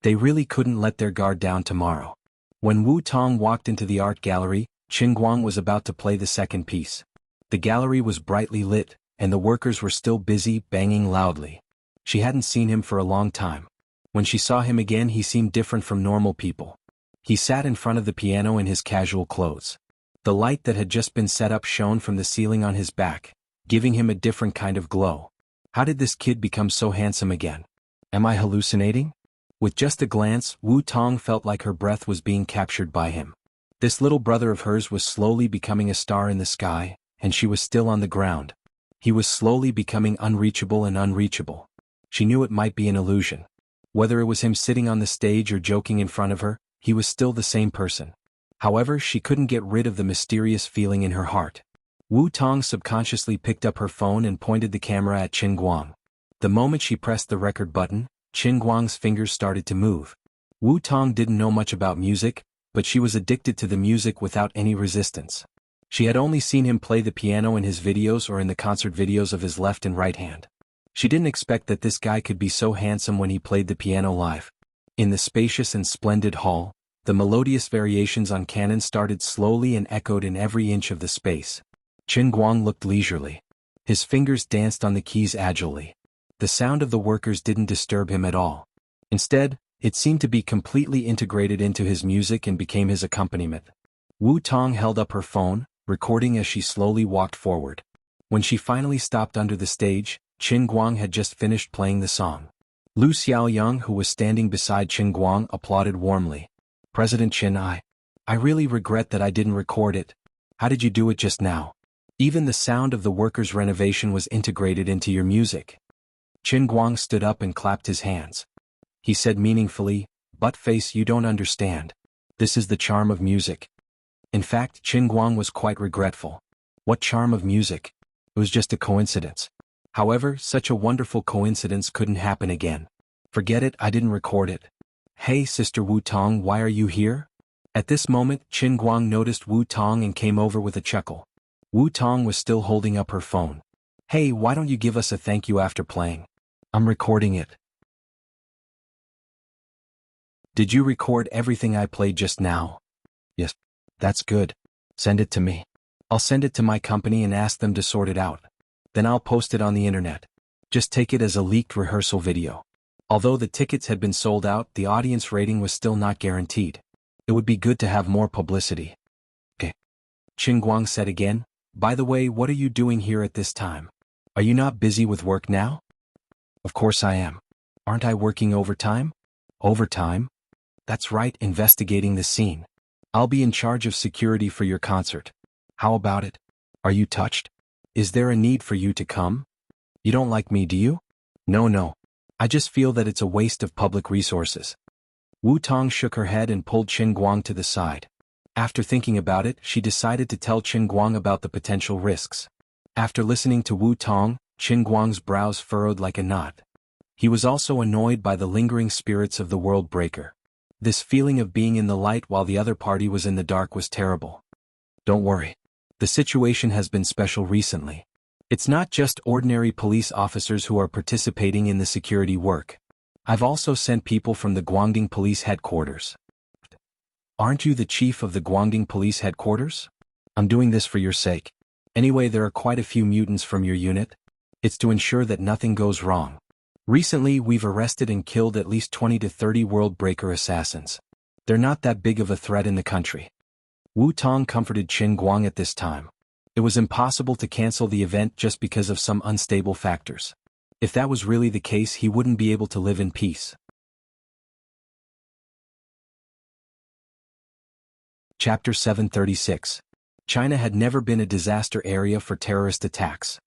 They really couldn't let their guard down tomorrow. When Wu Tong walked into the art gallery, Qin Guang was about to play the second piece. The gallery was brightly lit, and the workers were still busy banging loudly. She hadn't seen him for a long time. When she saw him again, he seemed different from normal people. He sat in front of the piano in his casual clothes. The light that had just been set up shone from the ceiling on his back, giving him a different kind of glow. How did this kid become so handsome again? Am I hallucinating? With just a glance, Wu Tong felt like her breath was being captured by him. This little brother of hers was slowly becoming a star in the sky, and she was still on the ground. He was slowly becoming unreachable and unreachable. She knew it might be an illusion. Whether it was him sitting on the stage or joking in front of her, he was still the same person. However, she couldn't get rid of the mysterious feeling in her heart. Wu Tong subconsciously picked up her phone and pointed the camera at Qin Guang. The moment she pressed the record button, Qin Guang's fingers started to move. Wu Tong didn't know much about music, but she was addicted to the music without any resistance. She had only seen him play the piano in his videos or in the concert videos of his left and right hand. She didn't expect that this guy could be so handsome when he played the piano live. In the spacious and splendid hall, the melodious variations on canon started slowly and echoed in every inch of the space. Qin Guang looked leisurely. His fingers danced on the keys agilely. The sound of the workers didn't disturb him at all. Instead, it seemed to be completely integrated into his music and became his accompaniment. Wu Tong held up her phone, recording as she slowly walked forward. When she finally stopped under the stage, Qin Guang had just finished playing the song. Lu Xiaoyang, who was standing beside Qin Guang, applauded warmly. President Qin, I really regret that I didn't record it. How did you do it just now? Even the sound of the workers' renovation was integrated into your music. Qin Guang stood up and clapped his hands. He said meaningfully, Buttface, you don't understand. This is the charm of music. In fact, Qin Guang was quite regretful. What charm of music? It was just a coincidence. However, such a wonderful coincidence couldn't happen again. Forget it, I didn't record it. Hey, Sister Wu Tong, why are you here? At this moment, Qin Guang noticed Wu Tong and came over with a chuckle. Wu Tong was still holding up her phone. Hey, why don't you give us a thank you after playing? I'm recording it. Did you record everything I played just now? Yes. That's good. Send it to me. I'll send it to my company and ask them to sort it out. Then I'll post it on the internet. Just take it as a leaked rehearsal video. Although the tickets had been sold out, the audience rating was still not guaranteed. It would be good to have more publicity. Okay. Qin Guang said again, by the way, what are you doing here at this time? Are you not busy with work now? Of course I am. Aren't I working overtime? Overtime? That's right, investigating the scene. I'll be in charge of security for your concert. How about it? Are you touched? Is there a need for you to come? You don't like me, do you? No. I just feel that it's a waste of public resources. Wu Tong shook her head and pulled Qin Guang to the side. After thinking about it, she decided to tell Qin Guang about the potential risks. After listening to Wu Tong, Qin Guang's brows furrowed like a knot. He was also annoyed by the lingering spirits of the world breaker. This feeling of being in the light while the other party was in the dark was terrible. Don't worry. The situation has been special recently. It's not just ordinary police officers who are participating in the security work. I've also sent people from the Guangdong Police Headquarters. Aren't you the chief of the Guangdong Police Headquarters? I'm doing this for your sake. Anyway, there are quite a few mutants from your unit. It's to ensure that nothing goes wrong. Recently, we've arrested and killed at least 20 to 30 world breaker assassins. They're not that big of a threat in the country. Wu Tong comforted Qin Guang at this time. It was impossible to cancel the event just because of some unstable factors. If that was really the case, he wouldn't be able to live in peace. Chapter 736. China had never been a disaster area for terrorist attacks.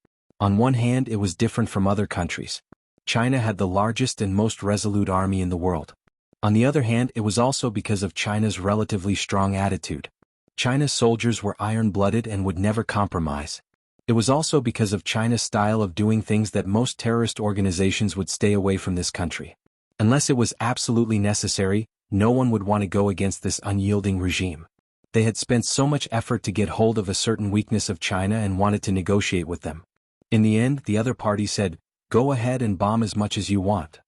On one hand, it was different from other countries. China had the largest and most resolute army in the world. On the other hand, it was also because of China's relatively strong attitude. China's soldiers were iron-blooded and would never compromise. It was also because of China's style of doing things that most terrorist organizations would stay away from this country. Unless it was absolutely necessary, no one would want to go against this unyielding regime. They had spent so much effort to get hold of a certain weakness of China and wanted to negotiate with them. In the end, the other party said, "Go ahead and bomb as much as you want.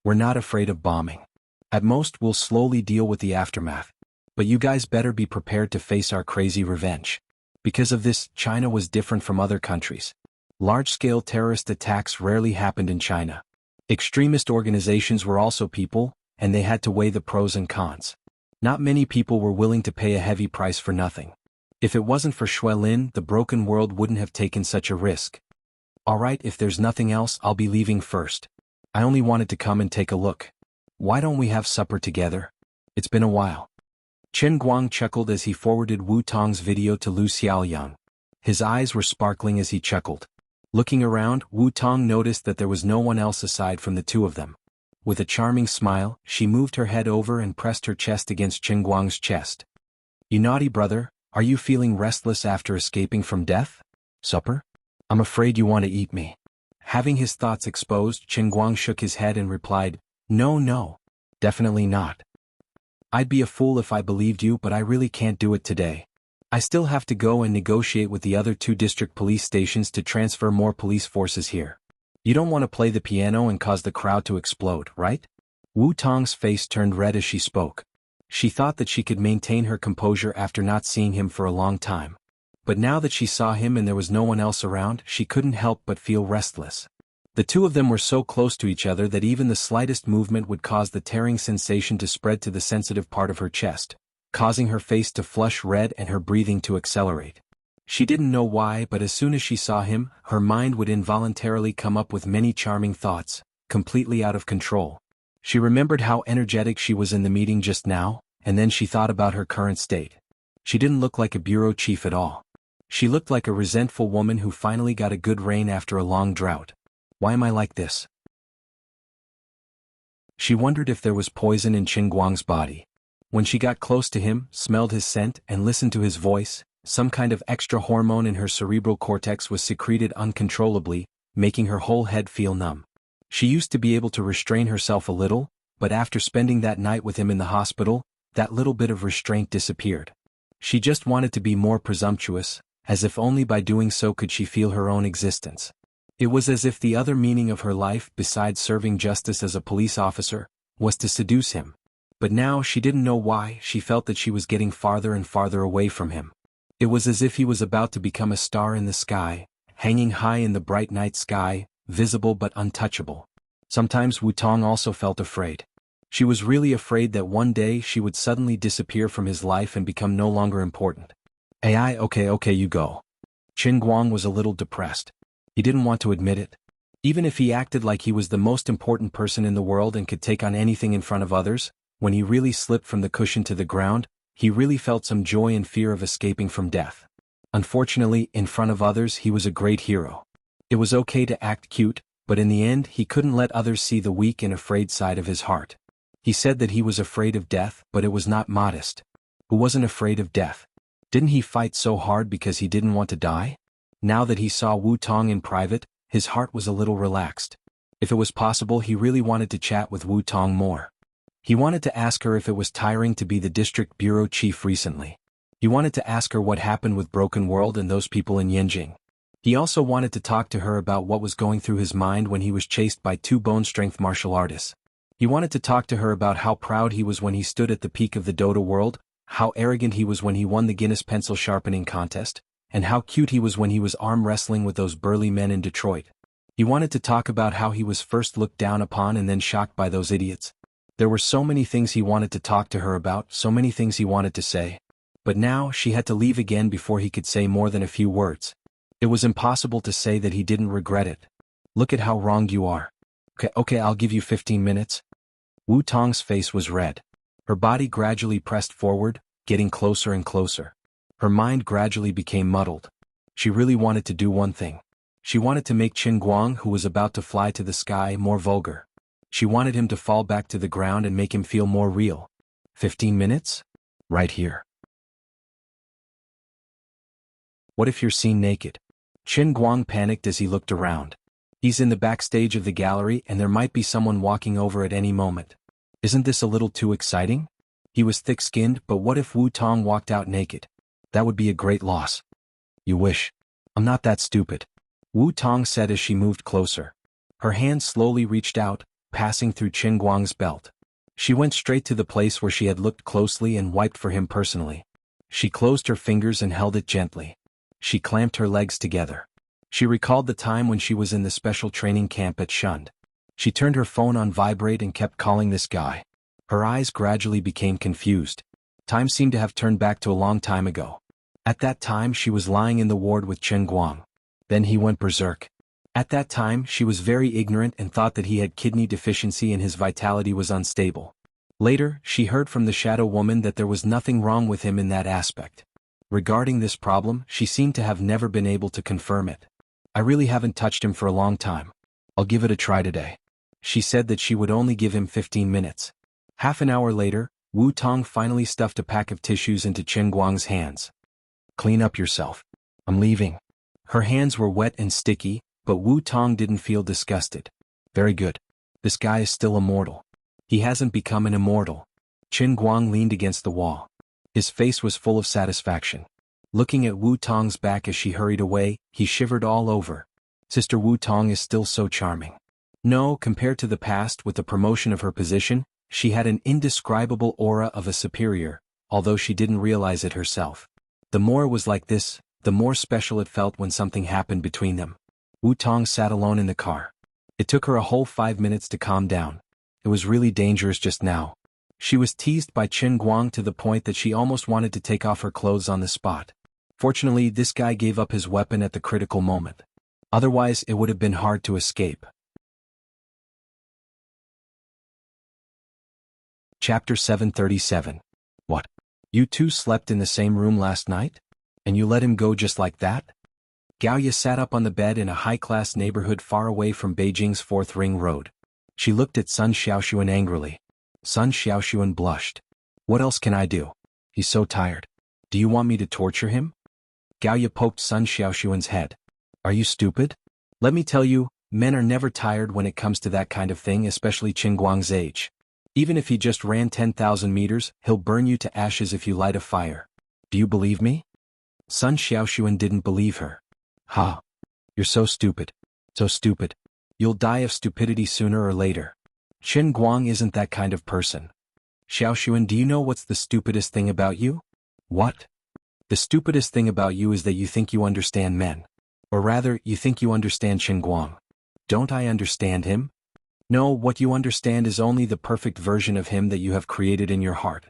We're not afraid of bombing." At most, we'll slowly deal with the aftermath. But you guys better be prepared to face our crazy revenge. Because of this, China was different from other countries. Large-scale terrorist attacks rarely happened in China. Extremist organizations were also people, and they had to weigh the pros and cons. Not many people were willing to pay a heavy price for nothing. If it wasn't for Shui Lin, the broken world wouldn't have taken such a risk. Alright, if there's nothing else, I'll be leaving first. I only wanted to come and take a look. Why don't we have supper together? It's been a while. Chen Guang chuckled as he forwarded Wu Tong's video to Lu Xiaoyang. His eyes were sparkling as he chuckled. Looking around, Wu Tong noticed that there was no one else aside from the two of them. With a charming smile, she moved her head over and pressed her chest against Chen Guang's chest. You naughty brother, are you feeling restless after escaping from death? Supper? I'm afraid you want to eat me. Having his thoughts exposed, Chen Guang shook his head and replied, No, definitely not. I'd be a fool if I believed you, but I really can't do it today. I still have to go and negotiate with the other 2 district police stations to transfer more police forces here. You don't want to play the piano and cause the crowd to explode, right? Wu Tong's face turned red as she spoke. She thought that she could maintain her composure after not seeing him for a long time. But now that she saw him and there was no one else around, she couldn't help but feel restless. The two of them were so close to each other that even the slightest movement would cause the tearing sensation to spread to the sensitive part of her chest, causing her face to flush red and her breathing to accelerate. She didn't know why, but as soon as she saw him, her mind would involuntarily come up with many charming thoughts, completely out of control. She remembered how energetic she was in the meeting just now, and then she thought about her current state. She didn't look like a bureau chief at all. She looked like a resentful woman who finally got a good rain after a long drought. Why am I like this? She wondered if there was poison in Chen Guang's body. When she got close to him, smelled his scent, and listened to his voice, some kind of extra hormone in her cerebral cortex was secreted uncontrollably, making her whole head feel numb. She used to be able to restrain herself a little, but after spending that night with him in the hospital, that little bit of restraint disappeared. She just wanted to be more presumptuous, as if only by doing so could she feel her own existence. It was as if the other meaning of her life, besides serving justice as a police officer, was to seduce him. But now she didn't know why, she felt that she was getting farther and farther away from him. It was as if he was about to become a star in the sky, hanging high in the bright night sky, visible but untouchable. Sometimes Wu Tong also felt afraid. She was really afraid that one day she would suddenly disappear from his life and become no longer important. Okay, you go. Chen Guang was a little depressed. He didn't want to admit it. Even if he acted like he was the most important person in the world and could take on anything in front of others, when he really slipped from the cushion to the ground, he really felt some joy and fear of escaping from death. Unfortunately, in front of others he was a great hero. It was okay to act cute, but in the end he couldn't let others see the weak and afraid side of his heart. He said that he was afraid of death, but it was not modest. Who wasn't afraid of death? Didn't he fight so hard because he didn't want to die? Now that he saw Wu Tong in private, his heart was a little relaxed. If it was possible, he really wanted to chat with Wu Tong more. He wanted to ask her if it was tiring to be the district bureau chief recently. He wanted to ask her what happened with Broken World and those people in Yanjing. He also wanted to talk to her about what was going through his mind when he was chased by 2 bone-strength martial artists. He wanted to talk to her about how proud he was when he stood at the peak of the Dota world, how arrogant he was when he won the Guinness pencil sharpening contest, and how cute he was when he was arm wrestling with those burly men in Detroit. He wanted to talk about how he was first looked down upon and then shocked by those idiots. There were so many things he wanted to talk to her about, so many things he wanted to say. But now she had to leave again before he could say more than a few words. It was impossible to say that he didn't regret it. Look at how wronged you are. Okay, I'll give you 15 minutes. Wu Tong's face was red. Her body gradually pressed forward, getting closer and closer. Her mind gradually became muddled. She really wanted to do one thing. She wanted to make Chen Guang, who was about to fly to the sky, more vulgar. She wanted him to fall back to the ground and make him feel more real. 15 minutes? Right here. What if you're seen naked? Chen Guang panicked as he looked around. He's in the backstage of the gallery and there might be someone walking over at any moment. Isn't this a little too exciting? He was thick-skinned, but what if Wu Tong walked out naked? That would be a great loss. You wish. I'm not that stupid. Wu Tong said as she moved closer. Her hand slowly reached out, passing through Chen Guang's belt. She went straight to the place where she had looked closely and wiped for him personally. She closed her fingers and held it gently. She clamped her legs together. She recalled the time when she was in the special training camp at Shund. She turned her phone on vibrate and kept calling this guy. Her eyes gradually became confused. Time seemed to have turned back to a long time ago. At that time she was lying in the ward with Chen Guang. Then he went berserk. At that time she was very ignorant and thought that he had kidney deficiency and his vitality was unstable. Later, she heard from the shadow woman that there was nothing wrong with him in that aspect. Regarding this problem, she seemed to have never been able to confirm it. I really haven't touched him for a long time. I'll give it a try today. She said that she would only give him 15 minutes. Half an hour later, Wu Tong finally stuffed a pack of tissues into Chen Guang's hands. Clean up yourself. I'm leaving. Her hands were wet and sticky, but Wu Tong didn't feel disgusted. Very good. This guy is still immortal. He hasn't become an immortal. Chen Guang leaned against the wall. His face was full of satisfaction. Looking at Wu Tong's back as she hurried away, he shivered all over. Sister Wu Tong is still so charming. No, compared to the past with the promotion of her position, she had an indescribable aura of a superior, although she didn't realize it herself. The more it was like this, the more special it felt when something happened between them. Wu Tong sat alone in the car. It took her a whole 5 minutes to calm down. It was really dangerous just now. She was teased by Chen Guang to the point that she almost wanted to take off her clothes on the spot. Fortunately, this guy gave up his weapon at the critical moment. Otherwise, it would have been hard to escape. Chapter 737. What? You two slept in the same room last night? And you let him go just like that? Gaoya sat up on the bed in a high-class neighborhood far away from Beijing's 4th Ring Road. She looked at Sun Xiaoxuan angrily. Sun Xiaoxuan blushed. What else can I do? He's so tired. Do you want me to torture him? Gaoya poked Sun Xiaoxuan's head. Are you stupid? Let me tell you, men are never tired when it comes to that kind of thing, especially Chen Guang's age. Even if he just ran 10,000 meters, he'll burn you to ashes if you light a fire. Do you believe me? Sun Xiaoxuan didn't believe her. Ha! You're so stupid. So stupid. You'll die of stupidity sooner or later. Chen Guang isn't that kind of person. Xiaoxuan, do you know what's the stupidest thing about you? What? The stupidest thing about you is that you think you understand men. Or rather, you think you understand Chen Guang. Don't I understand him? No, what you understand is only the perfect version of him that you have created in your heart.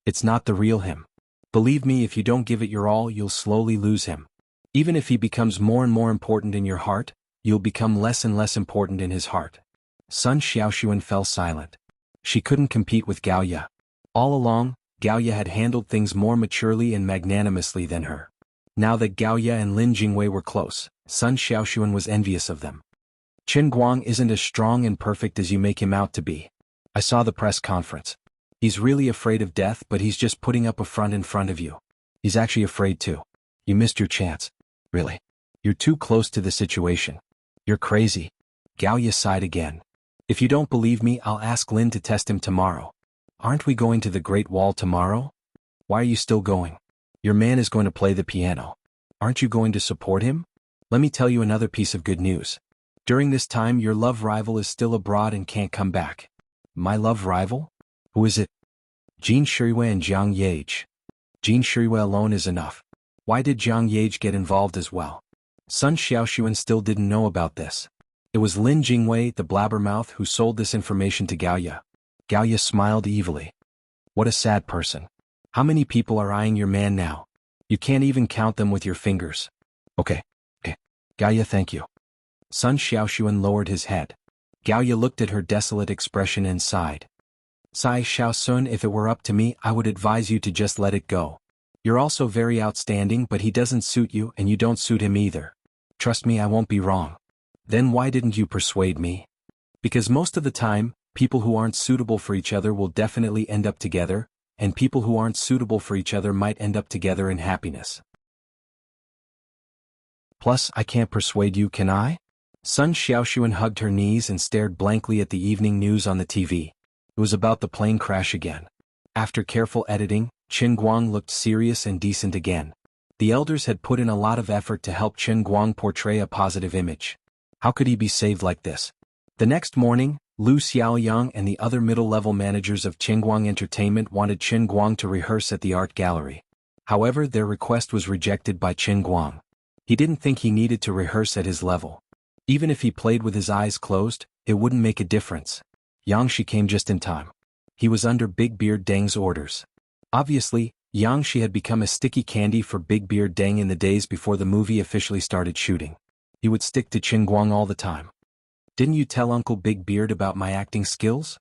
It's not the real him. Believe me, if you don't give it your all, you'll slowly lose him. Even if he becomes more and more important in your heart, you'll become less and less important in his heart. Sun Xiaoxuan fell silent. She couldn't compete with Gaoya. All along, Gaoya had handled things more maturely and magnanimously than her. Now that Gaoya and Lin Jingwei were close, Sun Xiaoxuan was envious of them. Chen Guang isn't as strong and perfect as you make him out to be. I saw the press conference. He's really afraid of death, but he's just putting up a front in front of you. He's actually afraid too. You missed your chance. Really. You're too close to the situation. You're crazy. Gaoya sighed again. If you don't believe me, I'll ask Lin to test him tomorrow. Aren't we going to the Great Wall tomorrow? Why are you still going? Your man is going to play the piano. Aren't you going to support him? Let me tell you another piece of good news. During this time, your love rival is still abroad and can't come back. My love rival? Who is it? Jin Shirui and Jiang Yage. Jin Shirui alone is enough. Why did Jiang Yage get involved as well? Sun Xiaoxuan still didn't know about this. It was Lin Jingwei, the blabbermouth, who sold this information to Gaoya. Gaoya smiled evilly. What a sad person. How many people are eyeing your man now? You can't even count them with your fingers. Okay. Gaoya, thank you. Sun Xiaoxuan lowered his head. Gaoya looked at her desolate expression and sighed. Sai Xiaosun, if it were up to me, I would advise you to just let it go. You're also very outstanding, but he doesn't suit you and you don't suit him either. Trust me, I won't be wrong. Then why didn't you persuade me? Because most of the time, people who aren't suitable for each other will definitely end up together, and people who aren't suitable for each other might end up together in happiness. Plus, I can't persuade you, can I? Sun Xiaoxuan hugged her knees and stared blankly at the evening news on the TV. It was about the plane crash again. After careful editing, Chen Guang looked serious and decent again. The elders had put in a lot of effort to help Chen Guang portray a positive image. How could he be saved like this? The next morning, Lu Xiaoyang and the other middle-level managers of Qingguang Entertainment wanted Qingguang to rehearse at the art gallery. However, their request was rejected by Qingguang. He didn't think he needed to rehearse at his level. Even if he played with his eyes closed, it wouldn't make a difference. Yang Shi came just in time. He was under Big Beard Deng's orders. Obviously, Yang Shi had become a sticky candy for Big Beard Deng in the days before the movie officially started shooting. He would stick to Qingguang all the time. "Didn't you tell Uncle Big Beard about my acting skills?"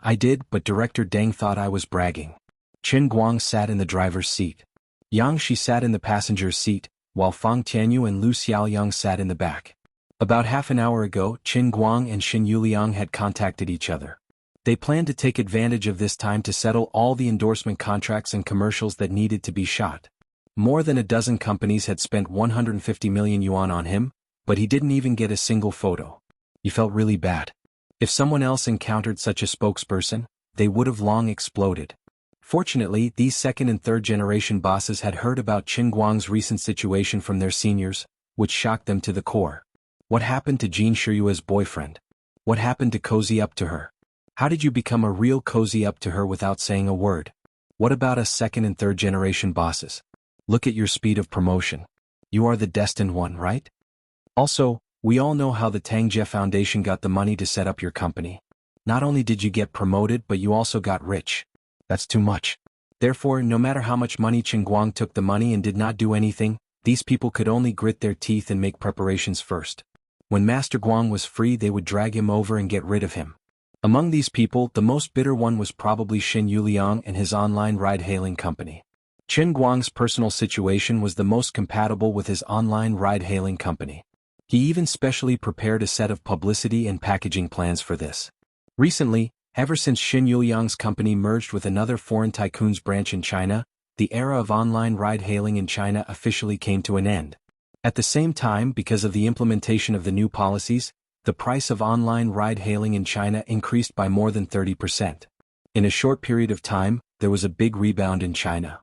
"I did, but Director Deng thought I was bragging." Qingguang sat in the driver's seat. Yang Shi sat in the passenger's seat, while Fang Tianyu and Lu Xiaoyang sat in the back. About half an hour ago, Qingguang and Xin Yuliang had contacted each other. They planned to take advantage of this time to settle all the endorsement contracts and commercials that needed to be shot. More than a dozen companies had spent 150 million yuan on him, but he didn't even get a single photo. He felt really bad. If someone else encountered such a spokesperson, they would have long exploded. Fortunately, these second and third generation bosses had heard about Qingguang's recent situation from their seniors, which shocked them to the core. What happened to Jean Shiyue's boyfriend? What happened to cozy up to her? How did you become a real cozy up to her without saying a word? What about us second and third generation bosses? Look at your speed of promotion. You are the destined one, right? Also, we all know how the Tangjie Foundation got the money to set up your company. Not only did you get promoted, but you also got rich. That's too much. Therefore, no matter how much money Qingguang took the money and did not do anything, these people could only grit their teeth and make preparations first. When Master Guang was free, they would drag him over and get rid of him. Among these people, the most bitter one was probably Xin Yuliang and his online ride-hailing company. Qingguang's personal situation was the most compatible with his online ride-hailing company. He even specially prepared a set of publicity and packaging plans for this. Recently, ever since Xin Yuliang's company merged with another foreign tycoon's branch in China, the era of online ride-hailing in China officially came to an end. At the same time, because of the implementation of the new policies, the price of online ride-hailing in China increased by more than 30%. In a short period of time, there was a big rebound in China.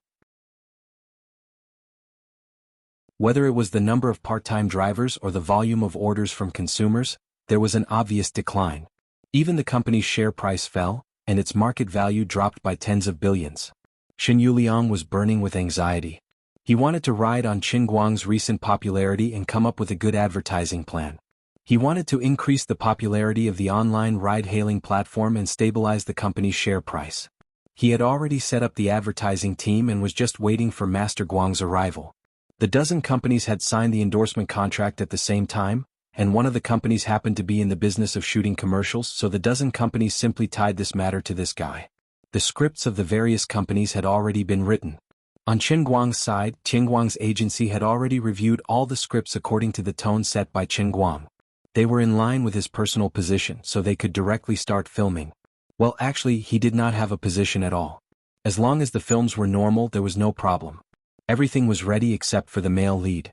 Whether it was the number of part-time drivers or the volume of orders from consumers, there was an obvious decline. Even the company's share price fell, and its market value dropped by tens of billions. Xin Yuliang was burning with anxiety. He wanted to ride on Qingguang's recent popularity and come up with a good advertising plan. He wanted to increase the popularity of the online ride-hailing platform and stabilize the company's share price. He had already set up the advertising team and was just waiting for Master Guang's arrival. The dozen companies had signed the endorsement contract at the same time, and one of the companies happened to be in the business of shooting commercials, so the dozen companies simply tied this matter to this guy. The scripts of the various companies had already been written. On Qingguang's side, Qingguang's agency had already reviewed all the scripts according to the tone set by Qingguang. They were in line with his personal position, so they could directly start filming. Well, actually, he did not have a position at all. As long as the films were normal, there was no problem. Everything was ready except for the male lead.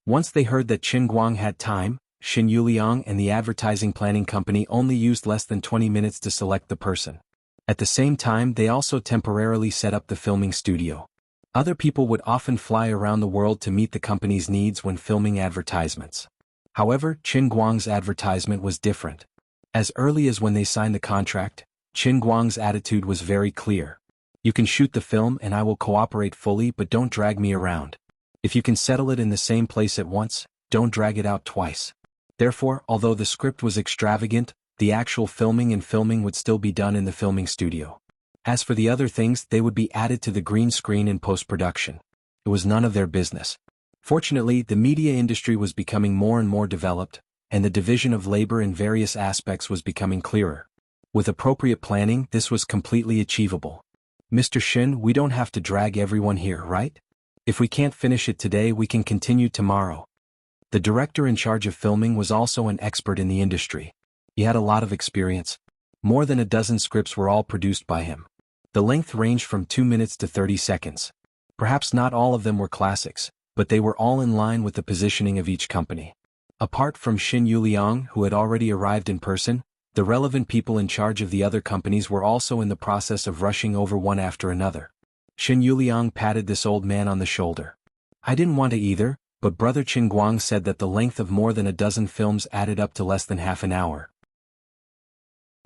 Once they heard that Qingguang had time, Xin Yuliang and the advertising planning company only used less than 20 minutes to select the person. At the same time, they also temporarily set up the filming studio. Other people would often fly around the world to meet the company's needs when filming advertisements. However, Qingguang's advertisement was different. As early as when they signed the contract, Qingguang's attitude was very clear. You can shoot the film and I will cooperate fully, but don't drag me around. If you can settle it in the same place at once, don't drag it out twice. Therefore, although the script was extravagant, the actual filming would still be done in the filming studio. As for the other things, they would be added to the green screen in post-production. It was none of their business. Fortunately, the media industry was becoming more and more developed, and the division of labor in various aspects was becoming clearer. With appropriate planning, this was completely achievable. Mr. Shin, we don't have to drag everyone here, right? If we can't finish it today, we can continue tomorrow. The director in charge of filming was also an expert in the industry. He had a lot of experience. More than a dozen scripts were all produced by him. The length ranged from 2 minutes to 30 seconds. Perhaps not all of them were classics, but they were all in line with the positioning of each company. Apart from Xin Yuliang, who had already arrived in person, the relevant people in charge of the other companies were also in the process of rushing over one after another. Xin Yuliang patted this old man on the shoulder. I didn't want to either, but Brother Qingguang said that the length of more than a dozen films added up to less than half an hour.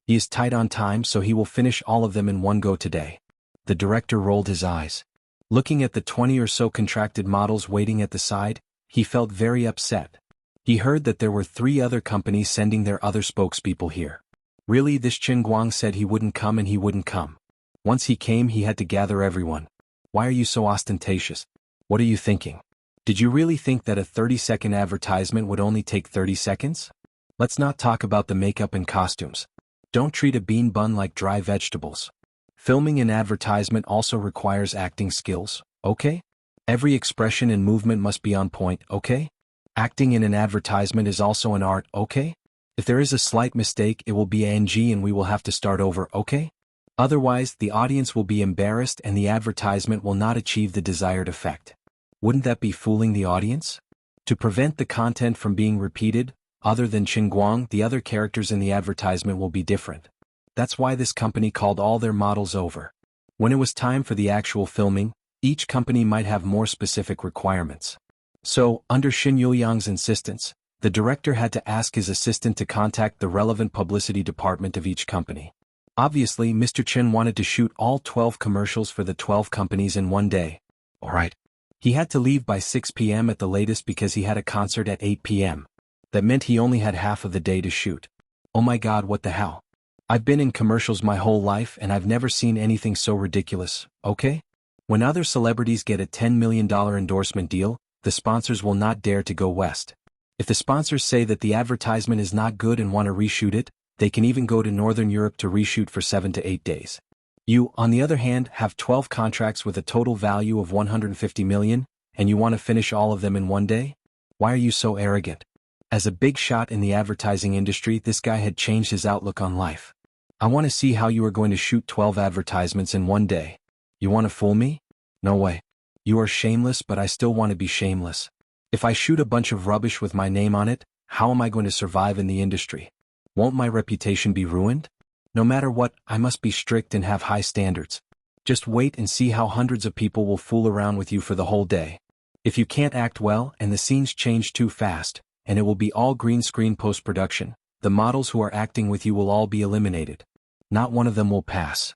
He is tight on time, so he will finish all of them in one go today. The director rolled his eyes. Looking at the 20 or so contracted models waiting at the side, he felt very upset. He heard that there were 3 other companies sending their other spokespeople here. Really, this Chen Guang said he wouldn't come and he wouldn't come. Once he came, he had to gather everyone. Why are you so ostentatious? What are you thinking? Did you really think that a 30-second advertisement would only take 30 seconds? Let's not talk about the makeup and costumes. Don't treat a bean bun like dry vegetables. Filming an advertisement also requires acting skills, okay? Every expression and movement must be on point, okay? Acting in an advertisement is also an art, okay? If there is a slight mistake, it will be NG and we will have to start over, okay? Otherwise, the audience will be embarrassed and the advertisement will not achieve the desired effect. Wouldn't that be fooling the audience? To prevent the content from being repeated, other than Chen Guang, the other characters in the advertisement will be different. That's why this company called all their models over. When it was time for the actual filming, each company might have more specific requirements. So, under Xin Yuliang's insistence, the director had to ask his assistant to contact the relevant publicity department of each company. Obviously, Mr. Chen wanted to shoot all 12 commercials for the 12 companies in one day. Alright. He had to leave by 6 p.m. at the latest because he had a concert at 8 p.m. That meant he only had half of the day to shoot. Oh my god, what the hell? I've been in commercials my whole life and I've never seen anything so ridiculous, okay? When other celebrities get a $10 million endorsement deal, the sponsors will not dare to go west. If the sponsors say that the advertisement is not good and want to reshoot it, they can even go to Northern Europe to reshoot for 7 to 8 days. You, on the other hand, have 12 contracts with a total value of 150 million, and you want to finish all of them in one day? Why are you so arrogant? As a big shot in the advertising industry, this guy had changed his outlook on life. I want to see how you are going to shoot 12 advertisements in one day. You want to fool me? No way. You are shameless, but I still want to be shameless. If I shoot a bunch of rubbish with my name on it, how am I going to survive in the industry? Won't my reputation be ruined? No matter what, I must be strict and have high standards. Just wait and see how hundreds of people will fool around with you for the whole day. If you can't act well and the scenes change too fast, and it will be all green screen post-production, the models who are acting with you will all be eliminated. Not one of them will pass.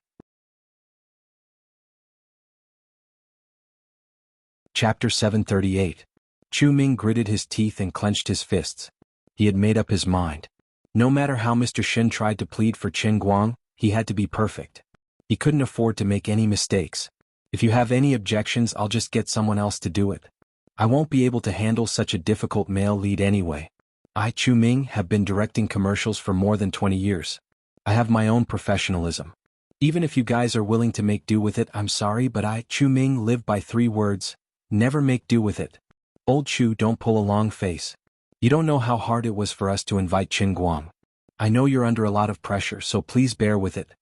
Chapter 738. Chu Ming gritted his teeth and clenched his fists. He had made up his mind. No matter how Mr. Shin tried to plead for Chen Guang, he had to be perfect. He couldn't afford to make any mistakes. If you have any objections, I'll just get someone else to do it. I won't be able to handle such a difficult male lead anyway. I, Chu Ming, have been directing commercials for more than 20 years. I have my own professionalism. Even if you guys are willing to make do with it, I'm sorry, but I, Chu Ming, live by 3 words. Never make do with it. Old Chu, don't pull a long face. You don't know how hard it was for us to invite Chen Guang. I know you're under a lot of pressure, so please bear with it.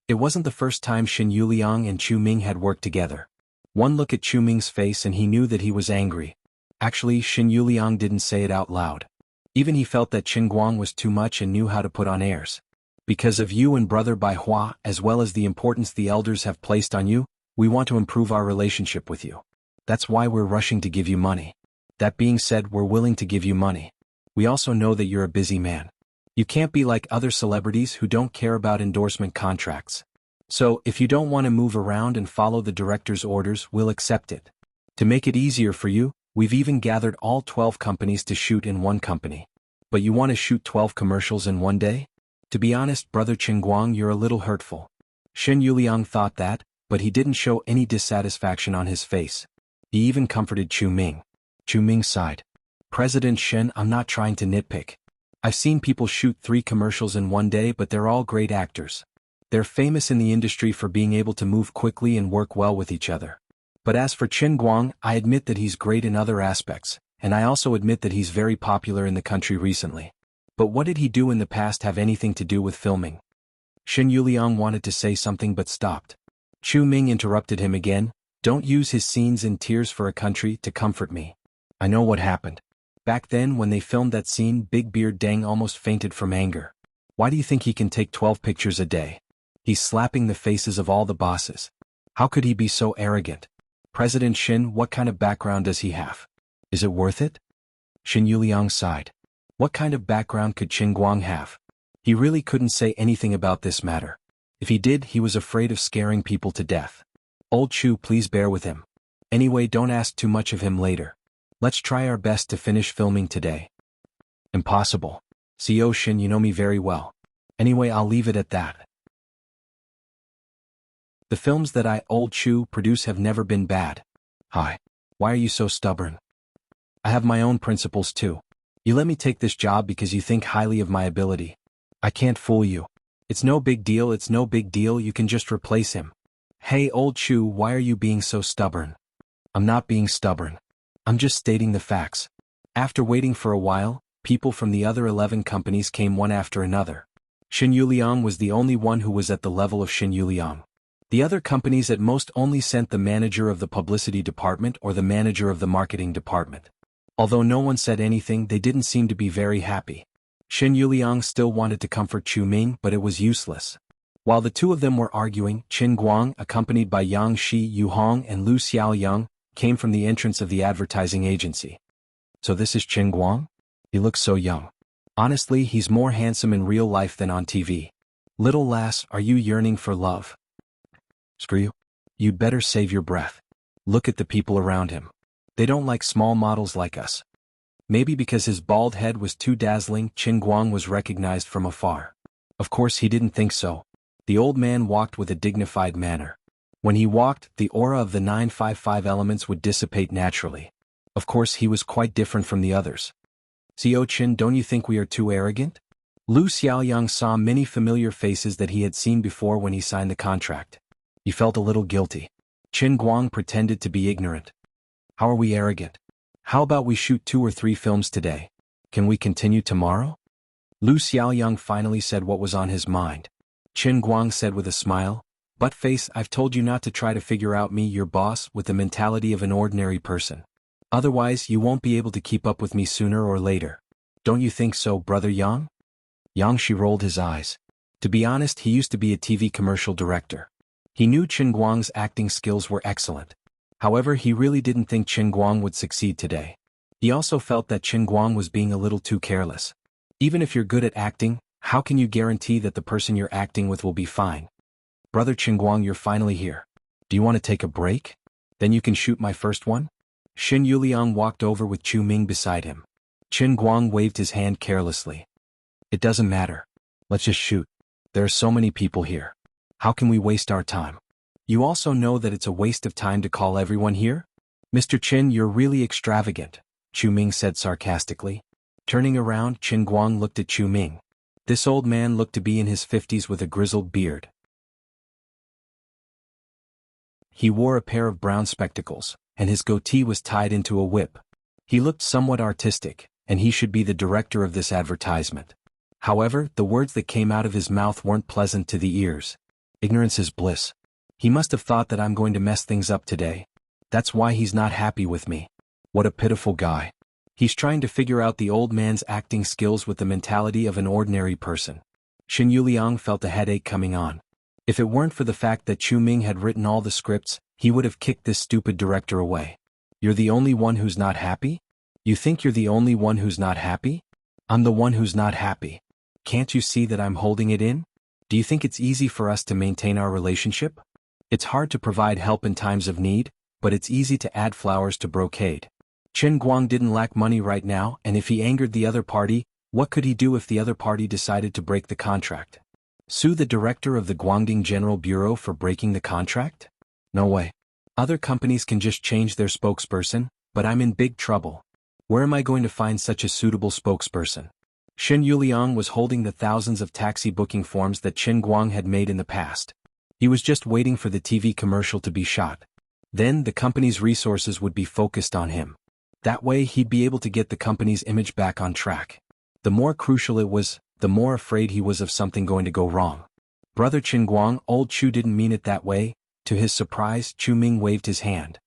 It wasn't the first time Xin Yuliang and Chu Ming had worked together. One look at Chu Ming's face and he knew that he was angry. Actually, Xin Yuliang didn't say it out loud. Even he felt that Chen Guang was too much and knew how to put on airs. Because of you and brother Bai Hua, as well as the importance the elders have placed on you, we want to improve our relationship with you. That's why we're rushing to give you money. That being said, we're willing to give you money. We also know that you're a busy man. You can't be like other celebrities who don't care about endorsement contracts. So, if you don't want to move around and follow the director's orders, we'll accept it. To make it easier for you, we've even gathered all 12 companies to shoot in one company. But you want to shoot 12 commercials in one day? To be honest, brother Chen Guang, you're a little hurtful. Xin Yuliang thought that, but he didn't show any dissatisfaction on his face. He even comforted Chu Ming. Chu Ming sighed. President Shen, I'm not trying to nitpick. I've seen people shoot 3 commercials in one day, but they're all great actors. They're famous in the industry for being able to move quickly and work well with each other. But as for Chen Guang, I admit that he's great in other aspects, and I also admit that he's very popular in the country recently. But what did he do in the past have anything to do with filming? Xin Yuliang wanted to say something but stopped. Chu Ming interrupted him again. Don't use his scenes in Tears for a Country to comfort me. I know what happened. Back then when they filmed that scene, Big Beard Deng almost fainted from anger. Why do you think he can take 12 pictures a day? He's slapping the faces of all the bosses. How could he be so arrogant? President Shin, what kind of background does he have? Is it worth it? Xin Yuliang sighed. What kind of background could Chen Guang have? He really couldn't say anything about this matter. If he did, he was afraid of scaring people to death. Old Chu, please bear with him. Anyway, don't ask too much of him later. Let's try our best to finish filming today. Impossible. CO Shin, you know me very well. Anyway, I'll leave it at that. The films that I, Old Chu, produce have never been bad. Hi. Why are you so stubborn? I have my own principles too. You let me take this job because you think highly of my ability. I can't fool you. It's no big deal, it's no big deal, you can just replace him. Hey Old Chu, why are you being so stubborn? I'm not being stubborn. I'm just stating the facts. After waiting for a while, people from the other 11 companies came one after another. Shin Yuliang was the only one who was at the level of Shin Yuliang. The other companies at most only sent the manager of the publicity department or the manager of the marketing department. Although no one said anything, they didn't seem to be very happy. Shin Yuliang still wanted to comfort Chu Ming, but it was useless. While the two of them were arguing, Qin Guang, accompanied by Yang Shi Yuhong and Lu Xiaoyang, came from the entrance of the advertising agency. So this is Qin Guang? He looks so young. Honestly, he's more handsome in real life than on TV. Little lass, are you yearning for love? Screw you. You'd better save your breath. Look at the people around him. They don't like small models like us. Maybe because his bald head was too dazzling, Qin Guang was recognized from afar. Of course he didn't think so. The old man walked with a dignified manner. When he walked, the aura of the 955 elements would dissipate naturally. Of course he was quite different from the others. Xiao Qin, don't you think we are too arrogant? Lu Xiaoyang saw many familiar faces that he had seen before when he signed the contract. He felt a little guilty. Qin Guang pretended to be ignorant. How are we arrogant? How about we shoot 2 or 3 films today? Can we continue tomorrow? Lu Xiaoyang finally said what was on his mind. Qin Guang said with a smile, "Buttface, I've told you not to try to figure out me, your boss, with the mentality of an ordinary person. Otherwise, you won't be able to keep up with me sooner or later. Don't you think so, brother Yang?" Yang Shi rolled his eyes. To be honest, he used to be a TV commercial director. He knew Qin Guang's acting skills were excellent. However, he really didn't think Qin Guang would succeed today. He also felt that Qin Guang was being a little too careless. Even if you're good at acting, how can you guarantee that the person you're acting with will be fine? Brother Qin Guang, you're finally here. Do you want to take a break? Then you can shoot my first one? Shin Yuliang walked over with Chu Ming beside him. Qin Guang waved his hand carelessly. It doesn't matter. Let's just shoot. There are so many people here. How can we waste our time? You also know that it's a waste of time to call everyone here? Mr. Qin, you're really extravagant, Chu Ming said sarcastically. Turning around, Qin Guang looked at Chu Ming. This old man looked to be in his 50s with a grizzled beard. He wore a pair of brown spectacles, and his goatee was tied into a whip. He looked somewhat artistic, and he should be the director of this advertisement. However, the words that came out of his mouth weren't pleasant to the ears. Ignorance is bliss. He must have thought that I'm going to mess things up today. That's why he's not happy with me. What a pitiful guy. He's trying to figure out the old man's acting skills with the mentality of an ordinary person. Shin Yuliang felt a headache coming on. If it weren't for the fact that Chu Ming had written all the scripts, he would have kicked this stupid director away. You're the only one who's not happy? You think you're the only one who's not happy? I'm the one who's not happy. Can't you see that I'm holding it in? Do you think it's easy for us to maintain our relationship? It's hard to provide help in times of need, but it's easy to add flowers to brocade. Qin Guang didn't lack money right now, and if he angered the other party, what could he do if the other party decided to break the contract? Sue the director of the Guangdong General Bureau for breaking the contract? No way. Other companies can just change their spokesperson, but I'm in big trouble. Where am I going to find such a suitable spokesperson? Shin Yuliang was holding the thousands of taxi booking forms that Qin Guang had made in the past. He was just waiting for the TV commercial to be shot. Then the company's resources would be focused on him. That way he'd be able to get the company's image back on track. The more crucial it was, the more afraid he was of something going to go wrong. Brother Qin Guang, old Chu didn't mean it that way. To his surprise, Chu Ming waved his hand.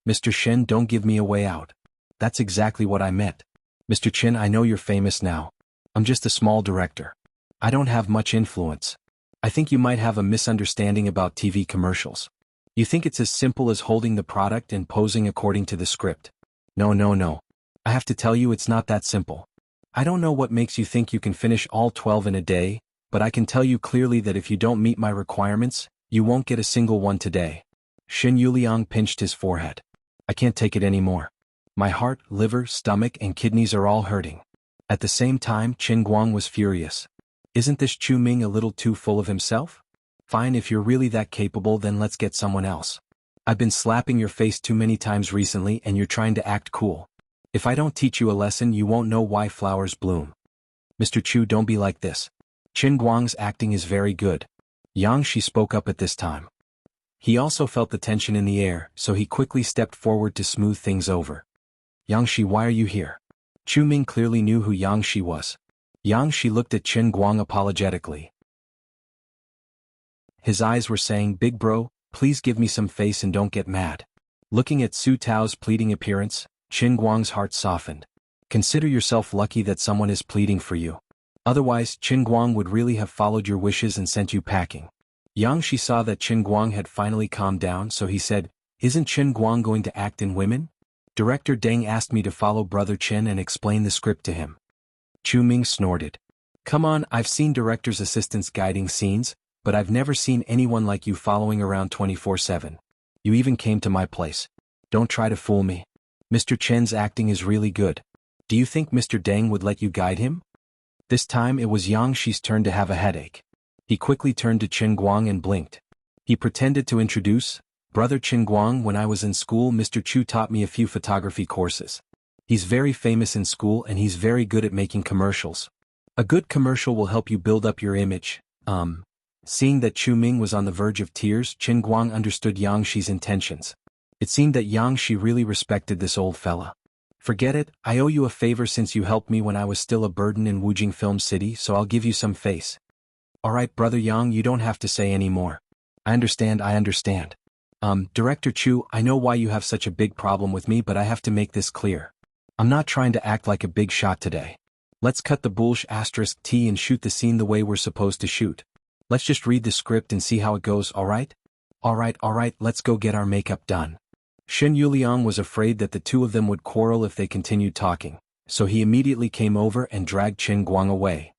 Mr. Shen, don't give me a way out. That's exactly what I meant. Mr. Qin, I know you're famous now. I'm just a small director. I don't have much influence. I think you might have a misunderstanding about TV commercials. You think it's as simple as holding the product and posing according to the script. No. I have to tell you it's not that simple. I don't know what makes you think you can finish all 12 in a day, but I can tell you clearly that if you don't meet my requirements, you won't get a single one today. Xin Yuliang pinched his forehead. I can't take it anymore. My heart, liver, stomach, and kidneys are all hurting. At the same time, Qin Guang was furious. Isn't this Chu Ming a little too full of himself? Fine, if you're really that capable, then let's get someone else. I've been slapping your face too many times recently and you're trying to act cool. If I don't teach you a lesson, you won't know why flowers bloom. Mr. Chu, don't be like this. Qin Guang's acting is very good. Yang Shi spoke up at this time. He also felt the tension in the air, so he quickly stepped forward to smooth things over. Yang Shi, why are you here? Chu Ming clearly knew who Yang Shi was. Yang Shi looked at Qin Guang apologetically. His eyes were saying, Big bro, please give me some face and don't get mad. Looking at Su Tao's pleading appearance, Qin Guang's heart softened. Consider yourself lucky that someone is pleading for you. Otherwise, Qin Guang would really have followed your wishes and sent you packing. Yang Shi saw that Qin Guang had finally calmed down, so he said, Isn't Qin Guang going to act in women? Director Deng asked me to follow Brother Qin and explain the script to him. Chu Ming snorted. Come on, I've seen director's assistants guiding scenes, but I've never seen anyone like you following around 24/7. You even came to my place. Don't try to fool me. Mr. Chen's acting is really good. Do you think Mr. Deng would let you guide him? This time it was Yang Shi's turn to have a headache. He quickly turned to Qin Guang and blinked. He pretended to introduce, Brother Qin Guang, when I was in school Mr. Chu taught me a few photography courses. He's very famous in school and he's very good at making commercials. A good commercial will help you build up your image. Seeing that Chu Ming was on the verge of tears, Qin Guang understood Yang Shi's intentions. It seemed that Yang Shi really respected this old fella. Forget it, I owe you a favor since you helped me when I was still a burden in Wujing Film City, so I'll give you some face. Alright Brother Yang, you don't have to say any more. I understand. Director Chu, I know why you have such a big problem with me, but I have to make this clear. I'm not trying to act like a big shot today. Let's cut the *T and shoot the scene the way we're supposed to shoot. Let's just read the script and see how it goes, alright? Alright, let's go get our makeup done. Xin Yuliang was afraid that the two of them would quarrel if they continued talking, so he immediately came over and dragged Qin Guang away.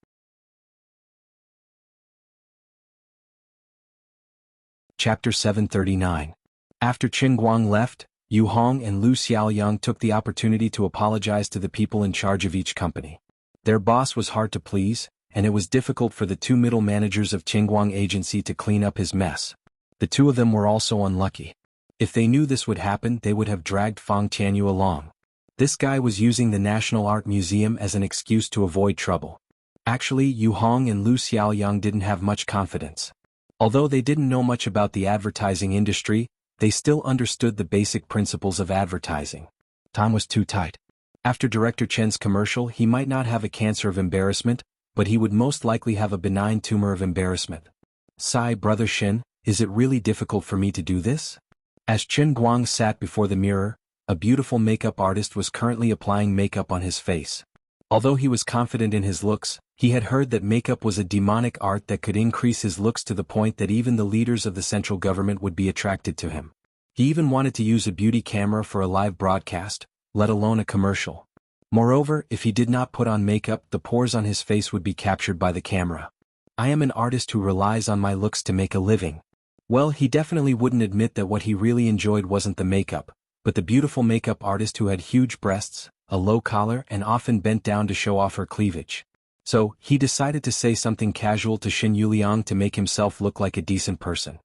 Chapter 739. After Qin Guang left, Yu Hong and Lu Xiaoyang took the opportunity to apologize to the people in charge of each company. Their boss was hard to please, and it was difficult for the two middle managers of Qingguang Agency to clean up his mess. The two of them were also unlucky. If they knew this would happen, they would have dragged Fang Tianyu along. This guy was using the National Art Museum as an excuse to avoid trouble. Actually, Yu Hong and Lu Xiaoyang didn't have much confidence. Although they didn't know much about the advertising industry, they still understood the basic principles of advertising. Time was too tight. After Director Chen's commercial, he might not have a cancer of embarrassment, but he would most likely have a benign tumor of embarrassment. Sigh, Brother Shin, is it really difficult for me to do this? As Qin Guang sat before the mirror, a beautiful makeup artist was currently applying makeup on his face. Although he was confident in his looks, he had heard that makeup was a demonic art that could increase his looks to the point that even the leaders of the central government would be attracted to him. He even wanted to use a beauty camera for a live broadcast, let alone a commercial. Moreover, if he did not put on makeup, the pores on his face would be captured by the camera. I am an artist who relies on my looks to make a living. Well, he definitely wouldn't admit that what he really enjoyed wasn't the makeup, but the beautiful makeup artist who had huge breasts, a low collar, and often bent down to show off her cleavage. So, he decided to say something casual to Xin Yuliang to make himself look like a decent person.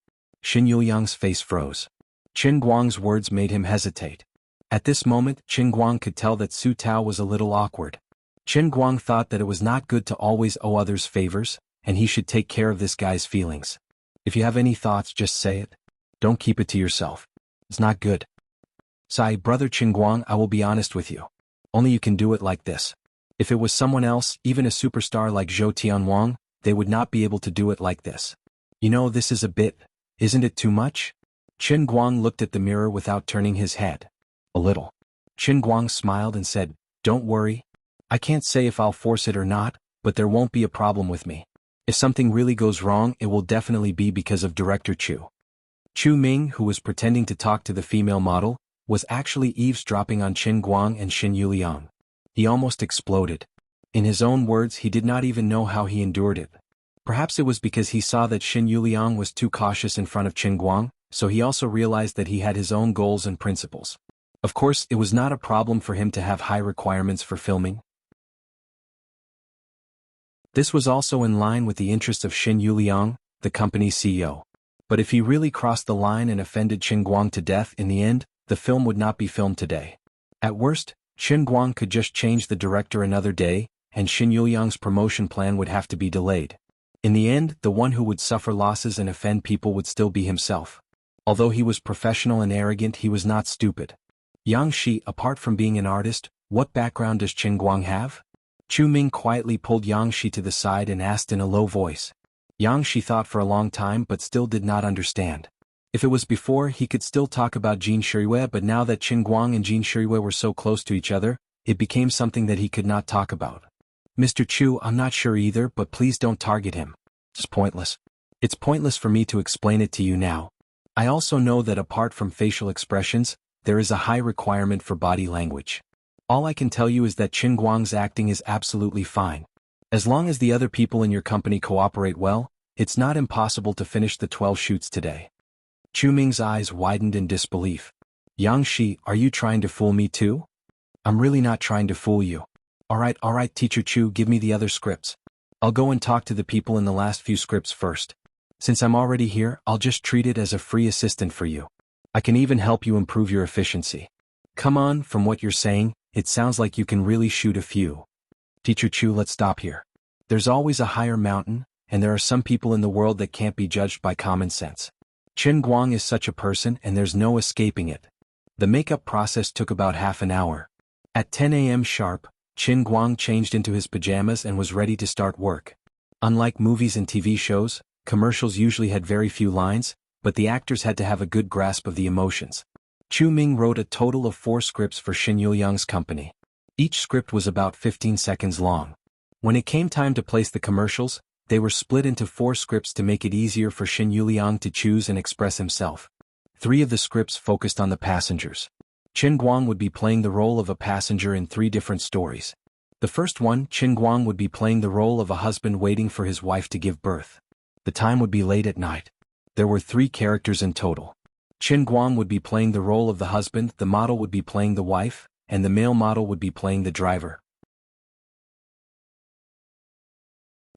Xin Yuliang's face froze. Qin Guang's words made him hesitate. At this moment, Qin Guang could tell that Su Tao was a little awkward. Qin Guang thought that it was not good to always owe others favors, and he should take care of this guy's feelings. If you have any thoughts, just say it. Don't keep it to yourself. It's not good. Sigh, Brother Qin Guang, I will be honest with you. Only you can do it like this. If it was someone else, even a superstar like Zhou Tianwang, they would not be able to do it like this. You know, this is a bit, isn't it too much? Qin Guang looked at the mirror without turning his head. A little. Qin Guang smiled and said, Don't worry. I can't say if I'll force it or not, but there won't be a problem with me. If something really goes wrong, it will definitely be because of Director Chu. Chu Ming, who was pretending to talk to the female model, was actually eavesdropping on Qin Guang and Xin Yuliang. He almost exploded. In his own words, he did not even know how he endured it. Perhaps it was because he saw that Xin Yuliang was too cautious in front of Qin Guang, so he also realized that he had his own goals and principles. Of course, it was not a problem for him to have high requirements for filming. This was also in line with the interests of Xin Yuliang, the company's CEO. But if he really crossed the line and offended Qin Guang to death in the end, the film would not be filmed today. At worst, Qin Guang could just change the director another day, and Xin Yuliang's promotion plan would have to be delayed. In the end, the one who would suffer losses and offend people would still be himself. Although he was professional and arrogant, he was not stupid. Yang Shi, apart from being an artist, what background does Qin Guang have? Chu Ming quietly pulled Yang Shi to the side and asked in a low voice. Yang Shi thought for a long time but still did not understand. If it was before, he could still talk about Jin Shiriyue, but now that Qin Guang and Jin Shiriyue were so close to each other, it became something that he could not talk about. Mr. Chu, I'm not sure either, but please don't target him. It's pointless. It's pointless for me to explain it to you now. I also know that apart from facial expressions, there is a high requirement for body language. All I can tell you is that Qin Guang's acting is absolutely fine. As long as the other people in your company cooperate well, it's not impossible to finish the 12 shoots today. Chu Ming's eyes widened in disbelief. Yang Shi, are you trying to fool me too? I'm really not trying to fool you. Alright, Teacher Chu, give me the other scripts. I'll go and talk to the people in the last few scripts first. Since I'm already here, I'll just treat it as a free assistant for you. I can even help you improve your efficiency. Come on, from what you're saying, it sounds like you can really shoot a few. Teacher Chu, let's stop here. There's always a higher mountain, and there are some people in the world that can't be judged by common sense. Qin Guang is such a person and there's no escaping it. The makeup process took about half an hour. At 10 a.m. sharp, Qin Guang changed into his pajamas and was ready to start work. Unlike movies and TV shows, commercials usually had very few lines, but the actors had to have a good grasp of the emotions. Chu Ming wrote a total of 4 scripts for Xin Yuliang's company. Each script was about 15 seconds long. When it came time to place the commercials, they were split into 4 scripts to make it easier for Xin Yuliang to choose and express himself. 3 of the scripts focused on the passengers. Qin Guang would be playing the role of a passenger in 3 different stories. The first one, Qin Guang would be playing the role of a husband waiting for his wife to give birth. The time would be late at night. There were 3 characters in total. Qin Guang would be playing the role of the husband, the model would be playing the wife, and the male model would be playing the driver.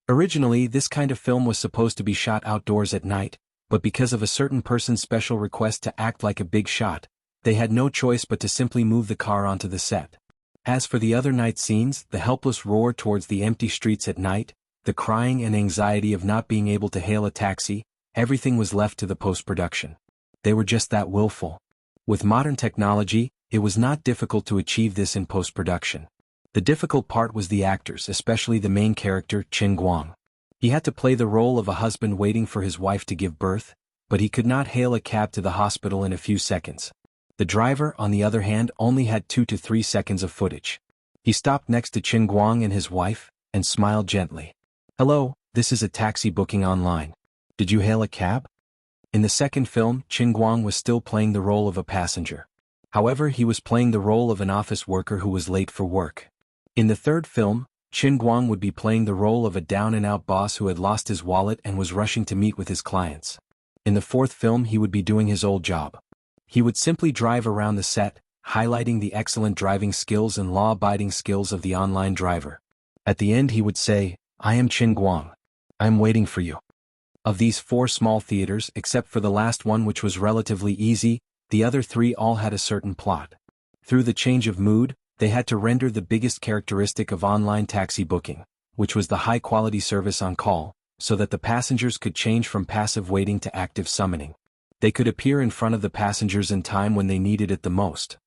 Originally, this kind of film was supposed to be shot outdoors at night, but because of a certain person's special request to act like a big shot, they had no choice but to simply move the car onto the set. As for the other night scenes, the helpless roar towards the empty streets at night, the crying and anxiety of not being able to hail a taxi, everything was left to the post-production. They were just that willful. With modern technology, it was not difficult to achieve this in post-production. The difficult part was the actors, especially the main character, Qin Guang. He had to play the role of a husband waiting for his wife to give birth, but he could not hail a cab to the hospital in a few seconds. The driver, on the other hand, only had 2 to 3 seconds of footage. He stopped next to Qin Guang and his wife, and smiled gently. Hello, this is a taxi booking online. Did you hail a cab? In the second film, Qin Guang was still playing the role of a passenger. However, he was playing the role of an office worker who was late for work. In the third film, Qin Guang would be playing the role of a down-and-out boss who had lost his wallet and was rushing to meet with his clients. In the fourth film, he would be doing his old job. He would simply drive around the set, highlighting the excellent driving skills and law-abiding skills of the online driver. At the end he would say, I am Qin Guang. I am waiting for you. Of these 4 small theaters, except for the last one which was relatively easy, the other 3 all had a certain plot. Through the change of mood, they had to render the biggest characteristic of online taxi booking, which was the high-quality service on call, so that the passengers could change from passive waiting to active summoning. They could appear in front of the passengers in time when they needed it the most.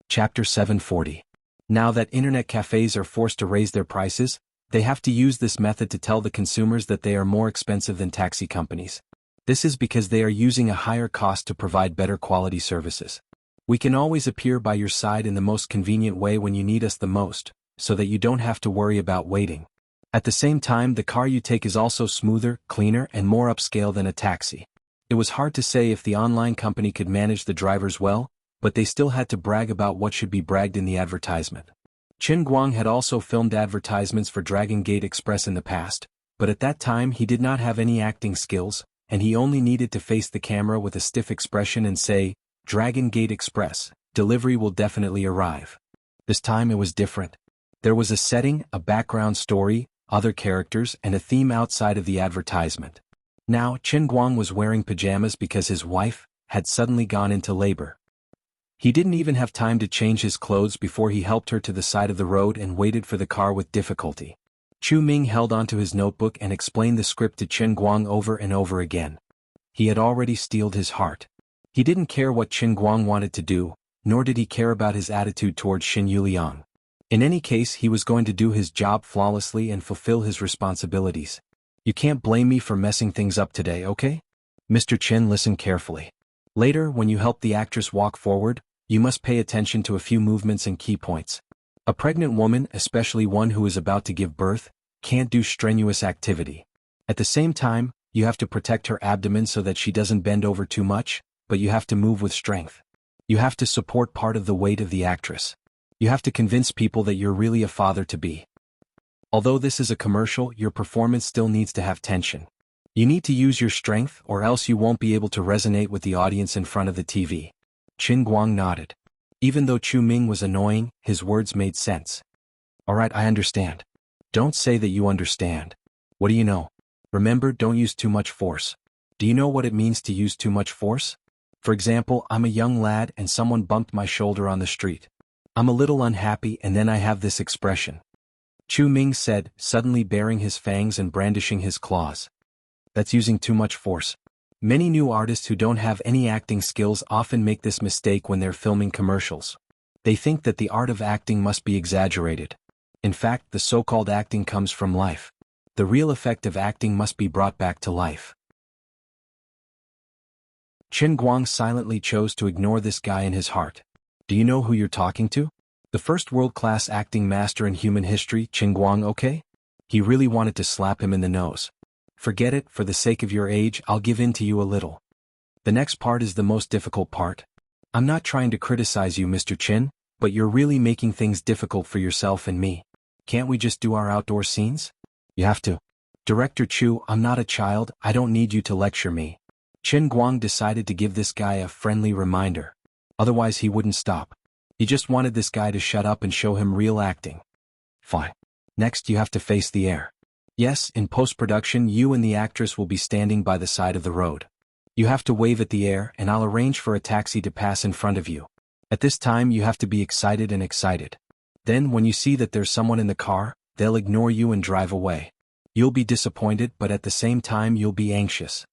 Chapter 740. Now that internet cafes are forced to raise their prices, they have to use this method to tell the consumers that they are more expensive than taxi companies. This is because they are using a higher cost to provide better quality services. We can always appear by your side in the most convenient way when you need us the most, so that you don't have to worry about waiting. At the same time, the car you take is also smoother, cleaner, and more upscale than a taxi. It was hard to say if the online company could manage the drivers well, but they still had to brag about what should be bragged in the advertisement. Qin Guang had also filmed advertisements for Dragon Gate Express in the past, but at that time he did not have any acting skills, and he only needed to face the camera with a stiff expression and say, "Dragon Gate Express, delivery will definitely arrive." This time it was different. There was a setting, a background story, other characters, and a theme outside of the advertisement. Now, Qin Guang was wearing pajamas because his wife had suddenly gone into labor. He didn't even have time to change his clothes before he helped her to the side of the road and waited for the car with difficulty. Chu Ming held onto his notebook and explained the script to Qin Guang over and over again. He had already steeled his heart. He didn't care what Qin Guang wanted to do, nor did he care about his attitude towards Xin Yuliang. In any case, he was going to do his job flawlessly and fulfill his responsibilities. "You can't blame me for messing things up today, okay? Mr. Qin, listen carefully. Later, when you help the actress walk forward, you must pay attention to a few movements and key points. A pregnant woman, especially one who is about to give birth, can't do strenuous activity. At the same time, you have to protect her abdomen so that she doesn't bend over too much, but you have to move with strength. You have to support part of the weight of the actress. You have to convince people that you're really a father-to-be. Although this is a commercial, your performance still needs to have tension. You need to use your strength or else you won't be able to resonate with the audience in front of the TV." Qin Guang nodded. Even though Chu Ming was annoying, his words made sense. "Alright, I understand." "Don't say that you understand. What do you know? Remember, don't use too much force." "Do you know what it means to use too much force? For example, I'm a young lad and someone bumped my shoulder on the street. I'm a little unhappy and then I have this expression." Chu Ming said, suddenly baring his fangs and brandishing his claws. "That's using too much force." Many new artists who don't have any acting skills often make this mistake when they're filming commercials. They think that the art of acting must be exaggerated. In fact, the so-called acting comes from life. The real effect of acting must be brought back to life. Qin Guang silently chose to ignore this guy in his heart. "Do you know who you're talking to? The first world-class acting master in human history, Qin Guang, okay?" He really wanted to slap him in the nose. "Forget it, for the sake of your age, I'll give in to you a little. The next part is the most difficult part. I'm not trying to criticize you, Mr. Qin, but you're really making things difficult for yourself and me. Can't we just do our outdoor scenes?" "You have to." "Director Chu, I'm not a child, I don't need you to lecture me." Qin Guang decided to give this guy a friendly reminder. Otherwise he wouldn't stop. He just wanted this guy to shut up and show him real acting. "Fine. Next you have to face the air. Yes, in post-production you and the actress will be standing by the side of the road. You have to wave at the air and I'll arrange for a taxi to pass in front of you. At this time you have to be excited and excited. Then when you see that there's someone in the car, they'll ignore you and drive away. You'll be disappointed but at the same time you'll be anxious."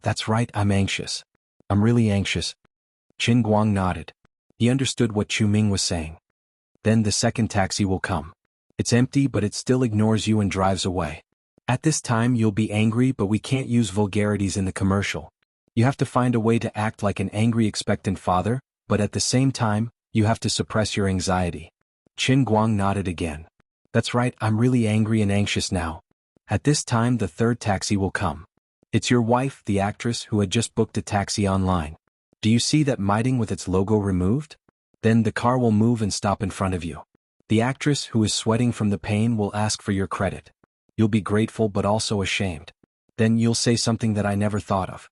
"That's right, I'm anxious. I'm really anxious." Qin Guang nodded. He understood what Chu Ming was saying. "Then the second taxi will come. It's empty but it still ignores you and drives away. At this time you'll be angry but we can't use vulgarities in the commercial. You have to find a way to act like an angry expectant father, but at the same time, you have to suppress your anxiety." Qin Guang nodded again. "That's right, I'm really angry and anxious now. At this time the third taxi will come. It's your wife, the actress, who had just booked a taxi online. Do you see that miting with its logo removed? Then the car will move and stop in front of you. The actress, who is sweating from the pain, will ask for your credit. You'll be grateful but also ashamed. Then you'll say something that I never thought of."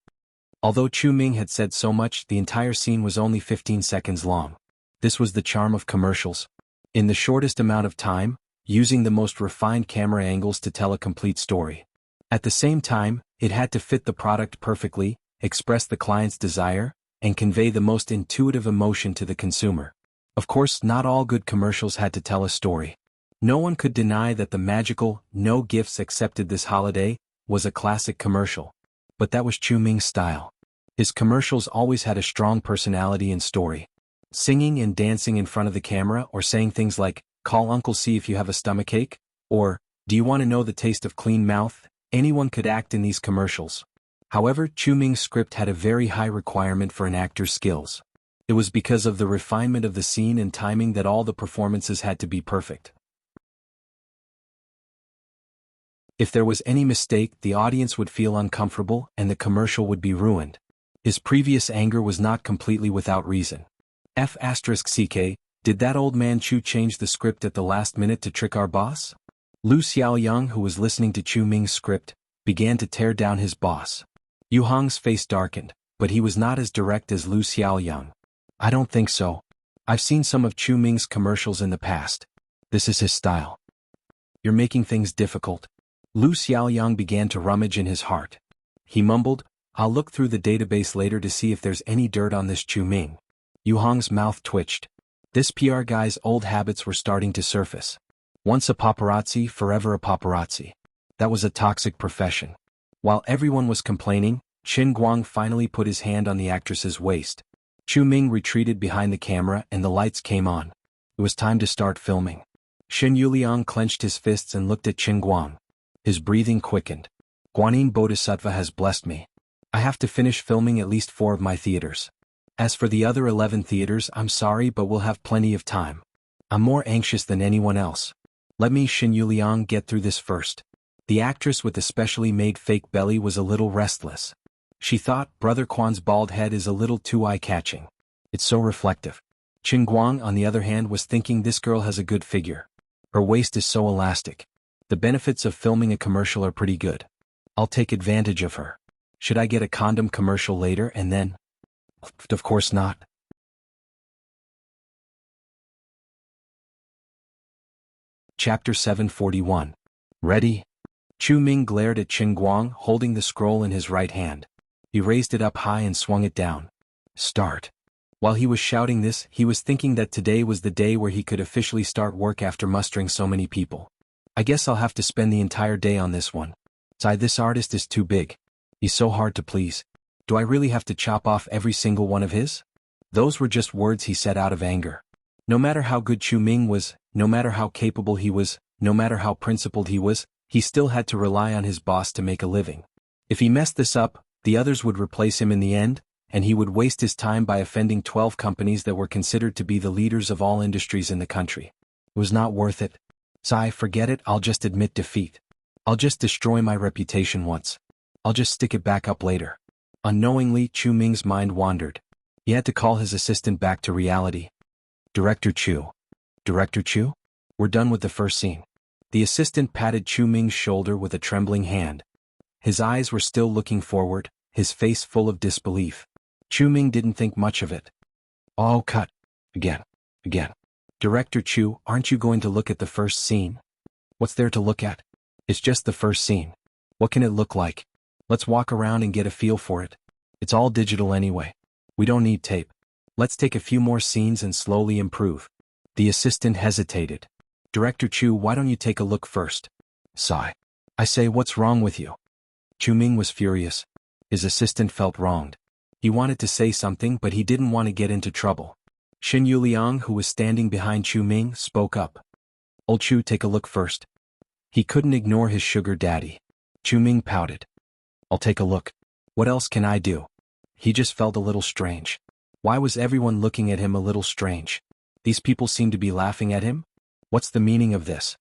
Although Chu Ming had said so much, the entire scene was only 15 seconds long. This was the charm of commercials. In the shortest amount of time, using the most refined camera angles to tell a complete story. At the same time, it had to fit the product perfectly, express the client's desire, and convey the most intuitive emotion to the consumer. Of course, not all good commercials had to tell a story. No one could deny that the magical, "no gifts accepted this holiday," was a classic commercial. But that was Chu Ming's style. His commercials always had a strong personality and story. Singing and dancing in front of the camera or saying things like, "Call Uncle, see if you have a stomachache," or, "Do you want to know the taste of clean mouth?" Anyone could act in these commercials. However, Chu Ming's script had a very high requirement for an actor's skills. It was because of the refinement of the scene and timing that all the performances had to be perfect. If there was any mistake, the audience would feel uncomfortable and the commercial would be ruined. His previous anger was not completely without reason. F*ck, Did that old man Chu change the script at the last minute to trick our boss? Lu Xiaoyang, who was listening to Chu Ming's script, began to tear down his boss. Yu Hong's face darkened, but he was not as direct as Lu Xiaoyang. I don't think so. I've seen some of Chu Ming's commercials in the past. This is his style. You're making things difficult. Lu Xiaoyang began to rummage in his heart. He mumbled, I'll look through the database later to see if there's any dirt on this Chu Ming. Yu Hong's mouth twitched. This PR guy's old habits were starting to surface. Once a paparazzi, forever a paparazzi. That was a toxic profession. While everyone was complaining, Qin Guang finally put his hand on the actress's waist. Chu Ming retreated behind the camera and the lights came on. It was time to start filming. Shen Yuliang clenched his fists and looked at Qin Guang. His breathing quickened. Guanyin Bodhisattva has blessed me. I have to finish filming at least 4 of my theaters. As for the other 11 theaters, I'm sorry, but we'll have plenty of time. I'm more anxious than anyone else. Let me, Shen Yuliang, get through this first. The actress with the specially made fake belly was a little restless. She thought Brother Quan's bald head is a little too eye-catching. It's so reflective. Qin Guang, on the other hand, was thinking this girl has a good figure. Her waist is so elastic. The benefits of filming a commercial are pretty good. I'll take advantage of her. Should I get a condom commercial later and then? Of course not. Chapter 741. Ready? Chu Ming glared at Qin Guang, holding the scroll in his right hand. He raised it up high and swung it down. Start. While he was shouting this, he was thinking that today was the day where he could officially start work after mustering so many people. I guess I'll have to spend the entire day on this one. This artist is too big. He's so hard to please. Do I really have to chop off every single one of his? Those were just words he said out of anger. No matter how good Chu Ming was, no matter how capable he was, no matter how principled he was, he still had to rely on his boss to make a living. If he messed this up, the others would replace him in the end, and he would waste his time by offending 12 companies that were considered to be the leaders of all industries in the country. It was not worth it. Forget it, I'll just admit defeat. I'll just destroy my reputation once. I'll just stick it back up later. Unknowingly, Chu Ming's mind wandered. He had to call his assistant back to reality. Director Chu. Director Chu? We're done with the first scene. The assistant patted Chu Ming's shoulder with a trembling hand. His eyes were still looking forward, his face full of disbelief. Chu Ming didn't think much of it. Oh, cut. Again. Director Chu, aren't you going to look at the first scene? What's there to look at? It's just the first scene. What can it look like? Let's walk around and get a feel for it. It's all digital anyway. We don't need tape. Let's take a few more scenes and slowly improve. The assistant hesitated. Director Chu, why don't you take a look first? Sigh. I say, what's wrong with you? Chu Ming was furious. His assistant felt wronged. He wanted to say something, but he didn't want to get into trouble. Shen Yuliang, who was standing behind Chu Ming, spoke up. Old Chu, take a look first. He couldn't ignore his sugar daddy. Chu Ming pouted. I'll take a look. What else can I do? He just felt a little strange. Why was everyone looking at him a little strange? These people seemed to be laughing at him? What's the meaning of this?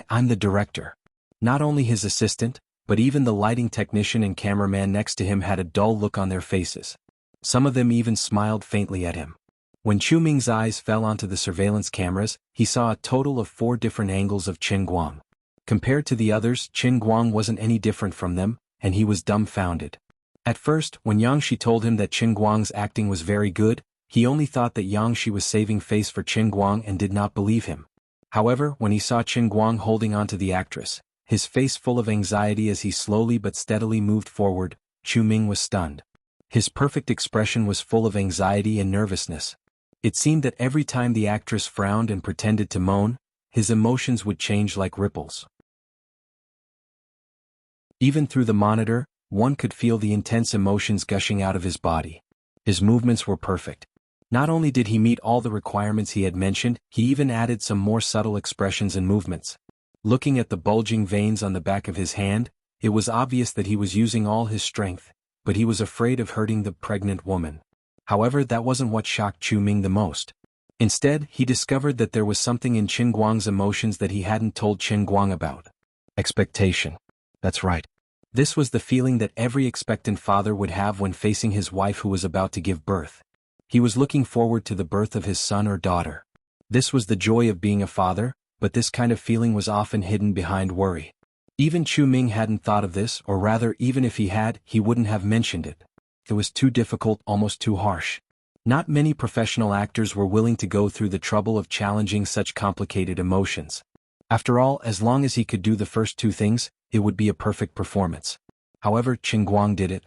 I'm the director. Not only his assistant, but even the lighting technician and cameraman next to him had a dull look on their faces. Some of them even smiled faintly at him. When Chu Ming's eyes fell onto the surveillance cameras, he saw a total of 4 different angles of Qin Guang. Compared to the others, Qin Guang wasn't any different from them, and he was dumbfounded. At first, when Yang Shi told him that Qin Guang's acting was very good, he only thought that Yang Shi was saving face for Qin Guang and did not believe him. However, when he saw Qin Guang holding on to the actress, his face full of anxiety as he slowly but steadily moved forward, Chu Ming was stunned. His perfect expression was full of anxiety and nervousness. It seemed that every time the actress frowned and pretended to moan, his emotions would change like ripples. Even through the monitor, one could feel the intense emotions gushing out of his body. His movements were perfect. Not only did he meet all the requirements he had mentioned, he even added some more subtle expressions and movements. Looking at the bulging veins on the back of his hand, it was obvious that he was using all his strength, but he was afraid of hurting the pregnant woman. However, that wasn't what shocked Chu Ming the most. Instead, he discovered that there was something in Qin Guang's emotions that he hadn't told Qin Guang about. Expectation. That's right. This was the feeling that every expectant father would have when facing his wife who was about to give birth. He was looking forward to the birth of his son or daughter. This was the joy of being a father, but this kind of feeling was often hidden behind worry. Even Chu Ming hadn't thought of this, or rather even if he had, he wouldn't have mentioned it. It was too difficult, almost too harsh. Not many professional actors were willing to go through the trouble of challenging such complicated emotions. After all, as long as he could do the first two things, it would be a perfect performance. However, Qin Guang did it.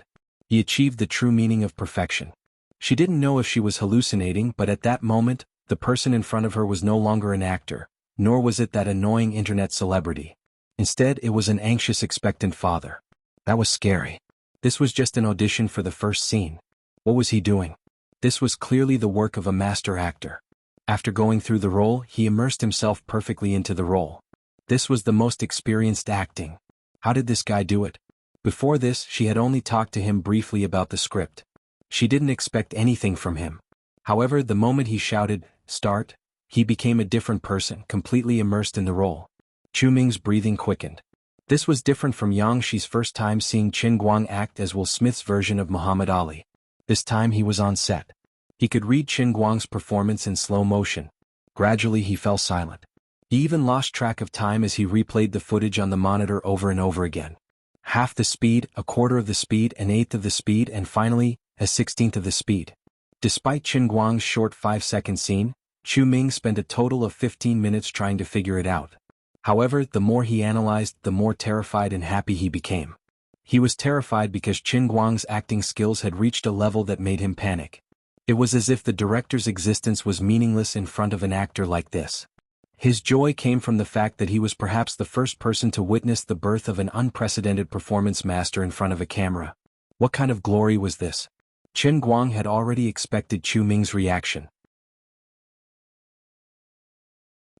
He achieved the true meaning of perfection. She didn't know if she was hallucinating, but at that moment, the person in front of her was no longer an actor, nor was it that annoying internet celebrity. Instead, it was an anxious, expectant father. That was scary. This was just an audition for the first scene. What was he doing? This was clearly the work of a master actor. After going through the role, he immersed himself perfectly into the role. This was the most experienced acting. How did this guy do it? Before this, she had only talked to him briefly about the script. She didn't expect anything from him. However, the moment he shouted, "Start," he became a different person, completely immersed in the role. Chu Ming's breathing quickened. This was different from Yang Shi's first time seeing Qin Guang act as Will Smith's version of Muhammad Ali. This time he was on set. He could read Qin Guang's performance in slow motion. Gradually he fell silent. He even lost track of time as he replayed the footage on the monitor over and over again. Half the speed, a quarter of the speed, an eighth of the speed, and finally, a 16th of the speed. Despite Qin Guang's short 5-second scene, Chu Ming spent a total of 15 minutes trying to figure it out. However, the more he analyzed, the more terrified and happy he became. He was terrified because Qin Guang's acting skills had reached a level that made him panic. It was as if the director's existence was meaningless in front of an actor like this. His joy came from the fact that he was perhaps the first person to witness the birth of an unprecedented performance master in front of a camera. What kind of glory was this? Qin Guang had already expected Chu Ming's reaction.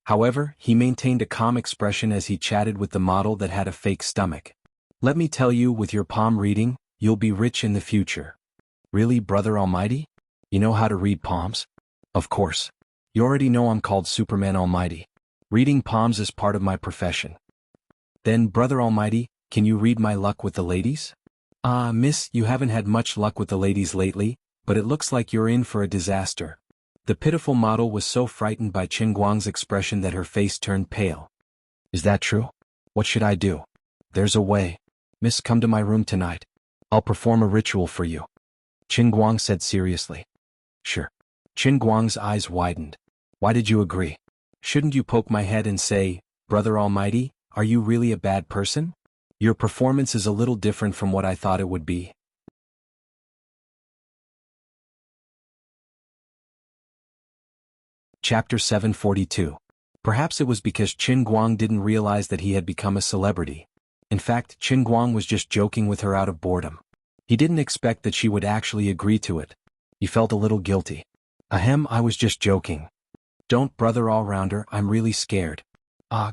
However, he maintained a calm expression as he chatted with the model that had a fake stomach. "Let me tell you, with your palm reading, you'll be rich in the future." "Really, Brother Almighty? You know how to read palms?" "Of course. You already know I'm called Superman Almighty. Reading palms is part of my profession." "Then, Brother Almighty, can you read my luck with the ladies?" Miss, you haven't had much luck with the ladies lately, but it looks like you're in for a disaster." The pitiful model was so frightened by Qin Guang's expression that her face turned pale. "Is that true? What should I do?" "There's a way. Miss, come to my room tonight. I'll perform a ritual for you," Qin Guang said seriously. "Sure." Qin Guang's eyes widened. "Why did you agree? Shouldn't you poke my head and say, 'Brother Almighty, are you really a bad person? Your performance is a little different from what I thought it would be.'" Chapter 742. Perhaps it was because Qin Guang didn't realize that he had become a celebrity. In fact, Qin Guang was just joking with her out of boredom. He didn't expect that she would actually agree to it. He felt a little guilty. "Ahem, I was just joking." "Don't, Brother All-Rounder, I'm really scared."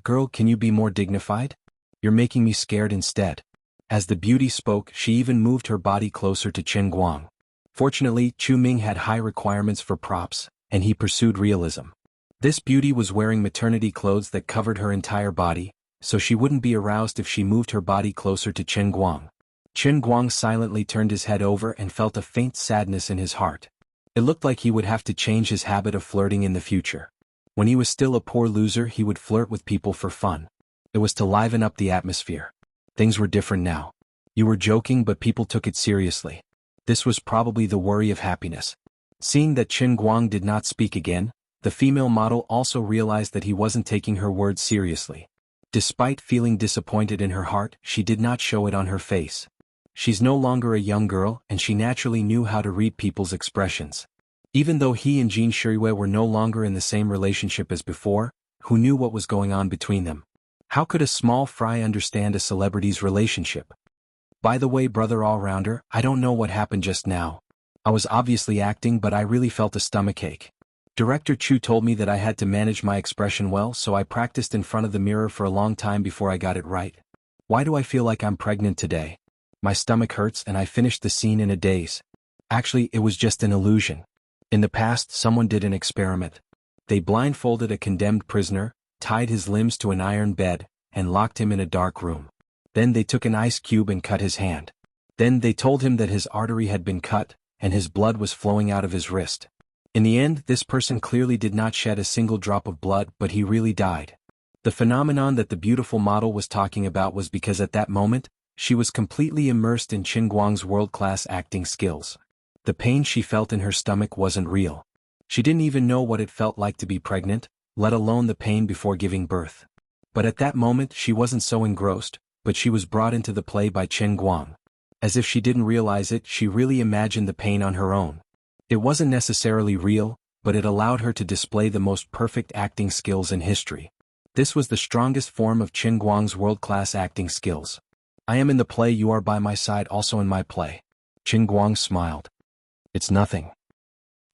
Girl, can you be more dignified? You're making me scared instead." As the beauty spoke, she even moved her body closer to Qin Guang. Fortunately, Chu Ming had high requirements for props, and he pursued realism. This beauty was wearing maternity clothes that covered her entire body, so she wouldn't be aroused if she moved her body closer to Qin Guang. Qin Guang silently turned his head over and felt a faint sadness in his heart. It looked like he would have to change his habit of flirting in the future. When he was still a poor loser, he would flirt with people for fun. It was to liven up the atmosphere. Things were different now. You were joking, but people took it seriously. This was probably the worry of happiness. Seeing that Qin Guang did not speak again, the female model also realized that he wasn't taking her words seriously. Despite feeling disappointed in her heart, she did not show it on her face. She's no longer a young girl, and she naturally knew how to read people's expressions. Even though he and Jean Shiriwei were no longer in the same relationship as before, who knew what was going on between them? How could a small fry understand a celebrity's relationship? "By the way, Brother All-Rounder, I don't know what happened just now. I was obviously acting, but I really felt a stomachache. Director Chu told me that I had to manage my expression well, so I practiced in front of the mirror for a long time before I got it right. Why do I feel like I'm pregnant today? My stomach hurts and I finished the scene in a daze. Actually, it was just an illusion. In the past, someone did an experiment. They blindfolded a condemned prisoner, tied his limbs to an iron bed, and locked him in a dark room. Then they took an ice cube and cut his hand. Then they told him that his artery had been cut, and his blood was flowing out of his wrist. In the end, this person clearly did not shed a single drop of blood, but he really died. The phenomenon that the beautiful model was talking about was because at that moment, she was completely immersed in Qin Guang's world-class acting skills. The pain she felt in her stomach wasn't real. She didn't even know what it felt like to be pregnant, let alone the pain before giving birth. But at that moment she wasn't so engrossed, but she was brought into the play by Qin Guang. As if she didn't realize it, she really imagined the pain on her own. It wasn't necessarily real, but it allowed her to display the most perfect acting skills in history. This was the strongest form of Qin Guang's world-class acting skills. I am in the play, you are by my side, also in my play. Qin Guang smiled. It's nothing.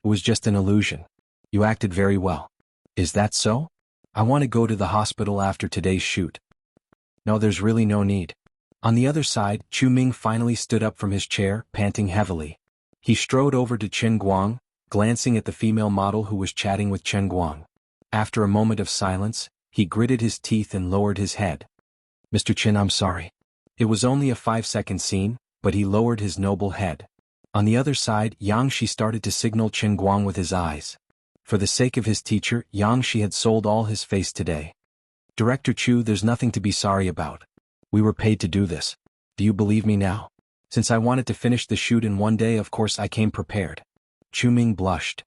It was just an illusion. You acted very well. Is that so? I want to go to the hospital after today's shoot. No, there's really no need. On the other side, Chu Ming finally stood up from his chair, panting heavily. He strode over to Qin Guang, glancing at the female model who was chatting with Qin Guang. After a moment of silence, he gritted his teeth and lowered his head. Mr. Qin, I'm sorry. It was only a 5-second scene, but he lowered his noble head. On the other side, Yang Shi started to signal Qin Guang with his eyes. For the sake of his teacher, Yang Shi had sold all his face today. Director Chu, there's nothing to be sorry about. We were paid to do this. Do you believe me now? Since I wanted to finish the shoot in one day, of course I came prepared. Chu Ming blushed.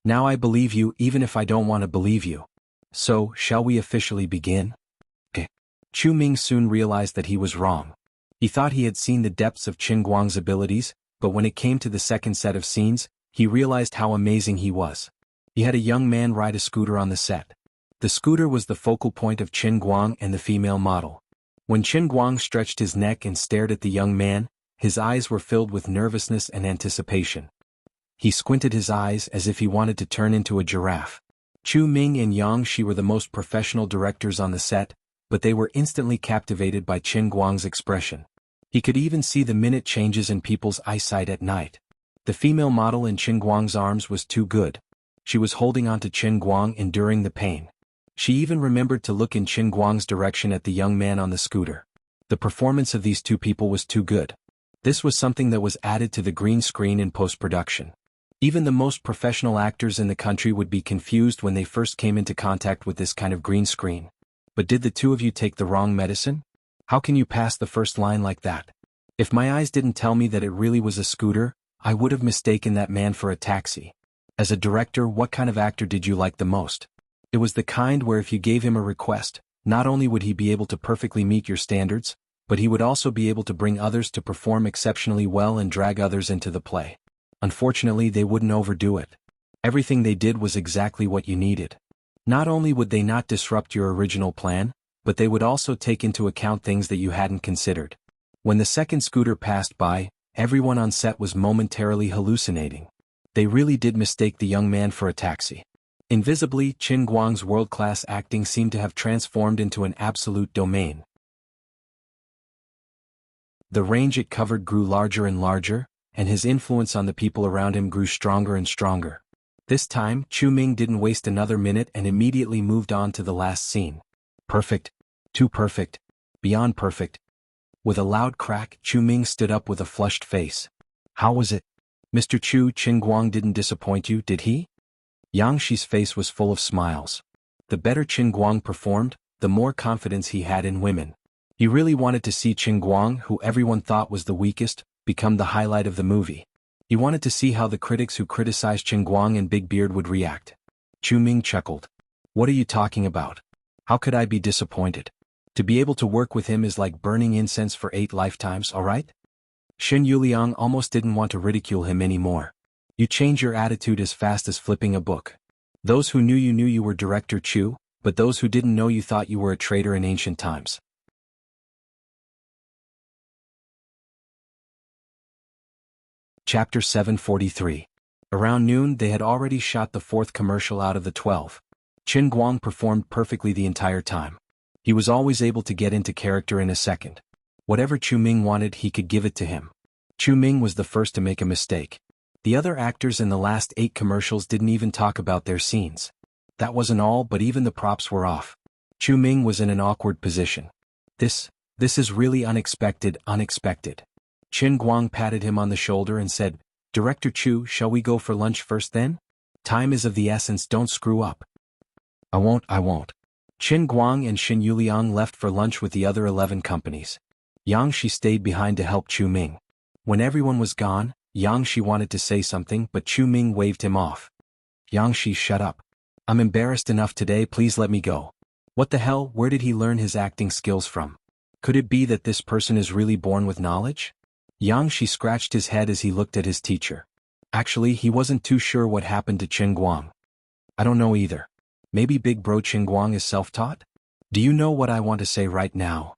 Now I believe you even if I don't want to believe you. So, shall we officially begin? Okay. Chu Ming soon realized that he was wrong. He thought he had seen the depths of Qin Guang's abilities, but when it came to the second set of scenes, he realized how amazing he was. He had a young man ride a scooter on the set. The scooter was the focal point of Qin Guang and the female model. When Qin Guang stretched his neck and stared at the young man, his eyes were filled with nervousness and anticipation. He squinted his eyes as if he wanted to turn into a giraffe. Chu Ming and Yang Shi were the most professional directors on the set, but they were instantly captivated by Qin Guang's expression. He could even see the minute changes in people's eyesight at night. The female model in Qin Guang's arms was too good. She was holding on to Qin Guang, enduring the pain. She even remembered to look in Qin Guang's direction at the young man on the scooter. The performance of these two people was too good. This was something that was added to the green screen in post-production. Even the most professional actors in the country would be confused when they first came into contact with this kind of green screen. But did the two of you take the wrong medicine? How can you pass the first line like that? If my eyes didn't tell me that it really was a scooter, I would have mistaken that man for a taxi. As a director, what kind of actor did you like the most? It was the kind where if you gave him a request, not only would he be able to perfectly meet your standards, but he would also be able to bring others to perform exceptionally well and drag others into the play. Unfortunately, they wouldn't overdo it. Everything they did was exactly what you needed. Not only would they not disrupt your original plan, but they would also take into account things that you hadn't considered. When the second scooter passed by, everyone on set was momentarily hallucinating. They really did mistake the young man for a taxi. Invisibly, Qin Guang's world-class acting seemed to have transformed into an absolute domain. The range it covered grew larger and larger, and his influence on the people around him grew stronger and stronger. This time, Chu Ming didn't waste another minute and immediately moved on to the last scene. Perfect. Too perfect. Beyond perfect. With a loud crack, Chu Ming stood up with a flushed face. How was it? Mr. Chu, Qin Guang didn't disappoint you, did he? Yang Shi's face was full of smiles. The better Qin Guang performed, the more confidence he had in women. He really wanted to see Qin Guang, who everyone thought was the weakest, become the highlight of the movie. He wanted to see how the critics who criticized Qin Guang and Big Beard would react. Chu Ming chuckled. What are you talking about? How could I be disappointed? To be able to work with him is like burning incense for 8 lifetimes, alright? Shen Yuliang almost didn't want to ridicule him anymore. You change your attitude as fast as flipping a book. Those who knew you were Director Chu, but those who didn't know you thought you were a traitor in ancient times. Chapter 743. Around noon they had already shot the 4th commercial out of the 12. Qin Guang performed perfectly the entire time. He was always able to get into character in a second. Whatever Chu Ming wanted, he could give it to him. Chu Ming was the first to make a mistake. The other actors in the last 8 commercials didn't even talk about their scenes. That wasn't all, but even the props were off. Chu Ming was in an awkward position. This is really unexpected. Qin Guang patted him on the shoulder and said, Director Chu, shall we go for lunch first then? Time is of the essence, don't screw up. I won't. Qin Guang and Xin Yuliang left for lunch with the other 11 companies. Yang Shi stayed behind to help Chu Ming. When everyone was gone, Yang Shi wanted to say something but Chu Ming waved him off. Yang Shi, shut up. I'm embarrassed enough today, please let me go. What the hell, where did he learn his acting skills from? Could it be that this person is really born with knowledge? Yang Shi scratched his head as he looked at his teacher. Actually, he wasn't too sure what happened to Qin Guang. I don't know either. Maybe big bro Qin Guang is self-taught? Do you know what I want to say right now?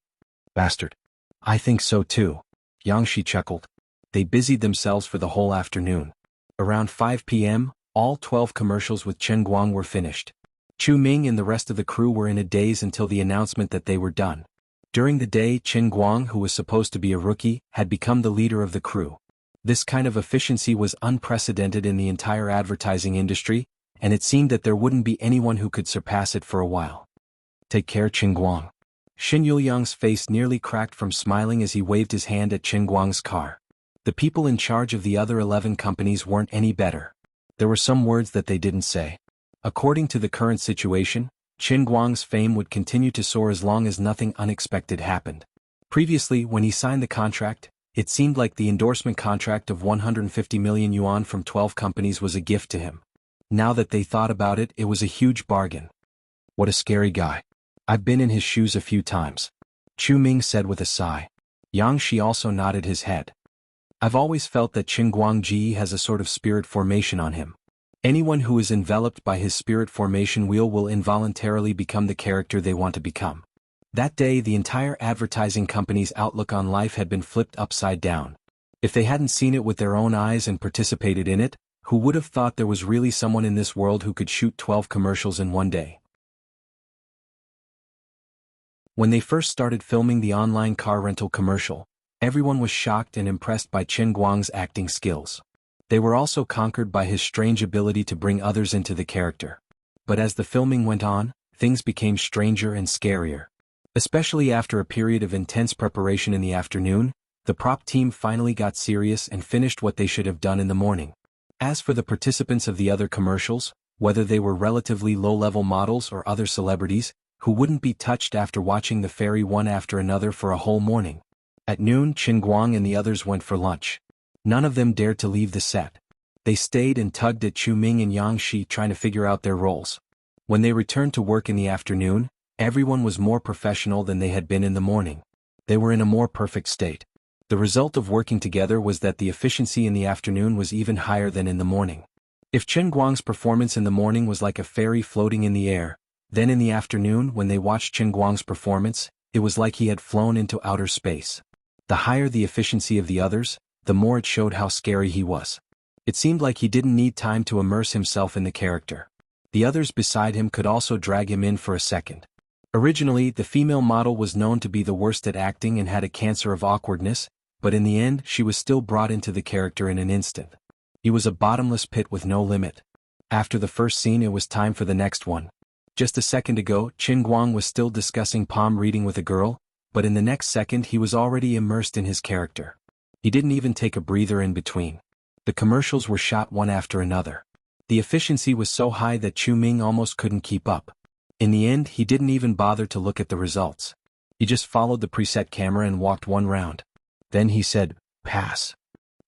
Bastard. I think so too. Yang Shi chuckled. They busied themselves for the whole afternoon. Around 5 p.m., all 12 commercials with Qin Guang were finished. Chu Ming and the rest of the crew were in a daze until the announcement that they were done. During the day, Qin Guang, who was supposed to be a rookie, had become the leader of the crew. This kind of efficiency was unprecedented in the entire advertising industry, and it seemed that there wouldn't be anyone who could surpass it for a while. Take care, Qin Guang. Xin Yuliang's face nearly cracked from smiling as he waved his hand at Qin Guang's car. The people in charge of the other 11 companies weren't any better. There were some words that they didn't say. According to the current situation, Qin Guang's fame would continue to soar as long as nothing unexpected happened. Previously, when he signed the contract, it seemed like the endorsement contract of 150 million yuan from 12 companies was a gift to him. Now that they thought about it, it was a huge bargain. What a scary guy. I've been in his shoes a few times. Chu Ming said with a sigh. Yang Shi also nodded his head. I've always felt that Qin Guang Ji has a sort of spirit formation on him. Anyone who is enveloped by his spirit formation wheel will involuntarily become the character they want to become. That day, the entire advertising company's outlook on life had been flipped upside down. If they hadn't seen it with their own eyes and participated in it, who would have thought there was really someone in this world who could shoot 12 commercials in one day? When they first started filming the online car rental commercial, everyone was shocked and impressed by Qin Guang's acting skills. They were also conquered by his strange ability to bring others into the character. But as the filming went on, things became stranger and scarier. Especially after a period of intense preparation in the afternoon, the prop team finally got serious and finished what they should have done in the morning. As for the participants of the other commercials, whether they were relatively low-level models or other celebrities, who wouldn't be touched after watching the ferry one after another for a whole morning? At noon, Qin Guang and the others went for lunch. None of them dared to leave the set. They stayed and tugged at Chu Ming and Yang Shi, trying to figure out their roles. When they returned to work in the afternoon, everyone was more professional than they had been in the morning. They were in a more perfect state. The result of working together was that the efficiency in the afternoon was even higher than in the morning. If Qin Guang's performance in the morning was like a fairy floating in the air, then in the afternoon when they watched Qin Guang's performance, it was like he had flown into outer space. The higher the efficiency of the others, the more it showed how scary he was. It seemed like he didn't need time to immerse himself in the character. The others beside him could also drag him in for a second. Originally, the female model was known to be the worst at acting and had a cancer of awkwardness, but in the end she was still brought into the character in an instant. He was a bottomless pit with no limit. After the first scene, it was time for the next one. Just a second ago, Qin Guang was still discussing palm reading with a girl, but in the next second he was already immersed in his character. He didn't even take a breather in between. The commercials were shot one after another. The efficiency was so high that Chu Ming almost couldn't keep up. In the end, he didn't even bother to look at the results. He just followed the preset camera and walked one round. Then he said, "Pass."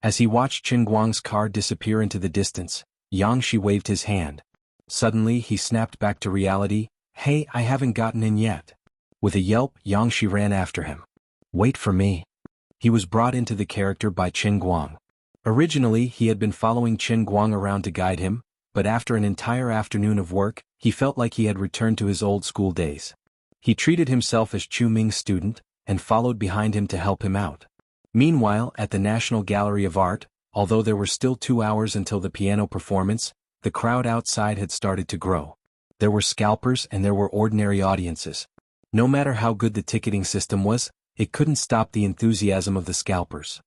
As he watched Qin Guang's car disappear into the distance, Yang Shi waved his hand. Suddenly he snapped back to reality. "Hey, I haven't gotten in yet." With a yelp, Yang Shi ran after him. "Wait for me." He was brought into the character by Qin Guang. Originally, he had been following Qin Guang around to guide him, but after an entire afternoon of work, he felt like he had returned to his old school days. He treated himself as Chu Ming's student, and followed behind him to help him out. Meanwhile, at the National Gallery of Art, although there were still 2 hours until the piano performance, the crowd outside had started to grow. There were scalpers and there were ordinary audiences. No matter how good the ticketing system was, it couldn't stop the enthusiasm of the scalpers.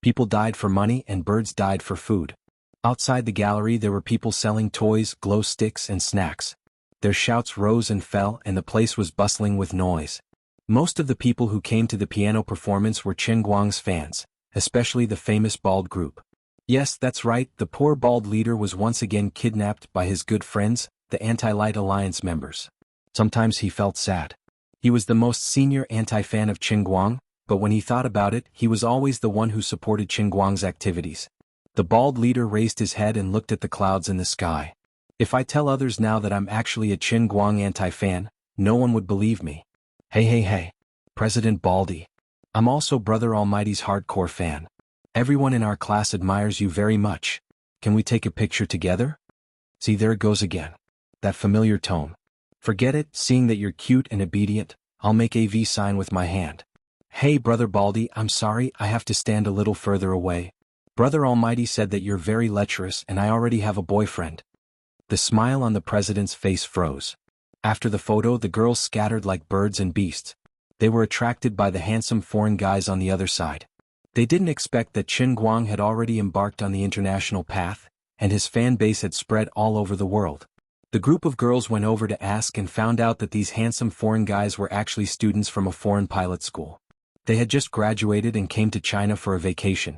People died for money and birds died for food. Outside the gallery there were people selling toys, glow sticks and snacks. Their shouts rose and fell and the place was bustling with noise. Most of the people who came to the piano performance were Qin Guang's fans, especially the famous bald group. Yes, that's right, the poor bald leader was once again kidnapped by his good friends, the Anti-Light Alliance members. Sometimes he felt sad. He was the most senior anti-fan of Qin Guang, but when he thought about it, he was always the one who supported Qin Guang's activities. The bald leader raised his head and looked at the clouds in the sky. If I tell others now that I'm actually a Qin Guang anti-fan, no one would believe me. Hey, President Baldy. I'm also Brother Almighty's hardcore fan. Everyone in our class admires you very much. Can we take a picture together? See, there it goes again. That familiar tone. Forget it, seeing that you're cute and obedient, I'll make a V sign with my hand. Hey Brother Baldy, I'm sorry, I have to stand a little further away. Brother Almighty said that you're very lecherous and I already have a boyfriend. The smile on the president's face froze. After the photo, the girls scattered like birds and beasts. They were attracted by the handsome foreign guys on the other side. They didn't expect that Qin Guang had already embarked on the international path, and his fan base had spread all over the world. The group of girls went over to ask and found out that these handsome foreign guys were actually students from a foreign pilot school. They had just graduated and came to China for a vacation.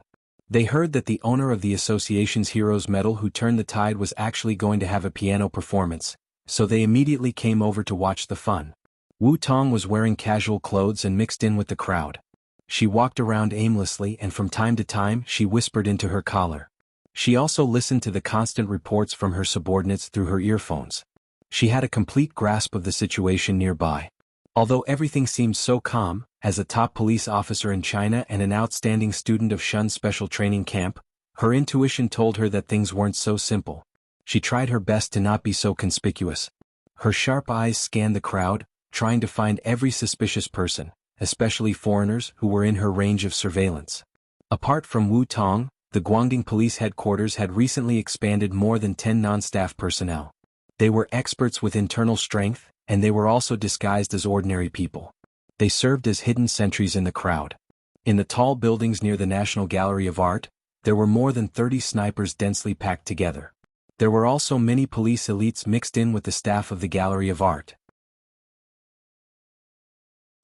They heard that the owner of the association's Heroes Medal who turned the tide was actually going to have a piano performance, so they immediately came over to watch the fun. Wu Tong was wearing casual clothes and mixed in with the crowd. She walked around aimlessly and from time to time she whispered into her collar. She also listened to the constant reports from her subordinates through her earphones. She had a complete grasp of the situation nearby. Although everything seemed so calm, as a top police officer in China and an outstanding student of Shun's special training camp, her intuition told her that things weren't so simple. She tried her best to not be so conspicuous. Her sharp eyes scanned the crowd, trying to find every suspicious person, especially foreigners who were in her range of surveillance. Apart from Wu Tong, the Guangdong Police Headquarters had recently expanded more than 10 non-staff personnel. They were experts with internal strength, and they were also disguised as ordinary people. They served as hidden sentries in the crowd. In the tall buildings near the National Gallery of Art, there were more than 30 snipers densely packed together. There were also many police elites mixed in with the staff of the Gallery of Art.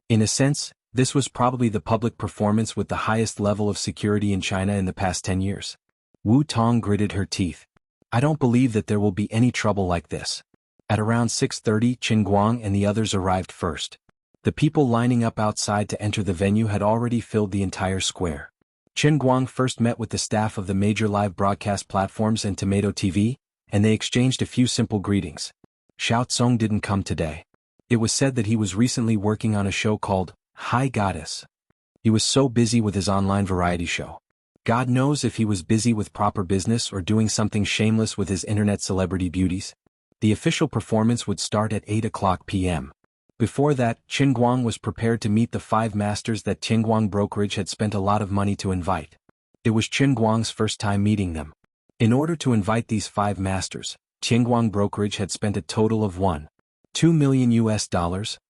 In a sense, this was probably the public performance with the highest level of security in China in the past 10 years. Wu Tong gritted her teeth. I don't believe that there will be any trouble like this. At around 6:30, Qin Guang and the others arrived first. The people lining up outside to enter the venue had already filled the entire square. Qin Guang first met with the staff of the major live broadcast platforms and Tomato TV, and they exchanged a few simple greetings. Xiao Tsong didn't come today. It was said that he was recently working on a show called Hi Goddess. He was so busy with his online variety show. God knows if he was busy with proper business or doing something shameless with his internet celebrity beauties. The official performance would start at 8:00 p.m. Before that, Qin Guang was prepared to meet the 5 masters that Qinguang Brokerage had spent a lot of money to invite. It was Qin Guang's first time meeting them. In order to invite these 5 masters, Qinguang Brokerage had spent a total of $1.2 million,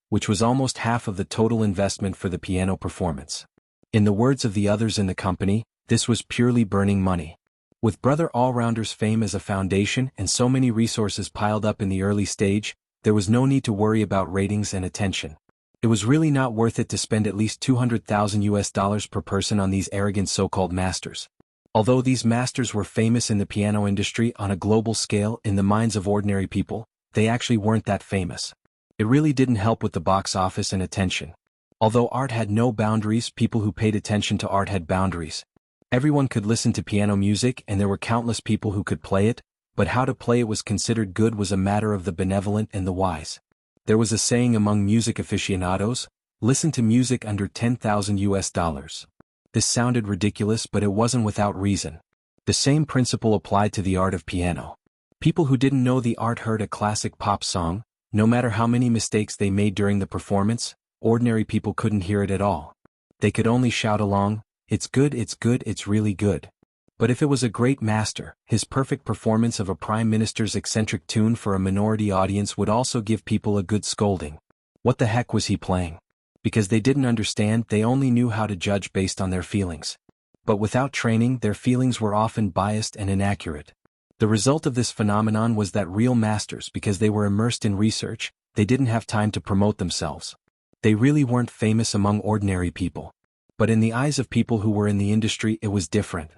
which was almost half of the total investment for the piano performance. In the words of the others in the company, this was purely burning money. With Brother Allrounder's fame as a foundation and so many resources piled up in the early stage, there was no need to worry about ratings and attention. It was really not worth it to spend at least $200,000 per person on these arrogant so-called masters. Although these masters were famous in the piano industry on a global scale in the minds of ordinary people, they actually weren't that famous. It really didn't help with the box office and attention. Although art had no boundaries, people who paid attention to art had boundaries. Everyone could listen to piano music and there were countless people who could play it, but how to play it was considered good was a matter of the benevolent and the wise. There was a saying among music aficionados, listen to music under $10,000. This sounded ridiculous, but it wasn't without reason. The same principle applied to the art of piano. People who didn't know the art heard a classic pop song, no matter how many mistakes they made during the performance, ordinary people couldn't hear it at all. They could only shout along, it's good, it's really good. But if it was a great master, his perfect performance of a prime minister's eccentric tune for a minority audience would also give people a good scolding. What the heck was he playing? Because they didn't understand, they only knew how to judge based on their feelings. But without training, their feelings were often biased and inaccurate. The result of this phenomenon was that real masters, because they were immersed in research, they didn't have time to promote themselves. They really weren't famous among ordinary people. But in the eyes of people who were in the industry, it was different.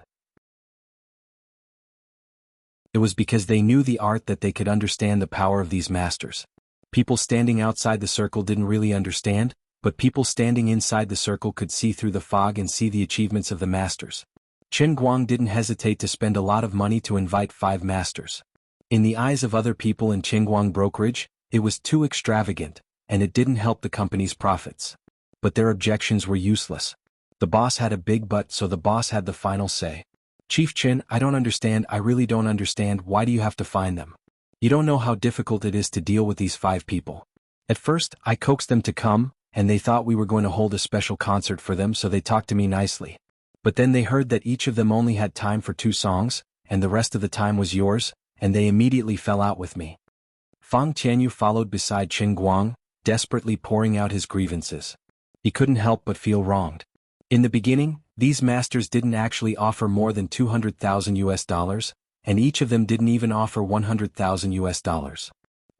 It was because they knew the art that they could understand the power of these masters. People standing outside the circle didn't really understand, but people standing inside the circle could see through the fog and see the achievements of the masters. Chen Guang didn't hesitate to spend a lot of money to invite 5 masters. In the eyes of other people in Qingguang brokerage, it was too extravagant, and it didn't help the company's profits. But their objections were useless. The boss had a big butt, so the boss had the final say. Chief Chen, I don't understand, I really don't understand, why do you have to find them? You don't know how difficult it is to deal with these 5 people. At first, I coaxed them to come, and they thought we were going to hold a special concert for them, so they talked to me nicely. But then they heard that each of them only had time for 2 songs, and the rest of the time was yours, and they immediately fell out with me. Fang Tianyu followed beside Chen Guang, desperately pouring out his grievances. He couldn't help but feel wronged. In the beginning, these masters didn't actually offer more than $200,000, and each of them didn't even offer $100,000.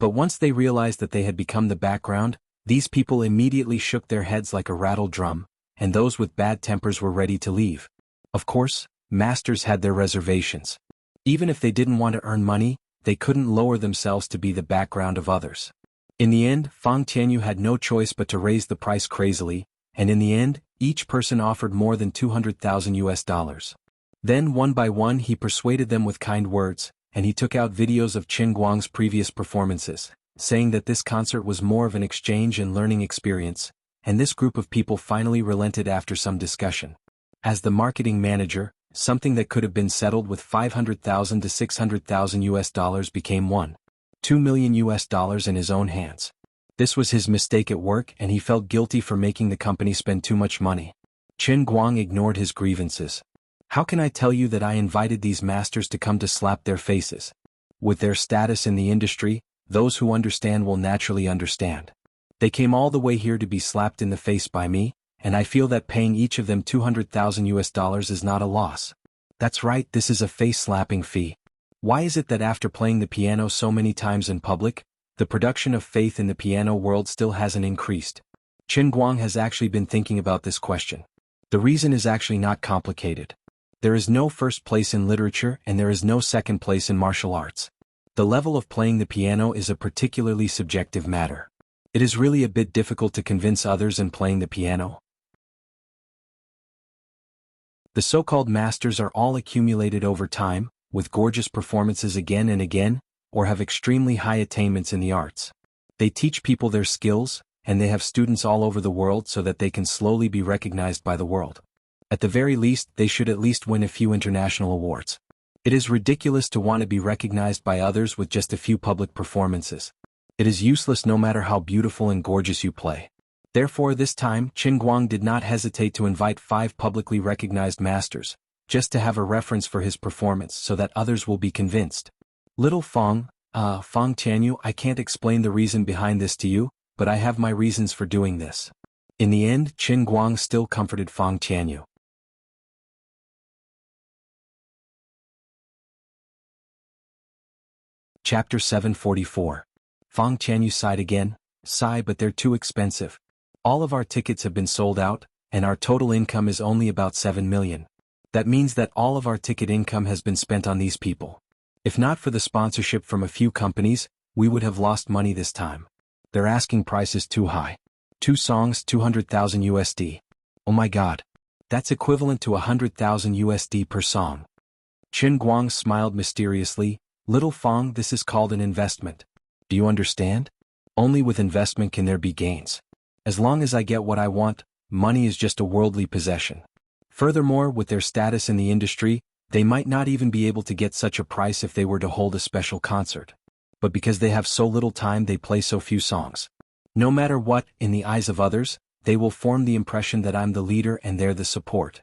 But once they realized that they had become the background, these people immediately shook their heads like a rattled drum, and those with bad tempers were ready to leave. Of course, masters had their reservations. Even if they didn't want to earn money, they couldn't lower themselves to be the background of others. In the end, Fang Tianyu had no choice but to raise the price crazily, and in the end, each person offered more than $200,000. Then one by one he persuaded them with kind words, and he took out videos of Chen Guang's previous performances, saying that this concert was more of an exchange and learning experience, and this group of people finally relented after some discussion. As the marketing manager, something that could have been settled with $500,000 to $600,000 became $2 million in his own hands. This was his mistake at work, and he felt guilty for making the company spend too much money. Chen Guang ignored his grievances. How can I tell you that I invited these masters to come to slap their faces? With their status in the industry, those who understand will naturally understand. They came all the way here to be slapped in the face by me, and I feel that paying each of them $200,000 is not a loss. That's right, this is a face-slapping fee. Why is it that after playing the piano so many times in public, the production of faith in the piano world still hasn't increased? Chen Guang has actually been thinking about this question. The reason is actually not complicated. There is no first place in literature and there is no second place in martial arts. The level of playing the piano is a particularly subjective matter. It is really a bit difficult to convince others in playing the piano. The so-called masters are all accumulated over time, with gorgeous performances again and again, or have extremely high attainments in the arts. They teach people their skills, and they have students all over the world so that they can slowly be recognized by the world. At the very least, they should at least win a few international awards. It is ridiculous to want to be recognized by others with just a few public performances. It is useless no matter how beautiful and gorgeous you play. Therefore this time, Chen Guang did not hesitate to invite 5 publicly recognized masters, just to have a reference for his performance so that others will be convinced. Little Fang Tianyu, I can't explain the reason behind this to you, but I have my reasons for doing this. In the end, Chen Guang still comforted Fang Tianyu. Chapter 744. Fang Tianyu sighed again. Sigh, but they're too expensive. All of our tickets have been sold out, and our total income is only about 7 million. That means that all of our ticket income has been spent on these people. If not for the sponsorship from a few companies, we would have lost money this time. Their asking price is too high. 2 songs, 200,000 USD. Oh my god. That's equivalent to 100,000 USD per song. Chen Guang smiled mysteriously. Little Fang, this is called an investment. Do you understand? Only with investment can there be gains. As long as I get what I want, money is just a worldly possession. Furthermore, with their status in the industry, they might not even be able to get such a price if they were to hold a special concert. But because they have so little time, they play so few songs. No matter what, in the eyes of others, they will form the impression that I'm the leader and they're the support.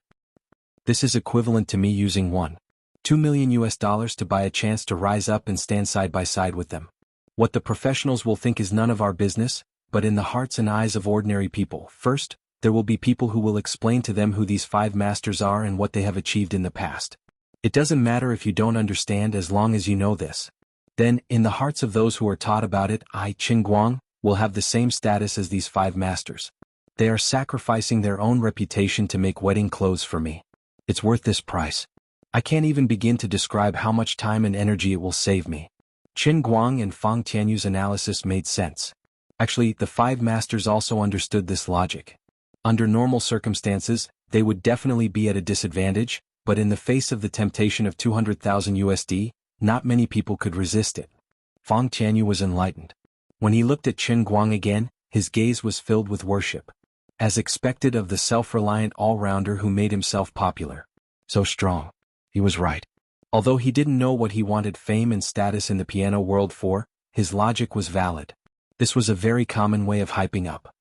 This is equivalent to me using $2 million to buy a chance to rise up and stand side by side with them. What the professionals will think is none of our business, but in the hearts and eyes of ordinary people, first, there will be people who will explain to them who these 5 masters are and what they have achieved in the past. It doesn't matter if you don't understand as long as you know this. Then, in the hearts of those who are taught about it, I, Chen Guang, will have the same status as these 5 masters. They are sacrificing their own reputation to make wedding clothes for me. It's worth this price. I can't even begin to describe how much time and energy it will save me. Qin Guang and Fang Tianyu's analysis made sense. Actually, the five masters also understood this logic. Under normal circumstances, they would definitely be at a disadvantage, but in the face of the temptation of 200,000 USD, not many people could resist it. Fang Tianyu was enlightened. When he looked at Qin Guang again, his gaze was filled with worship. As expected of the self-reliant all-rounder who made himself popular. So strong. He was right. Although he didn't know what he wanted fame and status in the piano world for, his logic was valid. This was a very common way of hyping up.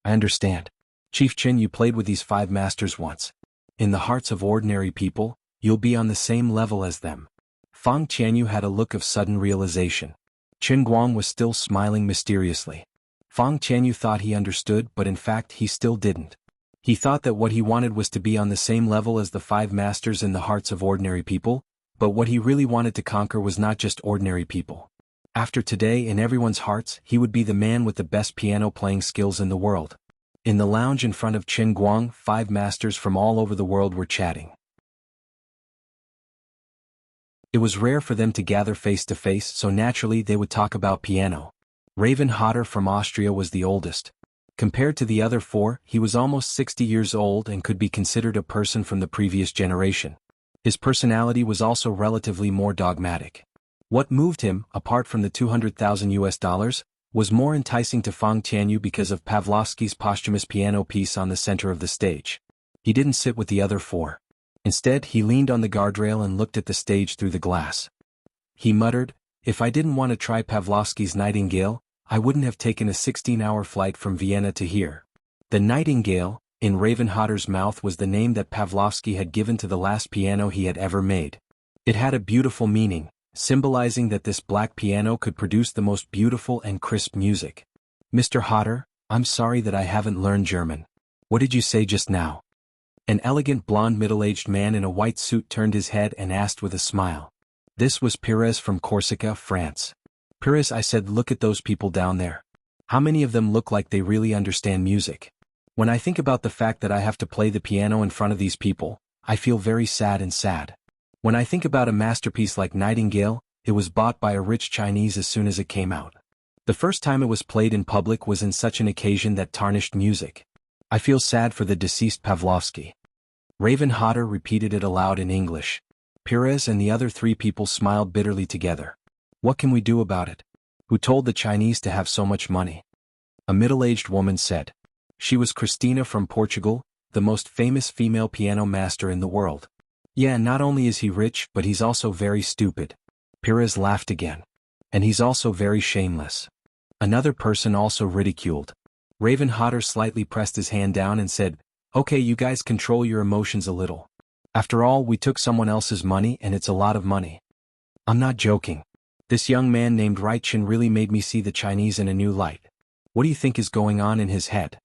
I understand. Chief Qin, you played with these five masters once. In the hearts of ordinary people, you'll be on the same level as them. Fang Tianyu had a look of sudden realization. Qin Guang was still smiling mysteriously. Fang Tianyu thought he understood, but in fact he still didn't. He thought that what he wanted was to be on the same level as the five masters in the hearts of ordinary people, but what he really wanted to conquer was not just ordinary people. After today, in everyone's hearts, he would be the man with the best piano-playing skills in the world. In the lounge in front of Qin Guang, five masters from all over the world were chatting. It was rare for them to gather face to face, so naturally they would talk about piano. Raven Hodder from Austria was the oldest. Compared to the other four, he was almost 60 years old and could be considered a person from the previous generation. His personality was also relatively more dogmatic. What moved him, apart from the 200,000 USD, was more enticing to Fang Tianyu because of Pavlovsky's posthumous piano piece on the center of the stage. He didn't sit with the other four. Instead, he leaned on the guardrail and looked at the stage through the glass. He muttered, "If I didn't want to try Pavlovsky's Nightingale, I wouldn't have taken a 16-hour flight from Vienna to here." The Nightingale, in Raven Hodder's mouth, was the name that Pavlovsky had given to the last piano he had ever made. It had a beautiful meaning, symbolizing that this black piano could produce the most beautiful and crisp music. "Mr. Hodder, I'm sorry that I haven't learned German. What did you say just now?" An elegant blonde middle-aged man in a white suit turned his head and asked with a smile. This was Pires from Corsica, France. "Pires," I said, "look at those people down there. How many of them look like they really understand music? When I think about the fact that I have to play the piano in front of these people, I feel very sad. When I think about a masterpiece like Nightingale, it was bought by a rich Chinese as soon as it came out. The first time it was played in public was in such an occasion that tarnished music. I feel sad for the deceased Pavlovsky." Raven Hodder repeated it aloud in English. Pires and the other three people smiled bitterly together. "What can we do about it? Who told the Chinese to have so much money?" A middle-aged woman said. She was Cristina from Portugal, the most famous female piano master in the world. "Yeah, not only is he rich, but he's also very stupid." Pires laughed again. "And he's also very shameless." Another person also ridiculed. Raven Hodder slightly pressed his hand down and said, "Okay, you guys control your emotions a little. After all, we took someone else's money and it's a lot of money. I'm not joking. This young man named Raichin really made me see the Chinese in a new light. What do you think is going on in his head?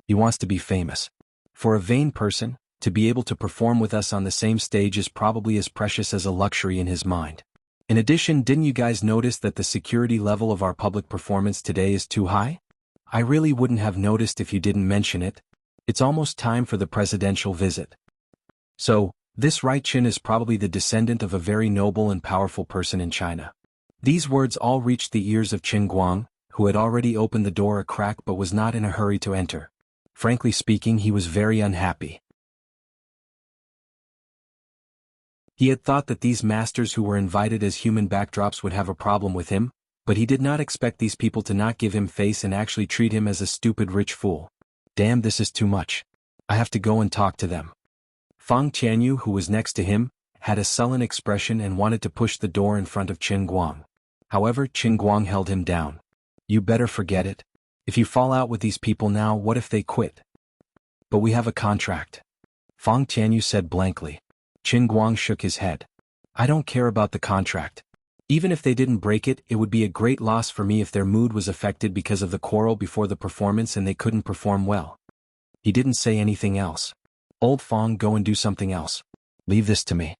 He wants to be famous. For a vain person, to be able to perform with us on the same stage is probably as precious as a luxury in his mind. In addition, didn't you guys notice that the security level of our public performance today is too high? I really wouldn't have noticed if you didn't mention it. It's almost time for the presidential visit." So, this Raichin is probably the descendant of a very noble and powerful person in China. These words all reached the ears of Qin Guang, who had already opened the door a crack but was not in a hurry to enter. Frankly speaking, he was very unhappy. He had thought that these masters who were invited as human backdrops would have a problem with him, but he did not expect these people to not give him face and actually treat him as a stupid rich fool. Damn, this is too much. I have to go and talk to them. Fang Tianyu, who was next to him, had a sullen expression and wanted to push the door in front of Qin Guang. However, Qin Guang held him down. "You better forget it. If you fall out with these people now, what if they quit?" "But we have a contract," Fang Tianyu said blankly. Qin Guang shook his head. "I don't care about the contract. Even if they didn't break it, it would be a great loss for me if their mood was affected because of the quarrel before the performance and they couldn't perform well." He didn't say anything else. "Old Fang, go and do something else. Leave this to me."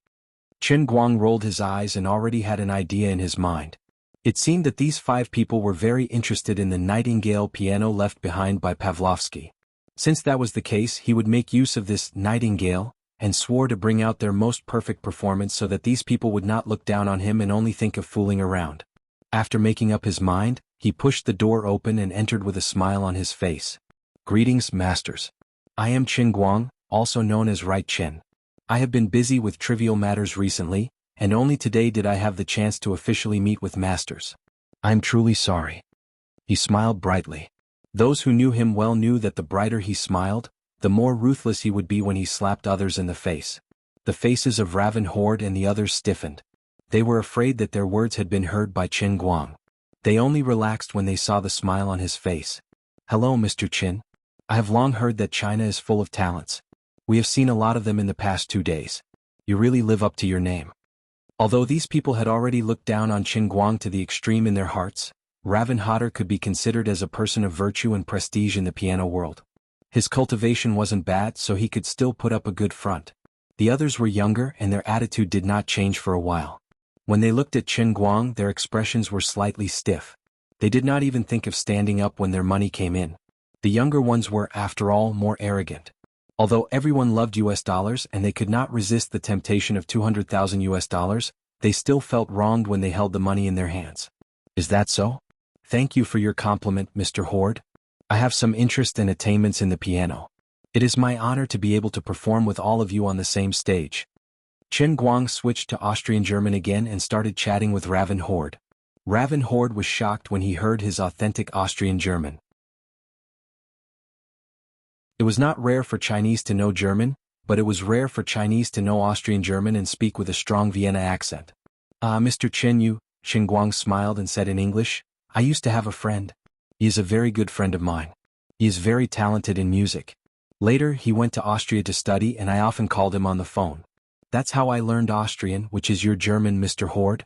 Qin Guang rolled his eyes and already had an idea in his mind. It seemed that these five people were very interested in the Nightingale piano left behind by Pavlovsky. Since that was the case, he would make use of this Nightingale, and swore to bring out their most perfect performance so that these people would not look down on him and only think of fooling around. After making up his mind, he pushed the door open and entered with a smile on his face. Greetings, masters. I am Qin Guang, also known as Right Qin. I have been busy with trivial matters recently, and only today did I have the chance to officially meet with masters. I am truly sorry. He smiled brightly. Those who knew him well knew that the brighter he smiled, the more ruthless he would be when he slapped others in the face. The faces of Raven Horde and the others stiffened. They were afraid that their words had been heard by Qin Guang. They only relaxed when they saw the smile on his face. Hello, Mr. Qin. I have long heard that China is full of talents. We have seen a lot of them in the past 2 days. You really live up to your name. Although these people had already looked down on Qin Guang to the extreme in their hearts, Raven Hodder could be considered as a person of virtue and prestige in the piano world. His cultivation wasn't bad, so he could still put up a good front. The others were younger and their attitude did not change for a while. When they looked at Qin Guang, their expressions were slightly stiff. They did not even think of standing up when their money came in. The younger ones were, after all, more arrogant. Although everyone loved US dollars and they could not resist the temptation of 200,000 US dollars, they still felt wronged when they held the money in their hands. Is that so? Thank you for your compliment, Mr. Horde. I have some interest and attainments in the piano. It is my honor to be able to perform with all of you on the same stage. Qin Guang switched to Austrian German again and started chatting with Raven Horde. Raven Horde was shocked when he heard his authentic Austrian German. It was not rare for Chinese to know German, but it was rare for Chinese to know Austrian German and speak with a strong Vienna accent. Mr. Qin, Qin Guang smiled and said in English, I used to have a friend. He is a very good friend of mine. He is very talented in music. Later, he went to Austria to study and I often called him on the phone. That's how I learned Austrian, which is your German, Mr. Horde.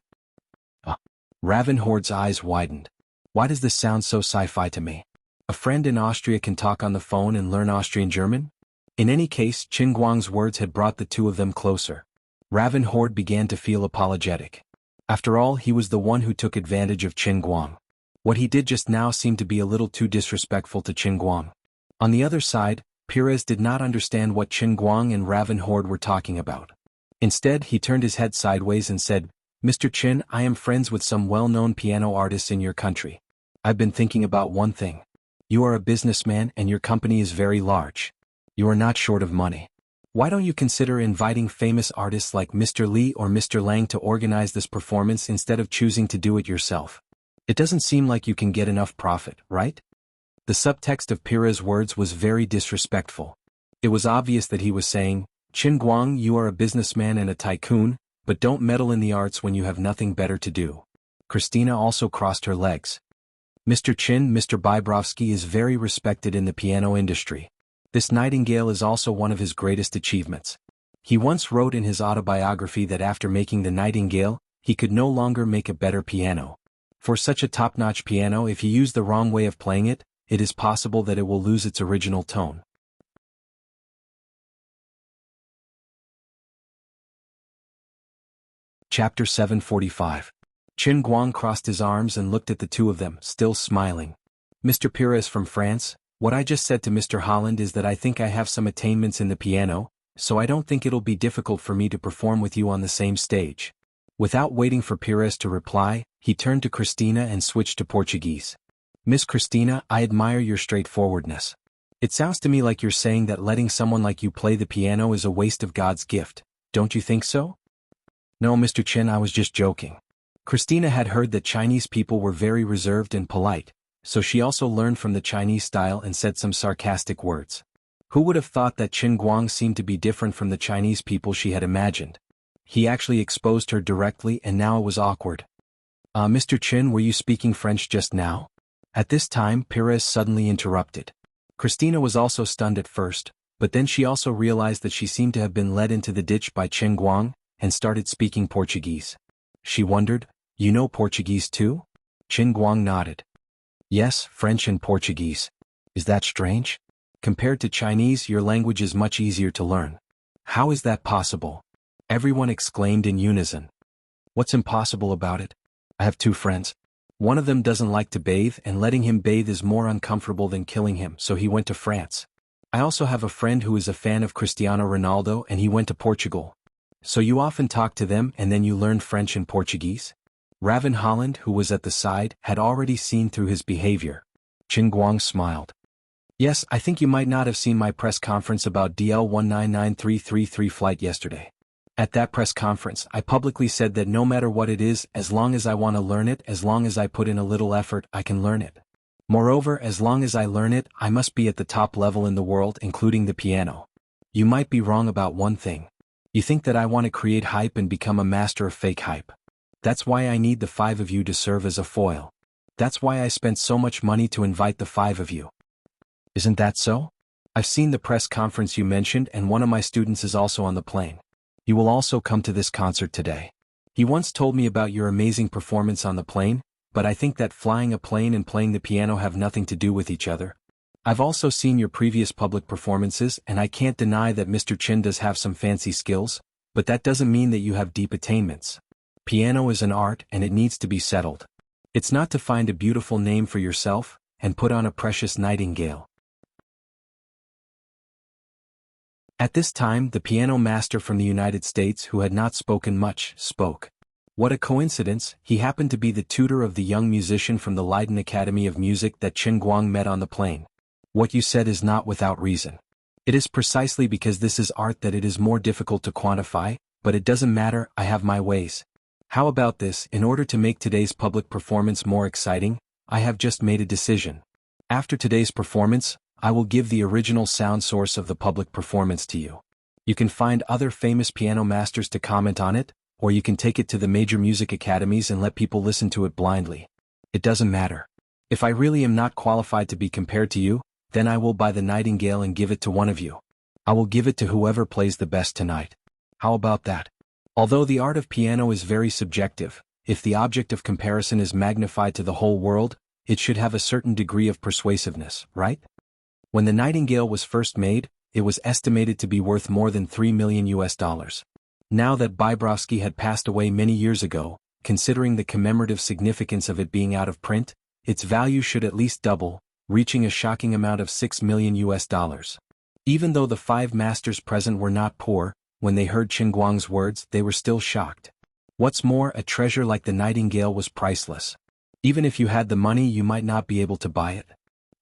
Raven Horde's eyes widened. Why does this sound so sci-fi to me? A friend in Austria can talk on the phone and learn Austrian German? In any case, Qin Guang's words had brought the two of them closer. Raven Horde began to feel apologetic. After all, he was the one who took advantage of Qin Guang. What he did just now seemed to be a little too disrespectful to Qin Guang. On the other side, Pires did not understand what Qin Guang and Raven Horde were talking about. Instead, he turned his head sideways and said, Mr. Qin, I am friends with some well-known piano artists in your country. I've been thinking about one thing. You are a businessman and your company is very large. You are not short of money. Why don't you consider inviting famous artists like Mr. Li or Mr. Lang to organize this performance instead of choosing to do it yourself? It doesn't seem like you can get enough profit, right? The subtext of Pires' words was very disrespectful. It was obvious that he was saying, Qin Guang, you are a businessman and a tycoon, but don't meddle in the arts when you have nothing better to do. Christina also crossed her legs. Mr. Qin, Mr. Bybrovsky is very respected in the piano industry. This Nightingale is also one of his greatest achievements. He once wrote in his autobiography that after making the Nightingale, he could no longer make a better piano. For such a top-notch piano, if you use the wrong way of playing it, it is possible that it will lose its original tone. Chapter 745. Qin Guang crossed his arms and looked at the two of them, still smiling. Mr. Pires from France, what I just said to Mr. Holland is that I think I have some attainments in the piano, so I don't think it'll be difficult for me to perform with you on the same stage. Without waiting for Pires to reply, he turned to Christina and switched to Portuguese. Miss Christina, I admire your straightforwardness. It sounds to me like you're saying that letting someone like you play the piano is a waste of God's gift, don't you think so? No, Mr. Qin, I was just joking. Christina had heard that Chinese people were very reserved and polite, so she also learned from the Chinese style and said some sarcastic words. Who would have thought that Qin Guang seemed to be different from the Chinese people she had imagined? He actually exposed her directly and now it was awkward. Mr. Qin, were you speaking French just now? At this time, Pires suddenly interrupted. Christina was also stunned at first, but then she also realized that she seemed to have been led into the ditch by Qin Guang, and started speaking Portuguese. She wondered, you know Portuguese too? Qin Guang nodded. Yes, French and Portuguese. Is that strange? Compared to Chinese, your language is much easier to learn. How is that possible? Everyone exclaimed in unison. What's impossible about it? I have 2 friends. One of them doesn't like to bathe and letting him bathe is more uncomfortable than killing him, so he went to France. I also have a friend who is a fan of Cristiano Ronaldo and he went to Portugal. So you often talk to them and then you learn French and Portuguese? Raven Holland, who was at the side, had already seen through his behavior. Qin Guang smiled. Yes, I think you might not have seen my press conference about DL199333 flight yesterday. At that press conference, I publicly said that no matter what it is, as long as I want to learn it, as long as I put in a little effort, I can learn it. Moreover, as long as I learn it, I must be at the top level in the world, including the piano. You might be wrong about one thing. You think that I want to create hype and become a master of fake hype. That's why I need the 5 of you to serve as a foil. That's why I spent so much money to invite the 5 of you. Isn't that so? I've seen the press conference you mentioned and one of my students is also on the plane. He will also come to this concert today. He once told me about your amazing performance on the plane, but I think that flying a plane and playing the piano have nothing to do with each other. I've also seen your previous public performances and I can't deny that Mr. Chin does have some fancy skills, but that doesn't mean that you have deep attainments. Piano is an art and it needs to be settled. It's not to find a beautiful name for yourself and put on a precious nightingale. At this time, the piano master from the United States, who had not spoken much, spoke. What a coincidence, he happened to be the tutor of the young musician from the Leiden Academy of Music that Qin Guang met on the plane. What you said is not without reason. It is precisely because this is art that it is more difficult to quantify, but it doesn't matter, I have my ways. How about this, in order to make today's public performance more exciting, I have just made a decision. After today's performance, I will give the original sound source of the public performance to you. You can find other famous piano masters to comment on it, or you can take it to the major music academies and let people listen to it blindly. It doesn't matter. If I really am not qualified to be compared to you, then I will buy the nightingale and give it to one of you. I will give it to whoever plays the best tonight. How about that? Although the art of piano is very subjective, if the object of comparison is magnified to the whole world, it should have a certain degree of persuasiveness, right? When the nightingale was first made, it was estimated to be worth more than $3 million. Now that Bybrovsky had passed away many years ago, considering the commemorative significance of it being out of print, its value should at least double, reaching a shocking amount of $6 million. Even though the 5 masters present were not poor, when they heard Qin Guang's words, they were still shocked. What's more, a treasure like the nightingale was priceless. Even if you had the money, you might not be able to buy it.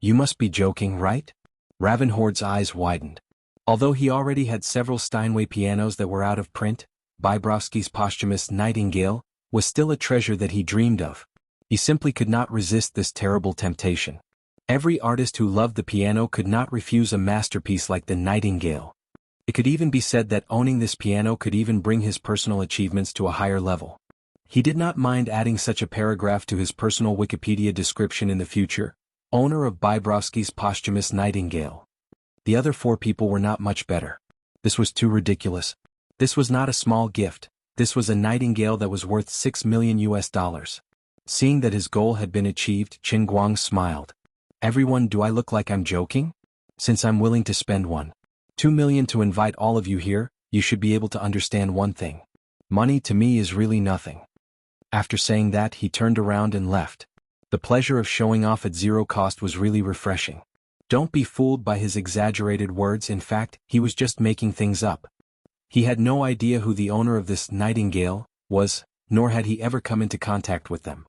You must be joking, right? Ravenhord's eyes widened. Although he already had several Steinway pianos that were out of print, Bybrovsky's posthumous Nightingale was still a treasure that he dreamed of. He simply could not resist this terrible temptation. Every artist who loved the piano could not refuse a masterpiece like the Nightingale. It could even be said that owning this piano could even bring his personal achievements to a higher level. He did not mind adding such a paragraph to his personal Wikipedia description in the future: owner of Bybrovsky's posthumous Nightingale. The other 4 people were not much better. This was too ridiculous. This was not a small gift. This was a nightingale that was worth $6 million. Seeing that his goal had been achieved, Qin Guang smiled. Everyone, do I look like I'm joking? Since I'm willing to spend $2 million to invite all of you here, you should be able to understand one thing. Money to me is really nothing. After saying that, he turned around and left. The pleasure of showing off at zero cost was really refreshing. Don't be fooled by his exaggerated words. In fact, he was just making things up. He had no idea who the owner of this nightingale was, nor had he ever come into contact with them.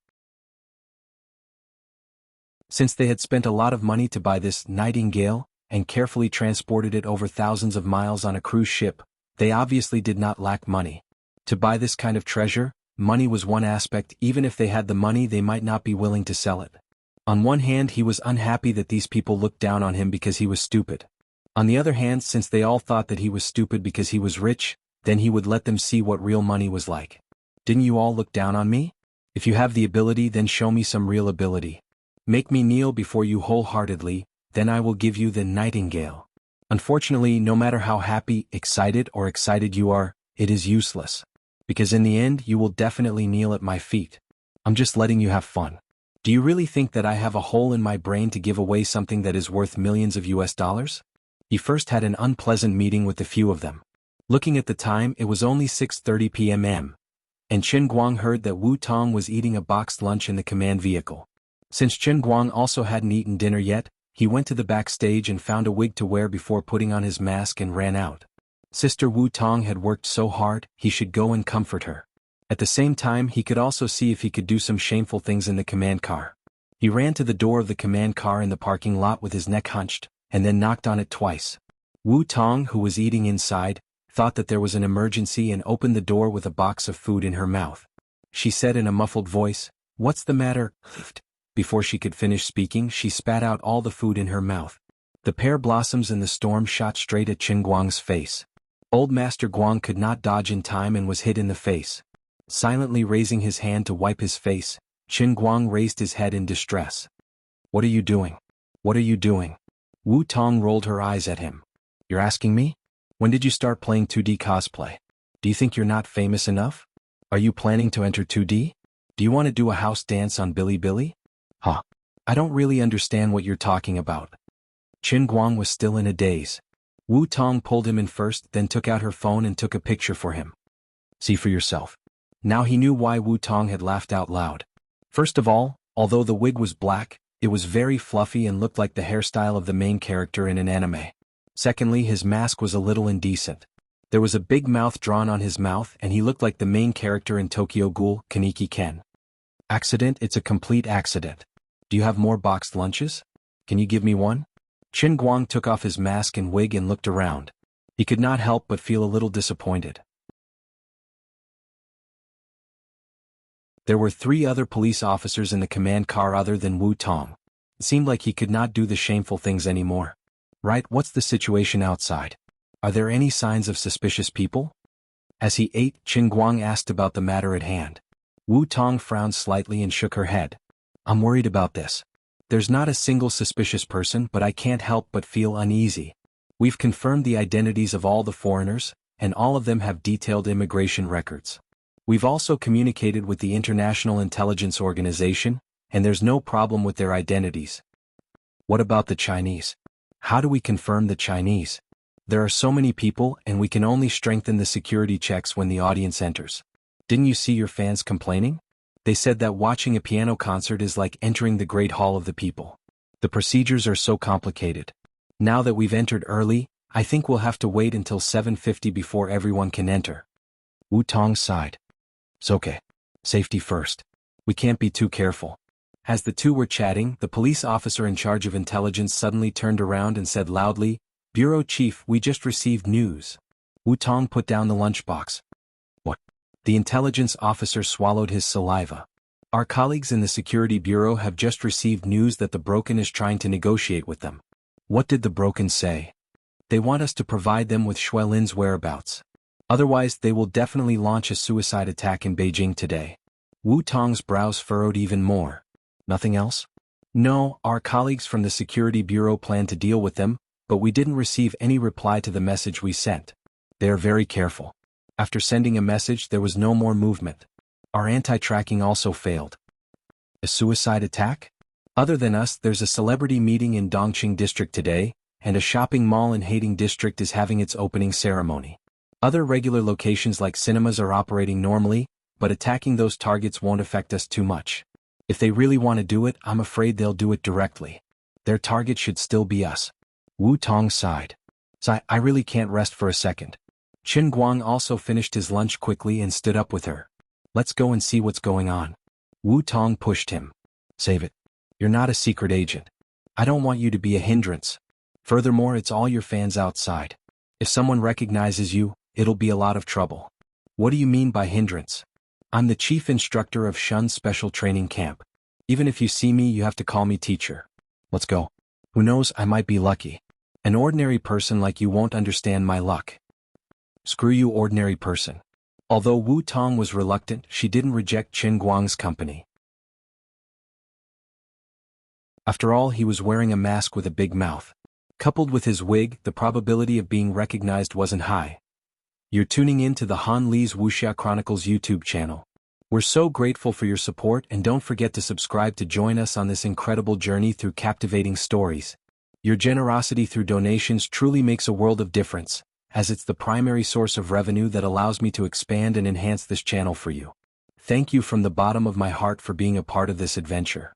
Since they had spent a lot of money to buy this nightingale, and carefully transported it over thousands of miles on a cruise ship, they obviously did not lack money. To buy this kind of treasure, money was one aspect. Even if they had the money, they might not be willing to sell it. On one hand, he was unhappy that these people looked down on him because he was stupid. On the other hand, since they all thought that he was stupid because he was rich, then he would let them see what real money was like. Didn't you all look down on me? If you have the ability, then show me some real ability. Make me kneel before you wholeheartedly, then I will give you the nightingale. Unfortunately, no matter how happy, excited you are, it is useless. Because in the end, you will definitely kneel at my feet. I'm just letting you have fun. Do you really think that I have a hole in my brain to give away something that is worth millions of US? He first had an unpleasant meeting with a few of them. Looking at the time, it was only 6:30 p.m. And Qin Guang heard that Wu Tong was eating a boxed lunch in the command vehicle. Since Qin Guang also hadn't eaten dinner yet, he went to the backstage and found a wig to wear before putting on his mask and ran out. Sister Wu Tong had worked so hard, he should go and comfort her. At the same time, he could also see if he could do some shameful things in the command car. He ran to the door of the command car in the parking lot with his neck hunched, and then knocked on it twice. Wu Tong, who was eating inside, thought that there was an emergency and opened the door with a box of food in her mouth. She said in a muffled voice, "What's the matter?" Before she could finish speaking, she spat out all the food in her mouth. The pear blossoms in the storm shot straight at Qin Guang's face. Old Master Guang could not dodge in time and was hit in the face. Silently raising his hand to wipe his face, Qin Guang raised his head in distress. "What are you doing? What are you doing?" Wu Tong rolled her eyes at him. "You're asking me? When did you start playing 2D cosplay? Do you think you're not famous enough? Are you planning to enter 2D? Do you want to do a house dance on Bilibili? Huh. I don't really understand what you're talking about." Qin Guang was still in a daze. Wu Tong pulled him in first, then took out her phone and took a picture for him. "See for yourself." Now he knew why Wu Tong had laughed out loud. First of all, although the wig was black, it was very fluffy and looked like the hairstyle of the main character in an anime. Secondly, his mask was a little indecent. There was a big mouth drawn on his mouth and he looked like the main character in Tokyo Ghoul, Kaneki Ken. Accident? It's a complete accident. Do you have more boxed lunches? Can you give me one? Qin Guang took off his mask and wig and looked around. He could not help but feel a little disappointed. There were 3 other police officers in the command car other than Wu Tong. It seemed like he could not do the shameful things anymore. Right, what's the situation outside? Are there any signs of suspicious people? As he ate, Qin Guang asked about the matter at hand. Wu Tong frowned slightly and shook her head. "I'm worried about this. There's not a single suspicious person, but I can't help but feel uneasy. We've confirmed the identities of all the foreigners, and all of them have detailed immigration records. We've also communicated with the International Intelligence Organization, and there's no problem with their identities." "What about the Chinese? How do we confirm the Chinese? There are so many people and we can only strengthen the security checks when the audience enters. Didn't you see your fans complaining? They said that watching a piano concert is like entering the Great Hall of the People. The procedures are so complicated. Now that we've entered early, I think we'll have to wait until 7:50 before everyone can enter." Wu Tong sighed. "It's okay. Safety first. We can't be too careful." As the two were chatting, the police officer in charge of intelligence suddenly turned around and said loudly, "Bureau Chief, we just received news." Wu Tong put down the lunchbox. "What?" The intelligence officer swallowed his saliva. "Our colleagues in the Security Bureau have just received news that the Broken is trying to negotiate with them." "What did the Broken say?" "They want us to provide them with Shui Lin's whereabouts. Otherwise they will definitely launch a suicide attack in Beijing today." Wu Tong's brows furrowed even more. "Nothing else?" "No, our colleagues from the Security Bureau plan to deal with them, but we didn't receive any reply to the message we sent. They are very careful. After sending a message there was no more movement. Our anti-tracking also failed." "A suicide attack?" "Other than us, there's a celebrity meeting in Dongqing District today, and a shopping mall in Hating District is having its opening ceremony. Other regular locations like cinemas are operating normally, but attacking those targets won't affect us too much. If they really want to do it, I'm afraid they'll do it directly. Their target should still be us." Wu Tong sighed. "I really can't rest for a second." Qin Guang also finished his lunch quickly and stood up with her. "Let's go and see what's going on." Wu Tong pushed him. "Save it. You're not a secret agent. I don't want you to be a hindrance. Furthermore, it's all your fans outside. If someone recognizes you, it'll be a lot of trouble." "What do you mean by hindrance?" "I'm the chief instructor of Shun's special training camp. Even if you see me, you have to call me teacher. Let's go. Who knows, I might be lucky. An ordinary person like you won't understand my luck." "Screw you, ordinary person." Although Wu Tong was reluctant, she didn't reject Qin Guang's company. After all, he was wearing a mask with a big mouth. Coupled with his wig, the probability of being recognized wasn't high. You're tuning in to the Han Li's Wuxia Chronicles YouTube channel. We're so grateful for your support, and don't forget to subscribe to join us on this incredible journey through captivating stories. Your generosity through donations truly makes a world of difference, as it's the primary source of revenue that allows me to expand and enhance this channel for you. Thank you from the bottom of my heart for being a part of this adventure.